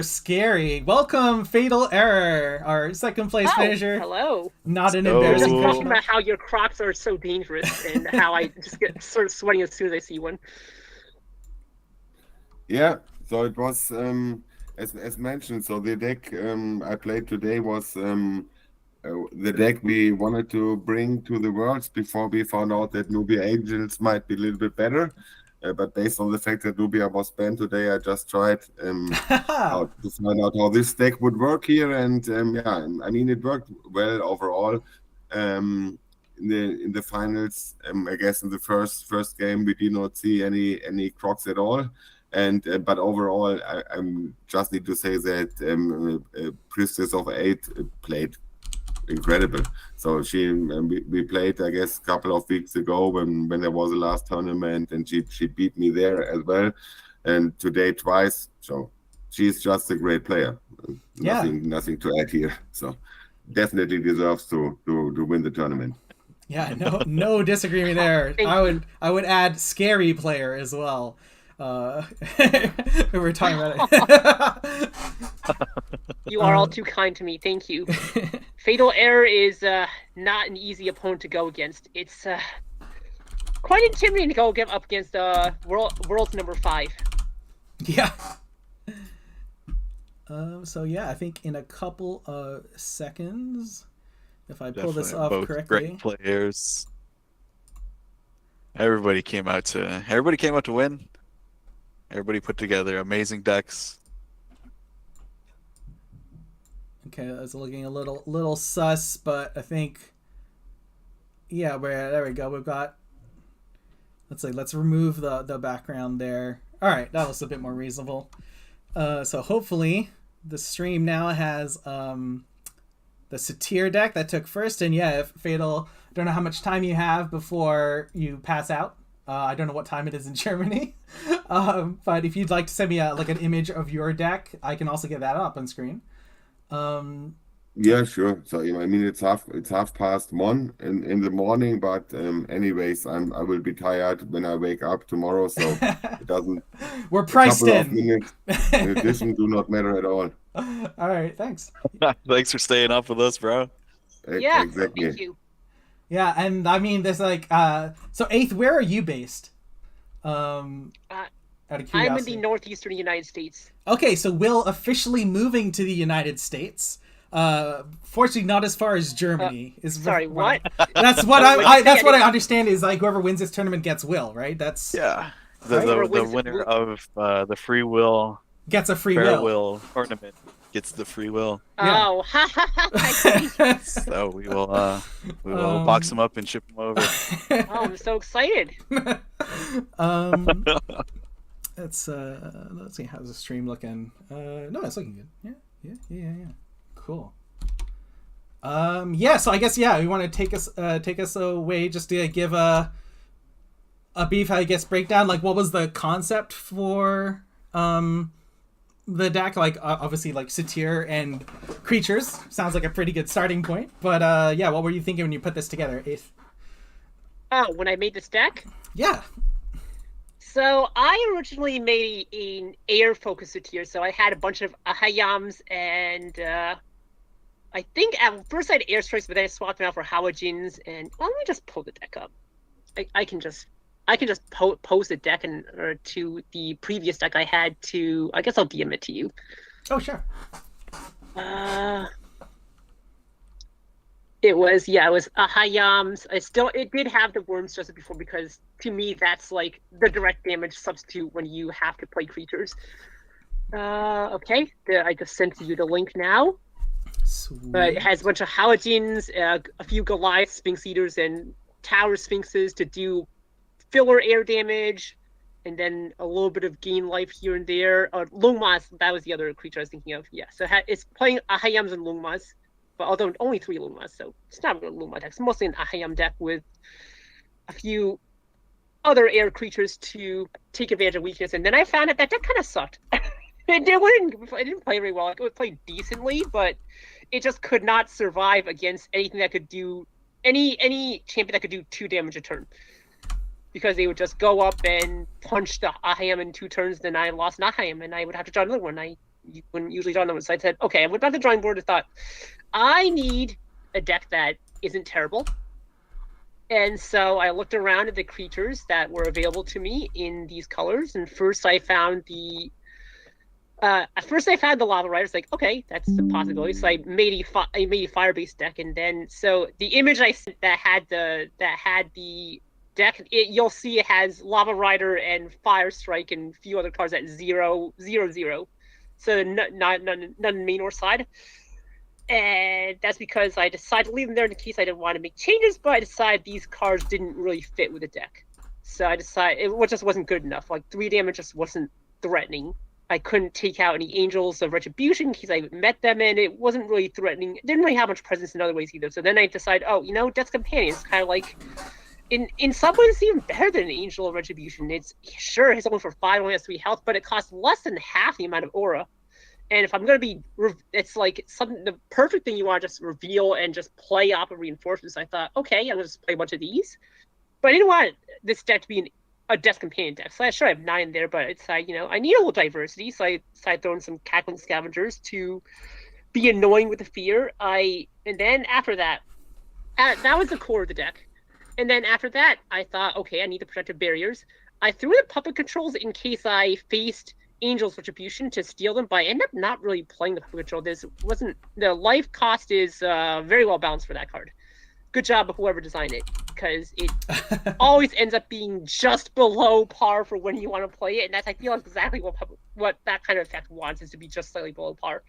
scary. Welcome, Fatal Error, our second place finisher. Hello. Not an embarrassing. Just talking about how your Crocs are so dangerous and how I just get sort of sweating as soon as I see one. Yeah, so it was as mentioned. So the deck I played today was the deck we wanted to bring to the Worlds before we found out that Nubia Angels might be a little bit better. But based on the fact that Nubia was banned today, I just tried to find out how this deck would work here, and yeah, I mean it worked well overall. In the finals, I guess in the first game we did not see any Crocs at all, and but overall I just need to say that Priestess of 8 played incredible. So we played, I guess, a couple of weeks ago when there was the last tournament, and she beat me there as well, and today twice. So she's just a great player. Yeah. Nothing to add here. So definitely deserves to win the tournament. Yeah, no disagreement there. I would add scary player as well. We were talking about it. You are all too kind to me. Thank you. Fatal Error is not an easy opponent to go against. It's quite intimidating to go up against world's number 5. Yeah. So yeah, I think in a couple of seconds, if I pull this off correctly. Great players. Everybody came out to win. Everybody put together amazing decks. Okay, that's looking a little sus, but I think, yeah, there we go. We've got. Let's remove the background there. All right, that was a bit more reasonable. So hopefully the stream now has the Satyr deck that took first, and yeah, if Fatal, I don't know how much time you have before you pass out. I don't know what time it is in Germany, but if you'd like to send me an image of your deck, I can also get that up on screen. Yeah, sure. So I mean, it's 1:30 in the morning, but anyways, I will be tired when I wake up tomorrow, so it doesn't. We're priced a couple in. Of minutes in addition do not matter at all. All right, thanks. Thanks for staying up with us, bro. Yeah, exactly. thank you. Yeah, and I mean, there's so Eighth, where are you based? Out of curiosity. I'm in the northeastern United States. Okay, so Will officially moving to the United States. Fortunately, not as far as Germany. Sorry, what? That's what I understand is whoever wins this tournament gets Will, right? That's the winner of the FreeWill gets a FareWell tournament gets the FreeWill. Oh, So we will box them up and ship them over. Oh, I'm so excited. Let's see, how's the stream looking? No, it's looking good. Yeah. Cool. So I guess we want to take us away just to give a brief, I guess, breakdown. What was the concept for the deck? Obviously, Satyr and creatures sounds like a pretty good starting point. But what were you thinking when you put this together, Eighth? Oh, when I made this deck? Yeah. So I originally made an air-focused Satyr, so I had a bunch of Ahayams and I think at first I had air strikes, but then I swapped them out for Hawajins, and let me just pull the deck up. I can just post a deck or to the previous deck I had to. I guess I'll DM it to you. Oh sure. It was Ahayams. It did have the worms just before, because to me that's the direct damage substitute when you have to play creatures. Okay, I just sent you the link now. It has a bunch of Hawajins, a few Goliath Sphinx Eaters, and Tower Sphinxes to do filler air damage, and then a little bit of gain life here and there. Lungmas, that was the other creature I was thinking of. Yeah, so it's playing Ahayams and Lungmas, but although only 3 Lungmas, so it's not really a Lungma deck. It's mostly an Ahayam deck with a few other air creatures to take advantage of weakness. And then I found that deck kind of sucked. It didn't play very well. It would play decently, but it just could not survive against anything that could do any champion that could do 2 damage a turn, because they would just go up and punch the Ahayam in 2 turns. Then I lost an Ahayam, and I would have to draw another one. I wouldn't usually draw another one, so I said, okay, I went back to the drawing board and thought, I need a deck that isn't terrible. And so I looked around at the creatures that were available to me in these colors, and first I found the Lava Riders. Okay, that's a possibility. So I made a fire-based deck, and then so the image I sent that had the deck, you'll see it has Lava Rider and Fire Strike and a few other cards at 0/0/0. So none main or side. And that's because I decided to leave them there in case I didn't want to make changes, but I decided these cards didn't really fit with the deck. So I decided it just wasn't good enough. 3 damage just wasn't threatening. I couldn't take out any Angels of Retribution in case I met them, and it wasn't really threatening. It didn't really have much presence in other ways either. So then I decided, Death's Companion is kind of in some ways it's even better than an Angel of Retribution. It's only for 5, only has 3 health, but it costs less than half the amount of aura. And if I'm going to be, it's the perfect thing you want to just reveal and just play off of reinforcements. I thought, okay, I'm going to just play a bunch of these. But I didn't want this deck to be a Death Companion deck. So I have 9 there, but it's I need a little diversity. So I decided throwing some Cackling Scavengers to be annoying with the fear. And then after that, that was the core of the deck. And then after that, I thought, okay, I need the protective barriers. I threw in puppet controls in case I faced Angel's Retribution to steal them, but I ended up not really playing the puppet control. The life cost is very well balanced for that card. Good job of whoever designed it, because it always ends up being just below par for when you want to play it, and that's, I feel, like exactly what that kind of effect wants, is to be just slightly below par.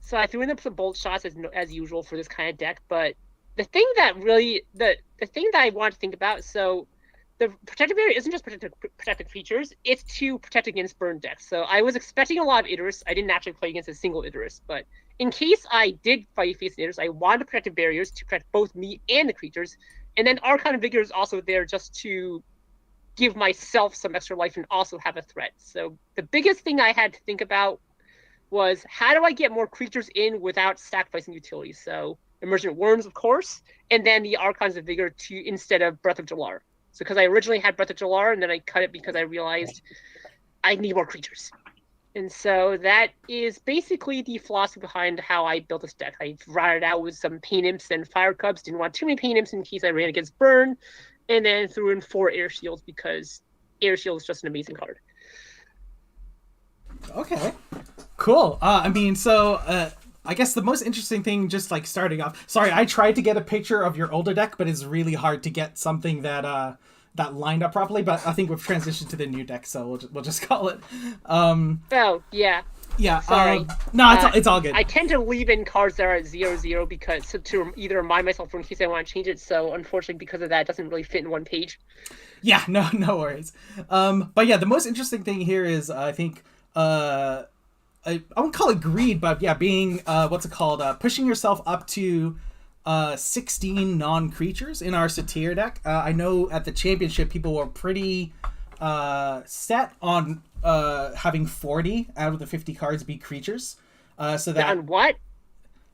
So I threw in some bolt shots as usual for this kind of deck, but the thing that really the thing that I want to think about, so the protective barrier isn't just protected creatures, it's to protect against burn decks. So I was expecting a lot of Idris. I didn't actually play against a single Idris, but in case I did fight face an Idris, I wanted protective barriers to protect both me and the creatures. And then Archon of Vigor is also there just to give myself some extra life and also have a threat. So the biggest thing I had to think about was, how do I get more creatures in without sacrificing utilities? So Emergent Worms, of course, and then the Archons of Vigor instead of Breath of Jalar. So because I originally had Breath of Jalar, and then I cut it because I realized I need more creatures. And so that is basically the philosophy behind how I built this deck. I routed out with some Pain Imps and Fire Cubs. Didn't want too many Pain Imps in case I ran against Burn. And then threw in 4 Air Shields because Air Shield is just an amazing card. Okay, cool. I mean, so I guess the most interesting thing, just like starting off. Sorry, I tried to get a picture of your older deck, but it's really hard to get something that that lined up properly. But I think we've transitioned to the new deck, so we'll just call it. Oh yeah. Yeah. Sorry. No, it's all good. I tend to leave in cards that are at 0/0 because to either remind myself or in case I want to change it. So unfortunately, because of that, it doesn't really fit in one page. Yeah. No worries. But yeah, the most interesting thing here is I think I won't call it greed, but yeah, being pushing yourself up to 16 non-creatures in our Satyr deck. I know at the championship people were pretty set on having 40 out of the 50 cards be creatures. So that on what?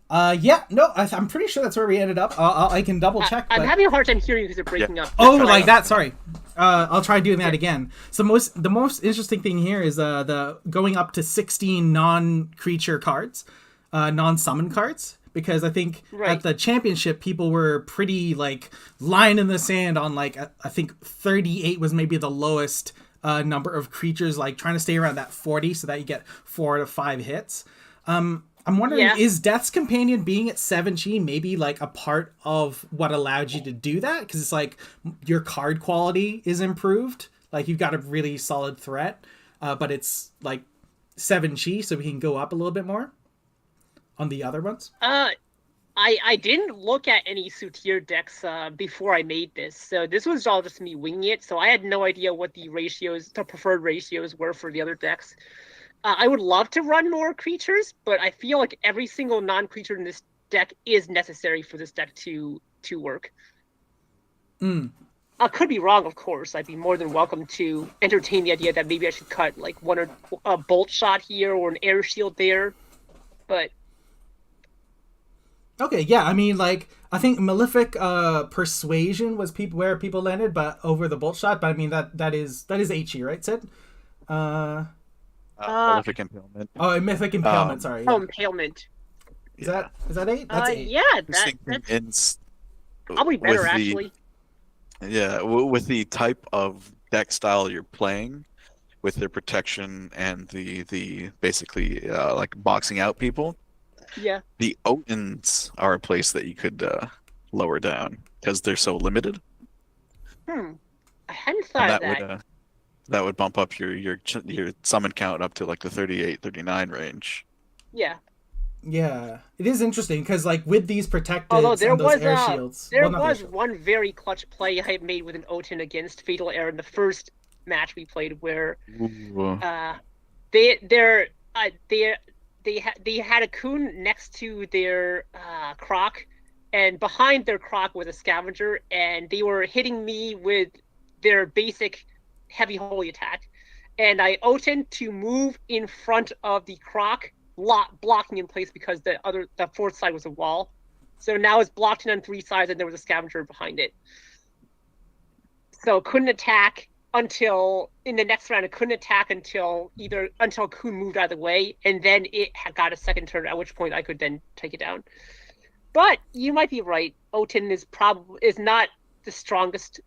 I'm pretty sure that's where we ended up. I can double check. I'm having a hard time hearing you because you're breaking up. Oh, like that. Sorry. I'll try doing that again. So the most interesting thing here is the going up to 16 non-creature cards, non-summon cards, because I think at the championship people were pretty like line in the sand on like I think 38 was maybe the lowest number of creatures, like trying to stay around that 40 so that you get 4 to 5 hits. I'm wondering, is Death's Companion being at 7G maybe like a part of what allowed you to do that? Because it's like your card quality is improved. Like you've got a really solid threat, but it's like 7G, so we can go up a little bit more on the other ones. I didn't look at any Satyr decks before I made this, so this was all just me winging it. So I had no idea what the preferred ratios were for the other decks. I would love to run more creatures, but I feel like every single non-creature in this deck is necessary for this deck to work. I could be wrong, of course. I'd be more than welcome to entertain the idea that maybe I should cut like one or a bolt shot here or an air shield there, but okay, yeah. I mean, like I think Malefic Persuasion was where people landed, but over the bolt shot. But I mean that is HE, right, Sid? Mythic Impalement. Oh, Mythic Impalement. Sorry. Oh, Impalement. Is that 8? That's 8. Yeah, that's probably better actually. Yeah, with the type of deck style you're playing, with their protection and the basically like boxing out people. Yeah. The Otins are a place that you could lower down because they're so limited. I hadn't thought of that. That would bump up your summon count up to like the 38, 39 range. Yeah. Yeah, it is interesting because like with these protected and those air shields, there was one very clutch play I made with an Otin against Fatal Error in the first match we played, where they had a Coon next to their Croc, and behind their Croc was a Scavenger, and they were hitting me with their basic heavy holy attack, and I Otin to move in front of the Croc, blocking in place because the fourth side was a wall. So now it's blocked in on 3 sides, and there was a Scavenger behind it. So couldn't attack, until in the next round. It couldn't attack until Kuhn moved out of the way, and then it got a second turn, at which point I could then take it down. But you might be right. Oten is not the strongest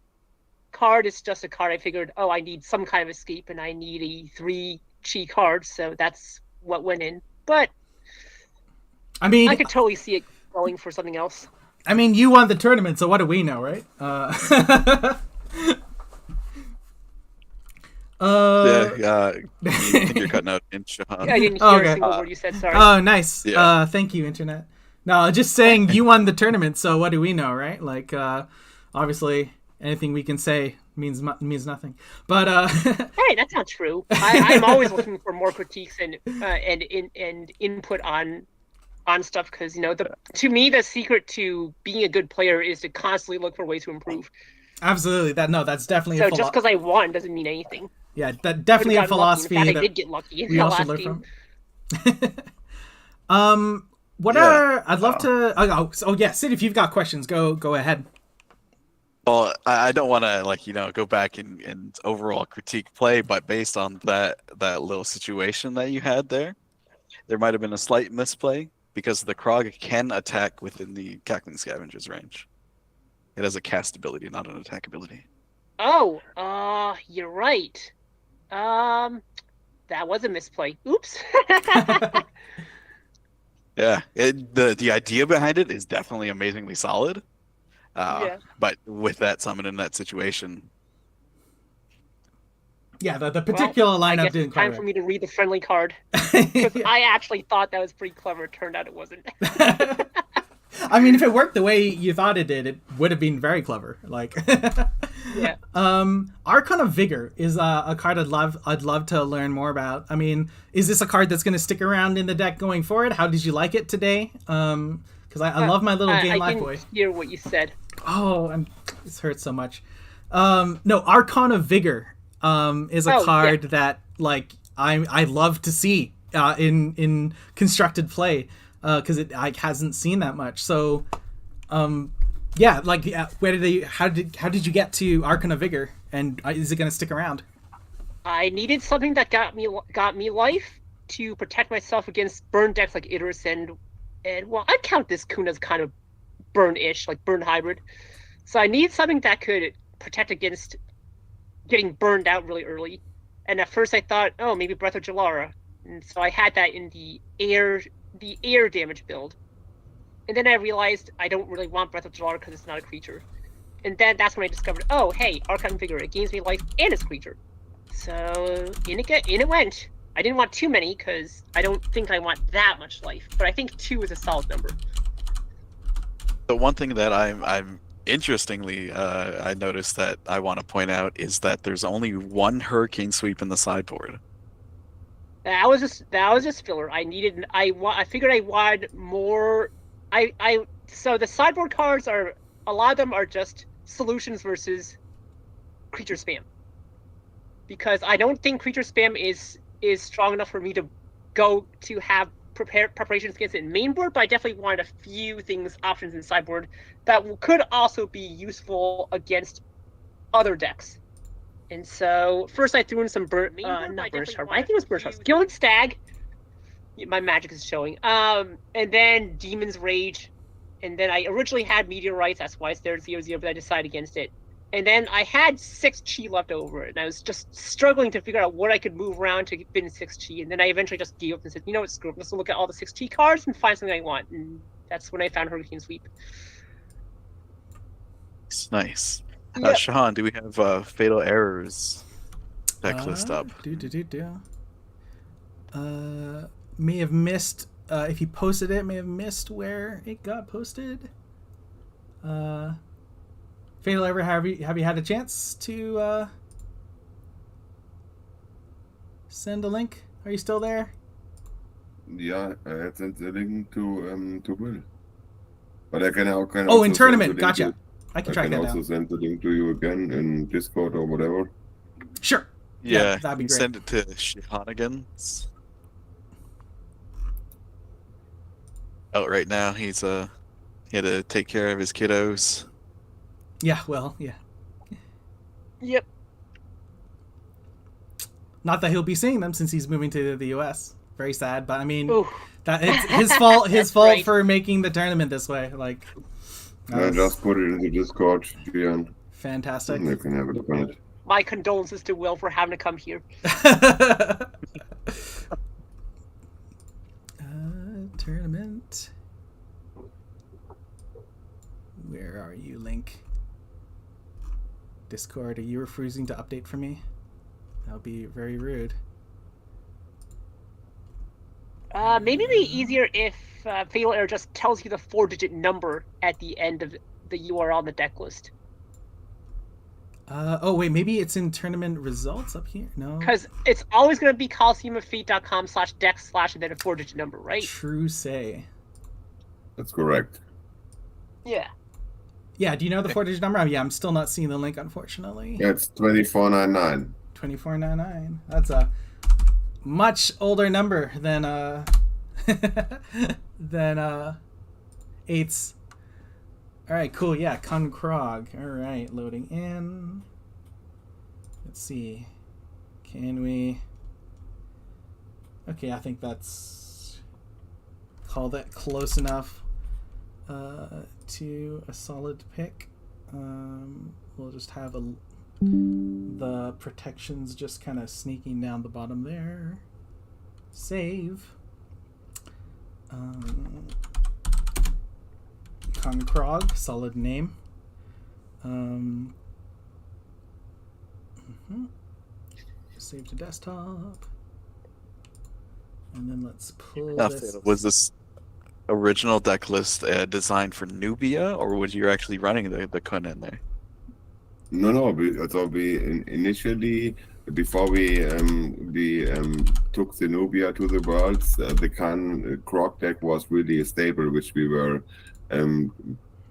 card. It's just a card I figured, I need some kind of escape, and I need a 3 chi card, so that's what went in. But I mean, I could totally see it going for something else. I mean, you won the tournament, so what do we know, right? I think you're cutting out in Shahan. I didn't hear a single word you said, sorry. Oh, nice. Yeah. Thank you, Internet. No, just saying you won the tournament, so what do we know, right? Like, obviously, anything we can say means nothing. But hey, that's not true. I'm always looking for more critiques and input on stuff, because to me the secret to being a good player is to constantly look for ways to improve. Absolutely, that's definitely. So just because I won doesn't mean anything. Yeah, that definitely a philosophy. In fact, I did get lucky. We all should learn from. I'd love to. Sid, if you've got questions, go ahead. Well, I don't want to go back and overall critique play, but based on that little situation that you had there might have been a slight misplay, because the Krog can attack within the Cackling Scavenger's range. It has a cast ability, not an attack ability. Oh, you're right. That was a misplay. Oops. Yeah, the idea behind it is definitely amazingly solid. But with that summon in that situation, yeah, the particular lineup didn't quite. Time for me to read the friendly card, because I actually thought that was pretty clever. It turned out it wasn't. I mean, if it worked the way you thought it did, it would have been very clever. Like, yeah. Archon of Vigor is a card I'd love to learn more about. I mean, is this a card that's going to stick around in the deck going forward? How did you like it today? Because I love my little game Life Boy. I didn't hear what you said. Oh, this hurts so much. No, Archon of Vigor is a card that I love to see in constructed play. Because it hasn't seen that much. So, how did you get to Archon of Vigor, and is it going to stick around? I needed something that got me life to protect myself against burn decks like Idris and well, I'd count this Kuhn as kind of burn-ish, like burn hybrid. So I need something that could protect against getting burned out really early. And at first I thought, maybe Breath of Jalara. And so I had that in the air damage build. And then I realized I don't really want Breath of Jalara because it's not a creature. And then that's when I discovered, hey, Archon of Vigor, it gains me life and it's a creature. So in it went. I didn't want too many because I don't think I want that much life, but I think 2 is a solid number. The one thing that I'm interestingly I noticed that I want to point out is that there's only 1 Hurricane Sweep in the sideboard. That was just filler. I figured I wanted more. So the sideboard cards a lot of them are just solutions versus creature spam. Because I don't think creature spam is strong enough for me to go to have preparations against it in main board, but I definitely wanted a few options in sideboard that could also be useful against other decks. And so first I threw in some not Burnish Heart, I think it was Burnish Heart. Gilded Stag. My magic is showing. And then Demon's Rage. And then I originally had Meteorites, that's why it's there 0/0, but I decided against it. And then I had 6 chi left over, and I was just struggling to figure out what I could move around to fit in 6 chi. And then I eventually just gave up and said, you know what, screw it. Let's look at all the 6 chi cards and find something I want. And that's when I found Hurricane Sweep. It's nice. Shahan, do we have Fatal Errors deck list up? May have missed, if you posted it, may have missed where it got posted. Fatal Error, have you had a chance to send a link? Are you still there? Yeah, I had sent the link to Will. But I can also in tournament, gotcha. I can track that down. I can also send the link to you again in Discord or whatever. Sure. Yeah, that'd be great. Send it to Shihanigan's. Out right now, he had to take care of his kiddos. Yeah, well, yeah. Yep. Not that he'll be seeing them since he's moving to the U.S. Very sad, but I mean, that it's his fault. His fault for making the tournament this way. Like, I just put it in the Discord, Gian. Fantastic. You can have a look on it. My condolences to Will for having to come here. Tournament. Where are you, Link? Discord, are you refusing to update for me? That would be very rude. Maybe it'd be easier if Fatal Error just tells you the 4-digit number at the end of the URL on the deck list. Oh wait, maybe it's in tournament results up here? No. Because it's always going to be coliseumofeet.com/deck/ and then a 4-digit number, right? True say. That's correct. Yeah. Yeah, do you know the 4-digit number? Yeah, I'm still not seeing the link, unfortunately. Yeah, it's 2499. 2499. That's a much older number than than 8's. All right, cool. Yeah, Conkrog. All right, loading in. Let's see. Can we? Okay, I think that's call that close enough to a solid pick. We'll just have the protections just kind of sneaking down the bottom there. Save. Conkrog, solid name. Save to desktop. And then let's pull this. Was this original deck list designed for Nubia, or was you actually running the Kun in there? No. So we initially, before we took the Nubia to the Worlds, the Kun Krog deck was really stable, which we were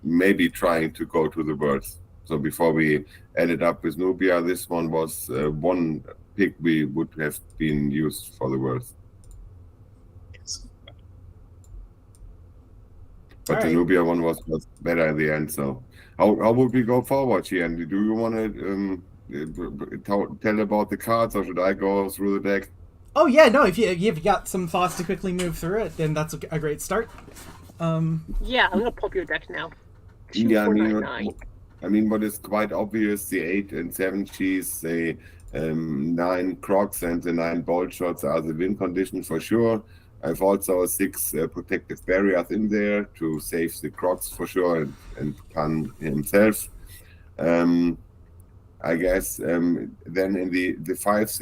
maybe trying to go to the Worlds. So before we ended up with Nubia, this one was one pick we would have been used for the Worlds. But the Nubia one was better in the end. So how would we go forward here? And do you want to tell about the cards, or should I go through the deck? Oh yeah, no. If you've got some thoughts to quickly move through it, then that's a great start. Yeah, I'm gonna pull up your deck now. Yeah, I mean, what is quite obvious: the 8 and 7 Gs, the 9 Crocs, and the 9 bolt shots are the win condition for sure. I've also 6 protective barriers in there to save the Crocs for sure, and Kun himself. I guess then in the 5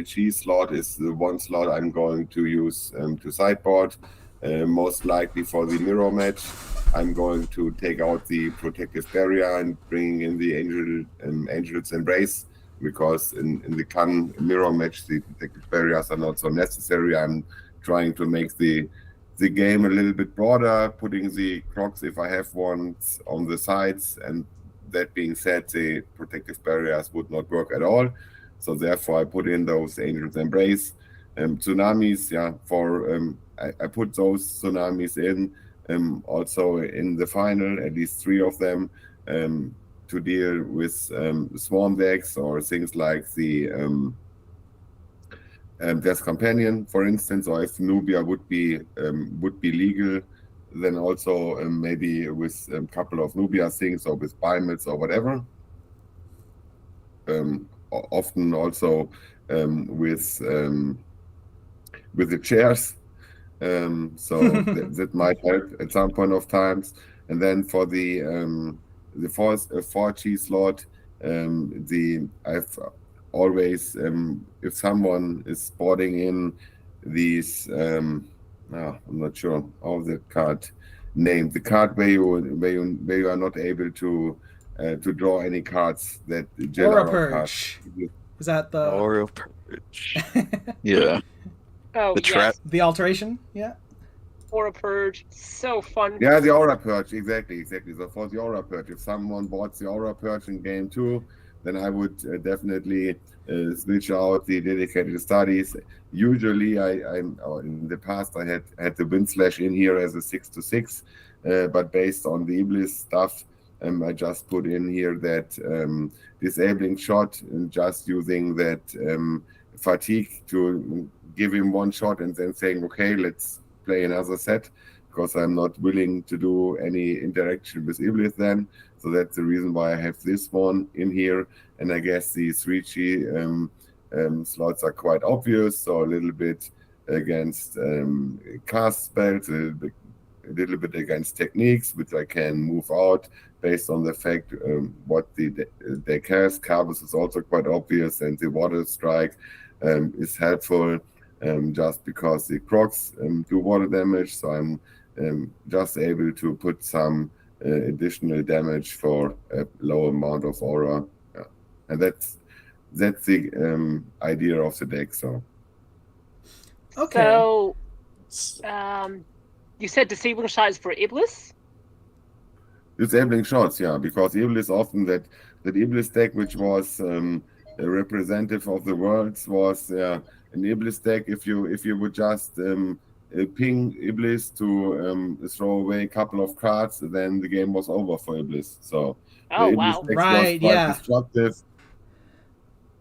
G slot is the one slot I'm going to use to sideboard. Most likely for the mirror match, I'm going to take out the protective barrier and bring in the Angel's Embrace, because in the Kun mirror match, the protective barriers are not so necessary. I'm trying to make the game a little bit broader, putting the Crocs, if I have ones, on the sides. And that being said, the protective barriers would not work at all. So therefore, I put in those Angel's Embrace. Tsunamis, yeah, I put those Tsunamis in, also in the final, at least 3 of them, to deal with swarm decks or things like the Death Companion, for instance, or if Nubia would be legal, then also maybe with a couple of Nubia things, or with Bimets or whatever. Often also with the chairs, so that might help at some point of times. And then for the 4G slot, I've always, if someone is boarding in these, I'm not sure how the card named, the card where you are not able to draw any cards that Aura Purge. Is that the Aura Purge? Yeah. Oh, the trap. The alteration, yeah. Aura Purge, so fun. Yeah, the Aura Purge, exactly. So for the Aura Purge, if someone bought the Aura Purge in game 2, then I would definitely switch out the dedicated studies. Usually, in the past, I had the Wind Slash in here as a 6/6, but based on the Iblis stuff, I just put in here that disabling shot, and just using that fatigue to give him one shot and then saying, okay, let's play another set, because I'm not willing to do any interaction with Iblis then. So that's the reason why I have this one in here. And I guess the 3G slots are quite obvious. So a little bit against cast spells, a little bit against techniques, which I can move out based on the fact what the deck has. Carbus is also quite obvious, and the Water Strike is helpful just because the Crocs do water damage. So I'm just able to put some additional damage for a low amount of aura. Yeah. And that's the idea of the deck. So okay. So you said disabling shots for Iblis? Disabling shots, yeah, because Iblis often that Iblis deck, which was a representative of the worlds, was an Iblis deck. If you would just ping Iblis to throw away a couple of cards, then the game was over for Iblis. So the Iblis deck was quite destructive.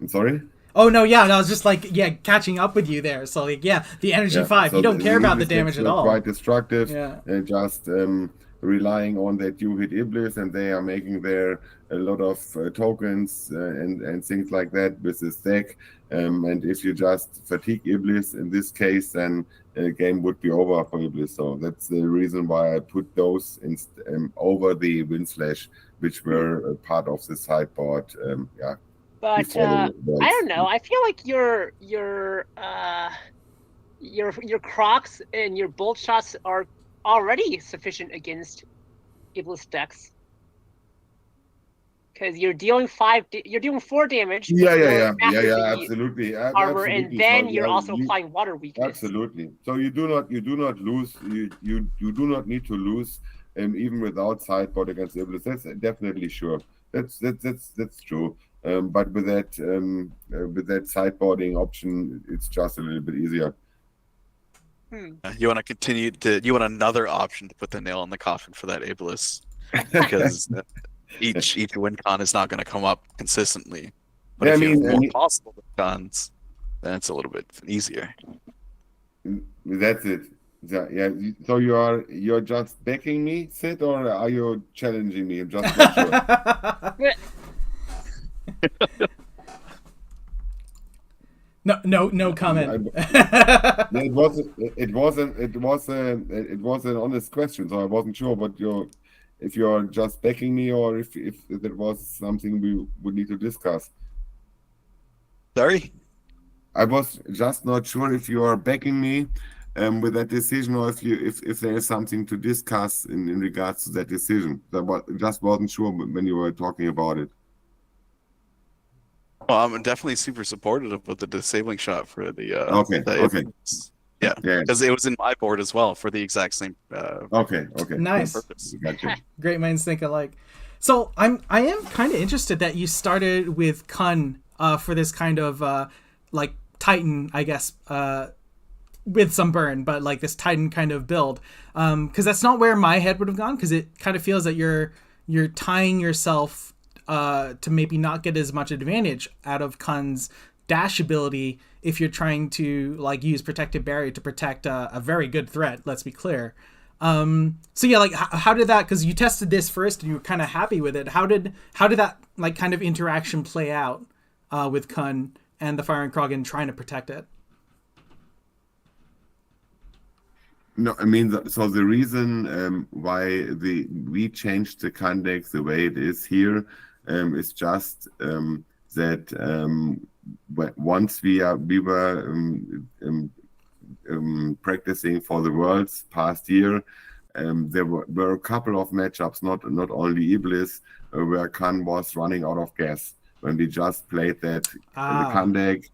I'm sorry? Oh no, yeah, I was just like, catching up with you there. So like, the energy 5, so you don't care about the damage at all. Quite destructive. Yeah. Just relying on that you hit Iblis, and they are making there a lot of tokens and things like that with this deck. And if you just fatigue Iblis in this case, then the game would be over for Iblis. So that's the reason why I put those over the Windslash, which were a part of the sideboard. But I don't know. I feel like your Crocs and your Bolt Shots are already sufficient against Iblis decks, because you're dealing 4 damage. Yeah, absolutely. Armor, and then you're also applying water weakness. Absolutely. So you do not lose. You do not need to lose, even without sideboard against Iblis. That's definitely sure. That's true. But with that sideboarding option, it's just a little bit easier. You want to continue to? You want another option to put the nail in the coffin for that Iblis, because each win con is not going to come up consistently. But if you have more possible win cons, then it's a little bit easier. That's it. Yeah. So you're just backing me, Sid, or are you challenging me? I'm just not sure. No comment. It was an honest question, so I wasn't sure if you're just backing me or if that was something we would need to discuss. Sorry? I was just not sure if you are backing me with that decision, or if there is something to discuss in regards to that decision. I just wasn't sure when you were talking about it. Well, I'm definitely super supportive of the disabling shot for the okay. Yeah, because it was in my board as well for the exact same okay. Nice. Purpose. Gotcha. Great minds think alike. So I am kind of interested that you started with Kun for this kind of like Titan, I guess, with some burn, but like this Titan kind of build, because that's not where my head would have gone, because it kind of feels that you're tying yourself to maybe not get as much advantage out of Kun's dash ability if you're trying to like use Protective Barrier to protect a very good threat. Let's be clear. So yeah, like how did that? Because you tested this first and you were kind of happy with it. How did that like kind of interaction play out with Kun and the Fire and Krogan trying to protect it? No, I mean, so the reason why we changed the Kun deck the way it is here is just that once we were practicing for the Worlds past year, there were a couple of matchups, not only Iblis, where Kun was running out of gas. When we just played that the Kun deck,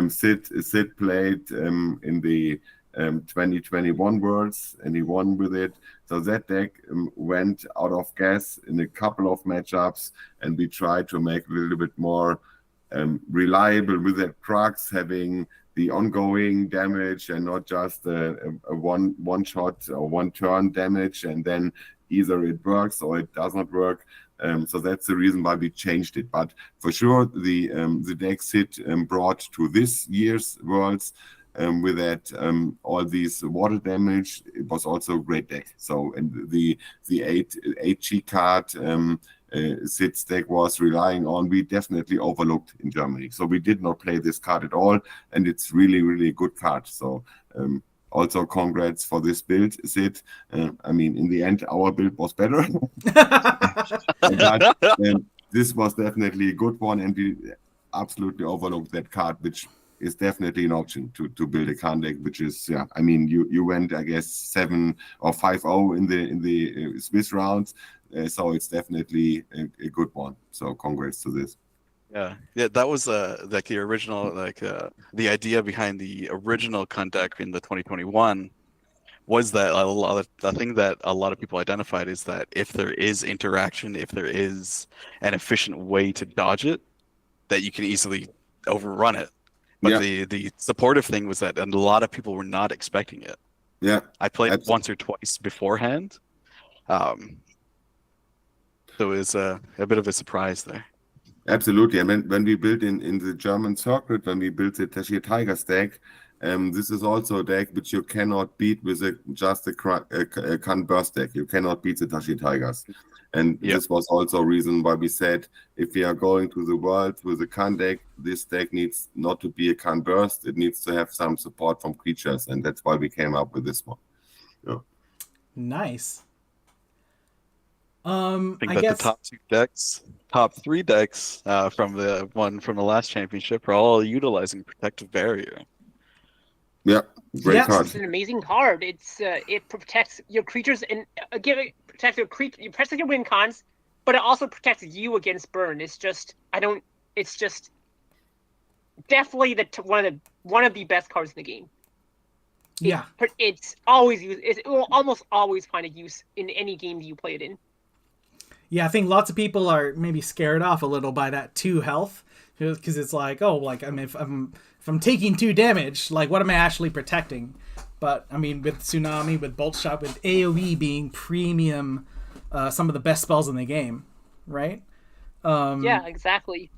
Sid played in the 2021 Worlds, and he won with it. So that deck went out of gas in a couple of matchups, and we tried to make it a little bit more reliable with that Crux, having the ongoing damage and not just a one shot or one turn damage, and then either it works or it does not work. So that's the reason why we changed it. But for sure, the deck Sid brought to this year's Worlds with that all these water damage, it was also a great deck. So and the 8G card Sid's deck was relying on, we definitely overlooked in Germany. So we did not play this card at all, and it's really, really a good card. So also congrats for this build, Sid. I mean, in the end, our build was better. But this was definitely a good one, and we absolutely overlooked that card, which is definitely an option to build a Khan deck, which is, yeah, I mean, you went, I guess, 7 or 5-0 in the Swiss rounds. So it's definitely a good one. So congrats to this. Yeah, that was like the original, like the idea behind the original Khan deck in the 2021 was that the thing that a lot of people identified is that if there is interaction, if there is an efficient way to dodge it, that you can easily overrun it. But the supportive thing was that a lot of people were not expecting it. Yeah, I played once or twice beforehand. So it was a bit of a surprise there. Absolutely. And when we built in the German circuit, when we built the Tashir Tigers deck, this is also a deck which you cannot beat with just a Khan Burst deck. You cannot beat the Tashir Tigers. And this was also a reason why we said, if we are going to the world with a Khan deck, this deck needs not to be a Khan Burst. It needs to have some support from creatures. And that's why we came up with this one. Yeah. Nice. I think that the top 3 decks from the last championship are all utilizing Protective Barrier. Yeah, great card. It's an amazing card. It protects your creatures and protects your win cons, but it also protects you against burn. It's just definitely one of the best cards in the game. It's always used. It will almost always find a use in any game that you play it in. Yeah, I think lots of people are maybe scared off a little by that 2 health, because it's like, oh, like, I mean, if I'm taking 2 damage, like, what am I actually protecting? But I mean, with Tsunami, with Bolt Shot, with AoE being premium, some of the best spells in the game, right? Yeah, exactly.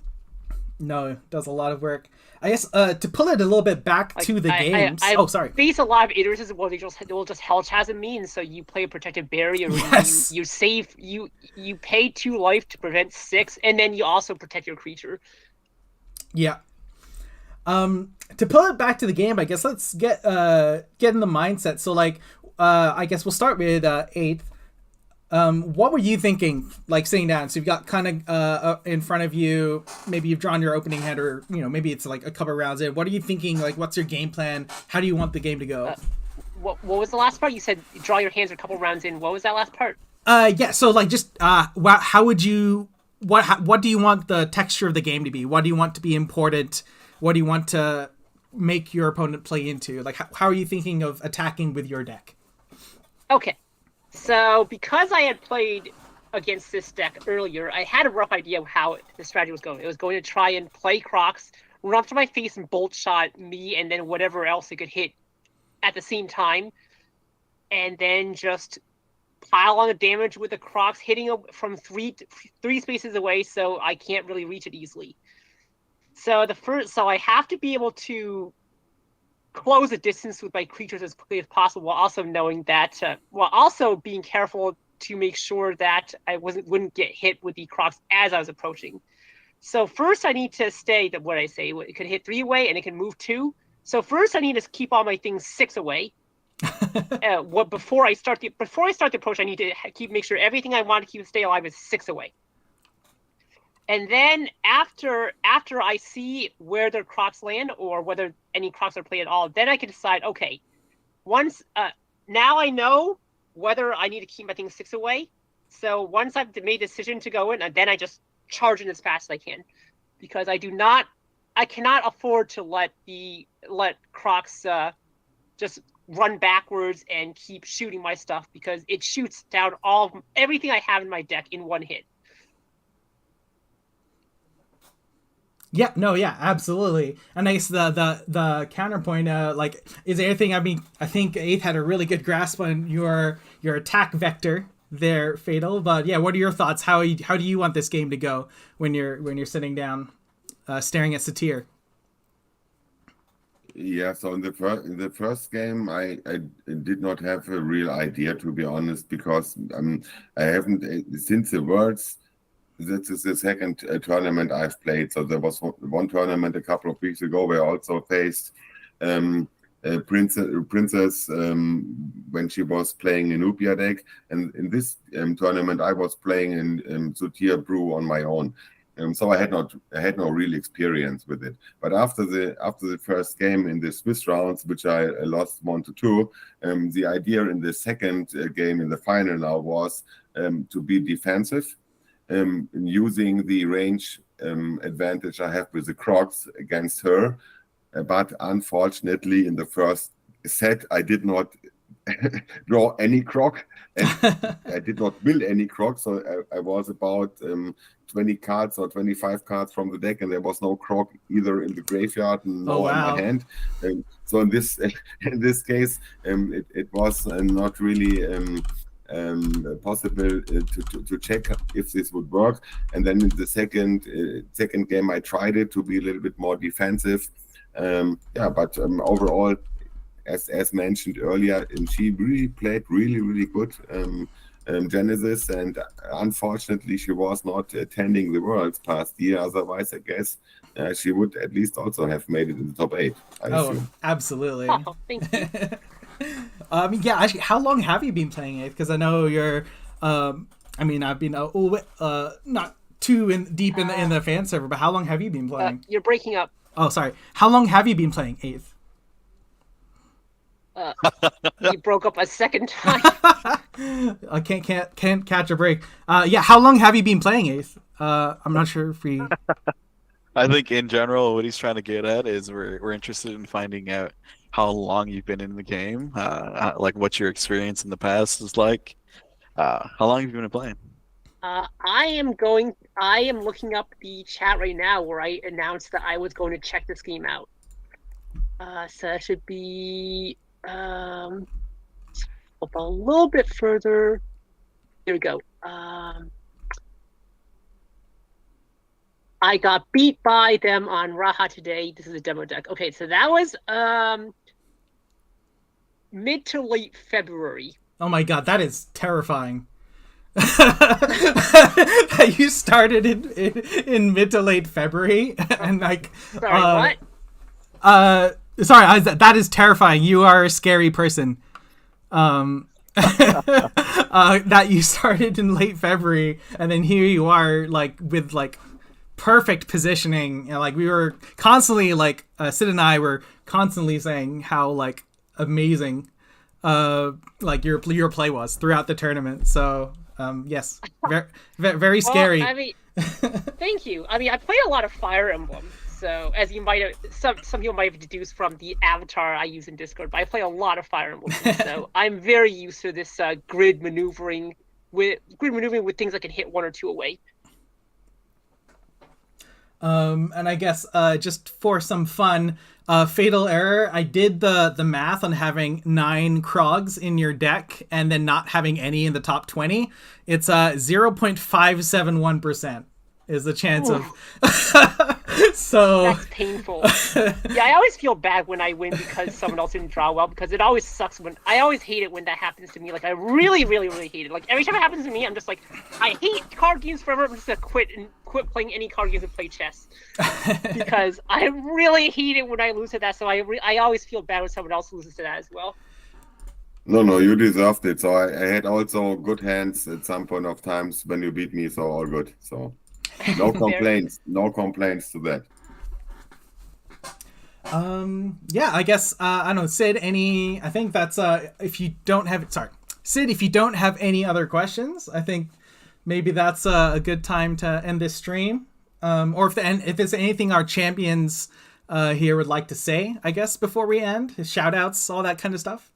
No, it does a lot of work. I guess to pull it a little bit back to the games. I face a lot of iterations where they'll just Hell Chasm mean, so you play a Protective Barrier. Yes. You save you pay 2 life to prevent 6, and then you also protect your creature. Yeah. To pull it back to the game, I guess let's get in the mindset. So like, I guess we'll start with 8th. What were you thinking, like, sitting down? So you've got kind of in front of you, maybe you've drawn your opening hand, or, you know, maybe it's like a couple rounds in. What are you thinking? Like, what's your game plan? How do you want the game to go? What was the last part? You said draw your hands a couple rounds in. What was that last part? Yeah, so like just how would you, what do you want the texture of the game to be? What do you want to be important? What do you want to make your opponent play into? Like, how are you thinking of attacking with your deck? Okay. So, because I had played against this deck earlier, I had a rough idea of how the strategy was going. It was going to try and play Crocs, run up to my face and Bolt Shot me, and then whatever else it could hit at the same time, and then just pile on the damage with the Crocs, hitting from three spaces away, so I can't really reach it easily. So I have to be able to close the distance with my creatures as quickly as possible, while also knowing that, while also being careful to make sure that I wouldn't get hit with the Crocs as I was approaching. So first I need to stay, what I say, it can hit 3 away and it can move 2. So first I need to keep all my things 6 away. Before I start the approach, I need to make sure everything I want to keep stay alive is 6 away. And then after I see where their Crocs land, or whether any Crocs are played at all, then I can decide, okay, once now I know whether I need to keep my things 6 away. So once I've made a decision to go in, then I just charge in as fast as I can, because I cannot afford to let Crocs just run backwards and keep shooting my stuff, because it shoots down everything I have in my deck in one hit. Yeah, no, yeah, absolutely. And I guess the counterpoint, like, is there anything? I mean, I think 8th had a really good grasp on your attack vector, there, Fatal. But yeah, what are your thoughts? How do you want this game to go when you're sitting down, staring at Satir? Yeah, so in the first game, I did not have a real idea, to be honest, because I haven't since the Worlds. This is the second tournament I've played. So there was one tournament a couple of weeks ago where I also faced Princess when she was in Nubia deck, and in this tournament I was playing in Satir Brew on my own. So I had no real experience with it. But after the first game in the Swiss rounds, which I lost 1-2, the idea in the second game in the final now was to be defensive, using the range advantage I have with the Crocs against her. But unfortunately, in the first set, I did not draw any Croc, and I did not build any Croc. So I was about 20 cards or 25 cards from the deck, and there was no Croc either in the graveyard nor in my hand. So in this case, it was not really possible to check if this would work. And then in the second game, I tried it to be a little bit more defensive. But overall, as mentioned earlier, she really played really good Genesis, and unfortunately she was not attending the Worlds past year. Otherwise, I guess she would at least also have made it in the top 8. I assume. Absolutely. Oh, thank you. Yeah, actually, how long have you been playing 8th? Because I know you're. I've been not too deep in the fan server, but how long have you been playing? You're breaking up. Oh, sorry. How long have you been playing 8th? You broke up a second time. I can't catch a break. Yeah, how long have you been playing 8th? I'm not sure if we. I think in general, what he's trying to get at is we're interested in finding out how long you've been in the game, like what your experience in the past is like. How long have you been playing? I am looking up the chat right now where I announced that I was going to check this game out. So that should be up a little bit further. Here we go. I got beat by them on Raha today. This is a demo deck. Okay, so that was mid to late February. Oh my god, that is terrifying. You started in mid to late February, and like. Sorry, what? Sorry, that is terrifying. You are a scary person. That you started in late February, and then here you are, like with like perfect positioning. You know, like we were constantly like Sid and I were constantly saying how like amazing like your play was throughout the tournament. So yes, very scary. Well, I mean, thank you. I mean, I play a lot of Fire Emblem. So, as you might have, some people might have deduced from the avatar I use in Discord, but I play a lot of Fire Emblem. So, I'm very used to this grid maneuvering with things that can hit 1 or 2 away. And I guess just for some fun, fatal error. I did the math on having 9 Krogs in your deck and then not having any in the top 20. It's 0.571%. Is the chance of so that's painful. Yeah, I always feel bad when I win because someone else didn't draw well, because it always sucks when I always hate it when that happens to me. Like I really hate it. Like every time it happens to me, I'm just like, I hate card games forever. I'm just gonna quit playing any card games and play chess because I really hate it when I lose to that. So I always feel bad when someone else loses to that as well. No, you deserved it. So I had also good hands at some point of times when you beat me. So all good. So. No complaints. No complaints to that. Yeah, I guess I don't know, Sid. I think that's if you don't have Sid, if you don't have any other questions, I think maybe that's a good time to end this stream. Or if there's anything our champions here would like to say, I guess before we end, shout outs, all that kind of stuff.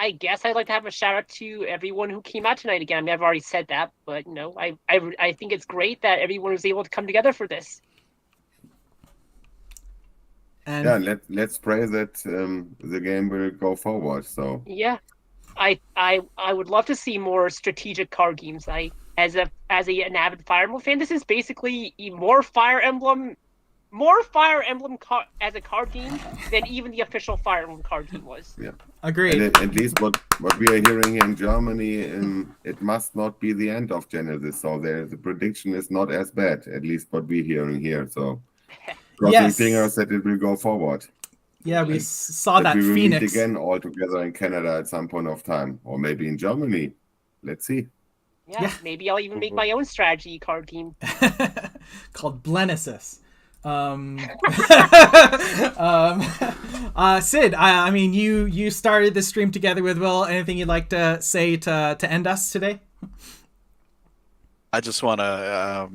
I guess I'd like to have a shout out to everyone who came out tonight again. I mean, I've already said that, but you know, I think it's great that everyone was able to come together for this. And yeah, let's pray that the game will go forward. So yeah, I would love to see more strategic card games. As an avid Fire Emblem fan, this is basically more Fire Emblem as a card game than even the official Fire Emblem card game was. Yeah, agreed. And at least what we are hearing here in Germany, it must not be the end of Genesis. So the prediction is not as bad. At least what we're hearing here. So crossing fingers that it will go forward. Yeah, we saw that we will Phoenix meet again all together in Canada at some point of time, or maybe in Germany. Let's see. Yeah, maybe I'll even make my own strategy card game called Blenesis. Sid, I mean, you started this stream together with Will. Anything you'd like to say to end us today? I just want to,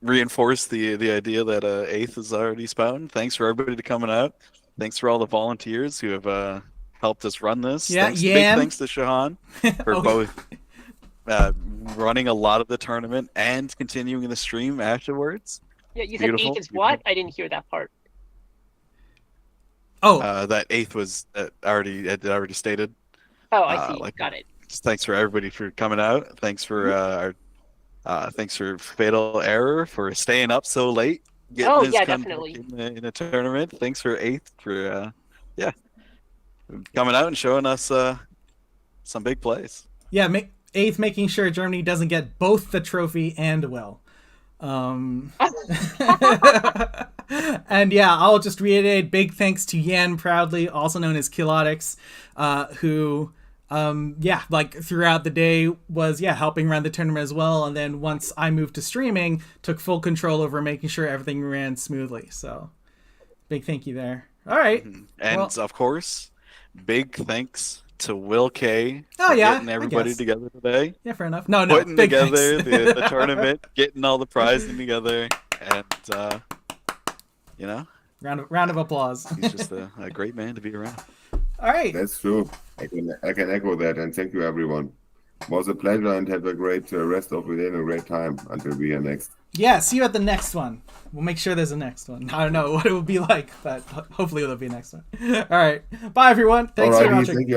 reinforce the idea that 8th is already spouting. Thanks for everybody coming out. Thanks for all the volunteers who have helped us run this. Yeah, big thanks to Shahan for both running a lot of the tournament and continuing the stream afterwards. Yeah, you said 8th is what? I didn't hear that part. Oh, that 8th was already stated. Oh, I see. Got it. Just thanks for everybody for coming out. Thanks for thanks for Fatal Error for staying up so late. Definitely. In a tournament. Thanks for 8th for coming out and showing us some big plays. Yeah, 8th making sure Germany doesn't get both the trophy and Will. And yeah, I'll just reiterate big thanks to Yan Proudly, also known as Kilotix, who throughout the day was helping run the tournament as well, and then once I moved to streaming, took full control over making sure everything ran smoothly. So big thank you there. All right. And of course, big thanks to Will K for getting everybody together today. Yeah, fair enough. Putting big together the tournament, getting all the prizing together, and round of applause. He's just a great man to be around. All right. That's true. I can echo that, and thank you, everyone. It was a pleasure, and have a great rest of the day and a great time until we are next. Yeah, see you at the next one. We'll make sure there's a next one. I don't know what it will be like, but hopefully there'll be a next one. All right. Bye, everyone. Thanks for watching. Thank you.